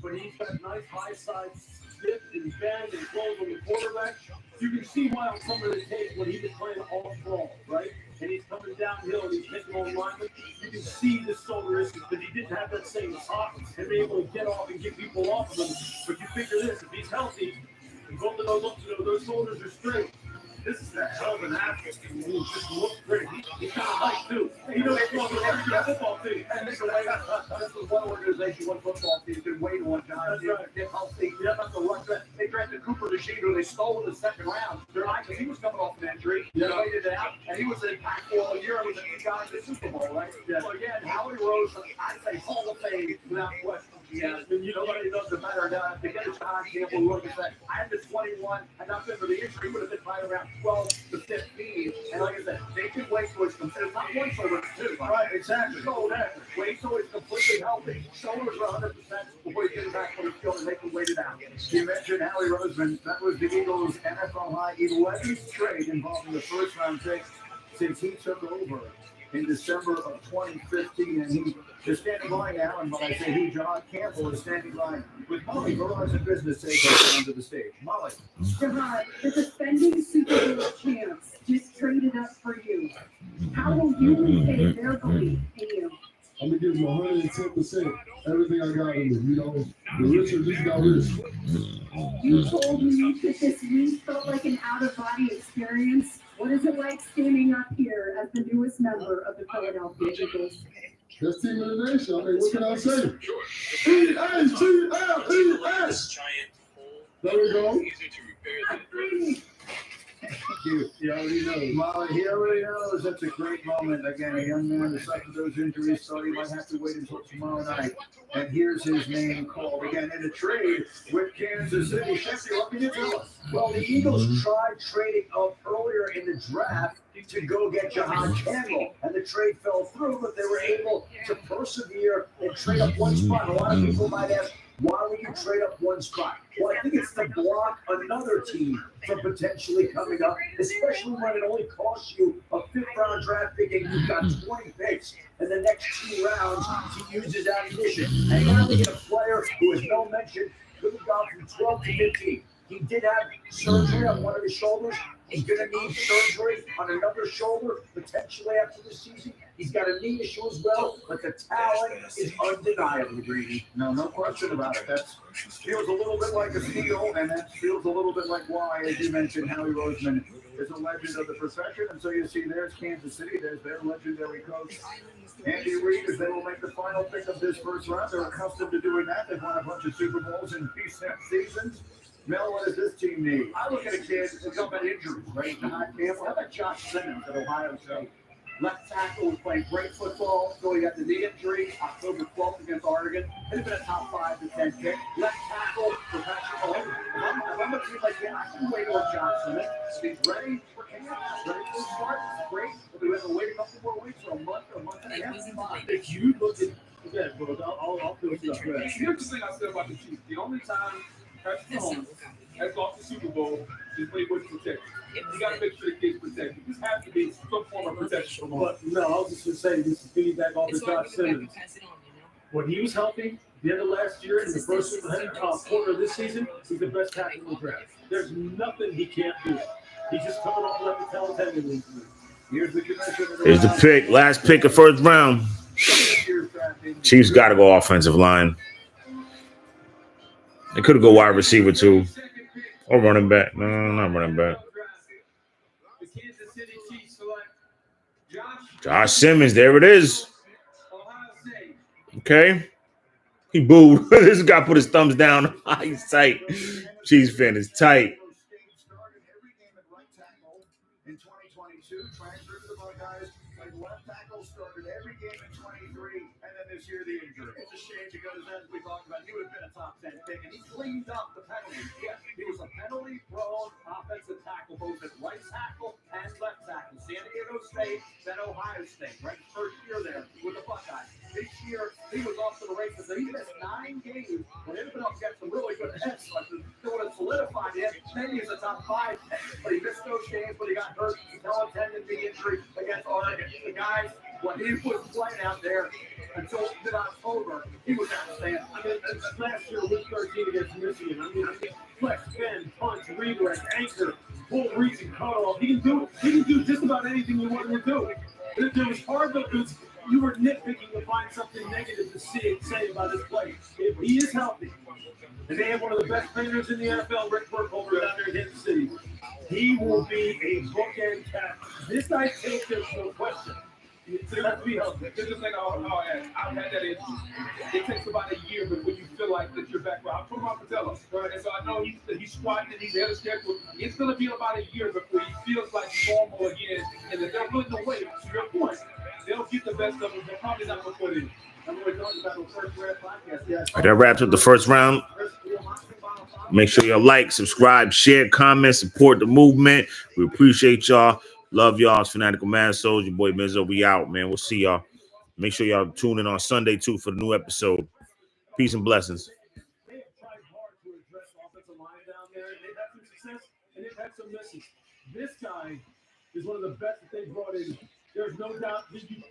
But he's got nice high side stiff and bend and close on the quarterback. You can see why on some of the tapes when he was playing off ball, right? And he's coming downhill and he's hitting on linemen. You can see the shoulder issues, but he didn't have that same top and be able to get off and get people off of him. But you figure this, if he's healthy, and both of those shoulders are straight. This is a hell of an athlete. He just looks great. He's kind of light, too. You know, they want to work your football team. And this is one organization, one football team, been waiting on guys. They're healthy. They don't have to rush that. They drafted Cooper Machine, who they stole in the second round. They're like, he was coming off an injury. They waited it out, and he was impactful all year. He was a new guy in the Super Bowl, right? Yeah. So, again, Howie Rose, I'd say Hall of Fame without question. Yeah, nobody doesn't matter now. To get a Jahan Campbell, look at that. I had the 21, and not been for the injury, would have been right around 12 to 15. And like I said, they can wait till it's completely, not one shoulder, two. Right, exactly. So that, wait till it's completely healthy. Shoulders are 100% before you get it back on the field, and they can wait it out. You mentioned Howie Roseman. That was the Eagles' NFL high 11th trade involving the first round pick since he took over. in December of 2015, and he is standing by now. And when I say he, John Campbell is standing by with Molly Verizon Business Takeover onto the stage. Molly. Jahad, the defending Super Bowl champs just traded up for you. How will you repay their belief in you? I'm gonna give you 110%. Everything I got in me. You know, the richer just got rich. You told me that this week felt like an out-of-body experience. What is it like standing up here as the newest member of the Philadelphia Eagles? Best team in the nation. I mean, what can I say? E-A-G-L-E-S. There we go. Thank you. He already knows. Molly, he already knows. That's a great moment. Again, a young man who suffered those injuries, so he might have to wait until tomorrow night. And here's his name called again in a trade with Kansas City. Sheffield, what can you tell us? Well, the Eagles tried trading up earlier in the draft to go get Jahad Campbell, and the trade fell through, but they were able to persevere and trade up one spot. A lot of people might ask, why would you trade up one spot? Well, I think it's to block another team from potentially coming up, especially when it only costs you a 5th-round draft pick and you've got 20 picks in the next 2 rounds to use as ammunition. And you're looking at a player who has no mention, could have gone from 12 to 15. He did have surgery on one of his shoulders. He's going to need surgery on another shoulder, potentially after the season. He's got a knee issue as well, but the talent is undeniable, Greedy. No question about it. That feels a little bit like a steal, and that feels a little bit like why, as you mentioned, Howie Roseman is a legend of the profession. And so you see there's Kansas City, there's their legendary coach, Andy Reid, as they will make the final pick of this first round. They're accustomed to doing that. They've won a bunch of Super Bowls in recent seasons. Mel, what does this team need? I look at a kid who's got injuries, right? Jahad Campbell. How about Josh Simmons at Ohio State? Left tackle was playing great football. So he got the knee injury October 12th against Oregon. Could have been a top 5 to 10 pick. Left tackle for Patrick Mahomes. If I'm a team like that, I can wait on Josh Simmons. He's ready for camp, ready for the start. It's great. But we have to wait a couple more weeks or a month and a half. If you look at that, bro, I'll feel it up. Here's the thing I said about the Chiefs. The only time Patrick Mahomes has lost the Super Bowl is when he was protected. You got to make sure the kid's protected. This has to be some form of protection. But no, I was just going to say, this is feedback off of Josh Simmons. When he was healthy, the end of last year, and the first quarter of this season, he's the best tackle in the draft. There's nothing he can't do. He's just coming off like the tail tendon. Here's the commission. Here's the pick. Last pick of first round. Chiefs got to go offensive line. They could go wide receiver too, or running back. No, not running back. Josh Simmons, there it is. Okay. He booed. This guy put his thumbs down. He's tight. Chiefs fan is tight. In 2022, transferred to the Buckeyes, played left tackle, started every game in 23, and then this year the injury. It's a shame because, as we talked about, he would have been a top 10 pick, and he cleaned up the penalties. Yes, he was a penalty-prone offensive tackle, both at right tackle and left tackle. San Diego State, then Ohio State, right? First year there with the Buckeyes. This year, he was off to the races. He missed 9 games. When ended up getting some really good heads rushes, it would have solidified him. Maybe he's a top 5 pick, but he missed those games, but he got hurt. No intended the injury against Oregon. The guys, when he was playing out there until mid-October, he was outstanding. I mean, last year, week 13 against Michigan. I mean, flex, bend, punch, redirect, anchor, pull, reach, and cut off. He can do just about anything you want him to do. It was hard though because you were nitpicking to find something negative to say about this play. If he is healthy, and they have one of the best trainers in the NFL, Rick Burkholder, down there in Kansas City, he will be a bookend cat. This guy takes it, no question. It has to be healthy. This is like I've had that injury. It takes about a year before you feel like that you're back. I'm from my patella, right? And so I know he's squatting and he's ahead of schedule. It's going to be about a year before he feels like normal again. And if they're willing to wait, to your point, they'll get the best of him. They're probably not going to put in. That wraps up the first round. Make sure y'all like, subscribe, share, comment, support the movement. We appreciate y'all. Love y'all. It's Fanatical Massholes. Your boy Benzo. We out, man. We'll see y'all. Make sure y'all tune in on Sunday, too, for the new episode. Peace and blessings. They have tried hard to address offensive line down there. They've had some success, and they've had some misses. This guy is one of the best that they've brought in There's no doubt he can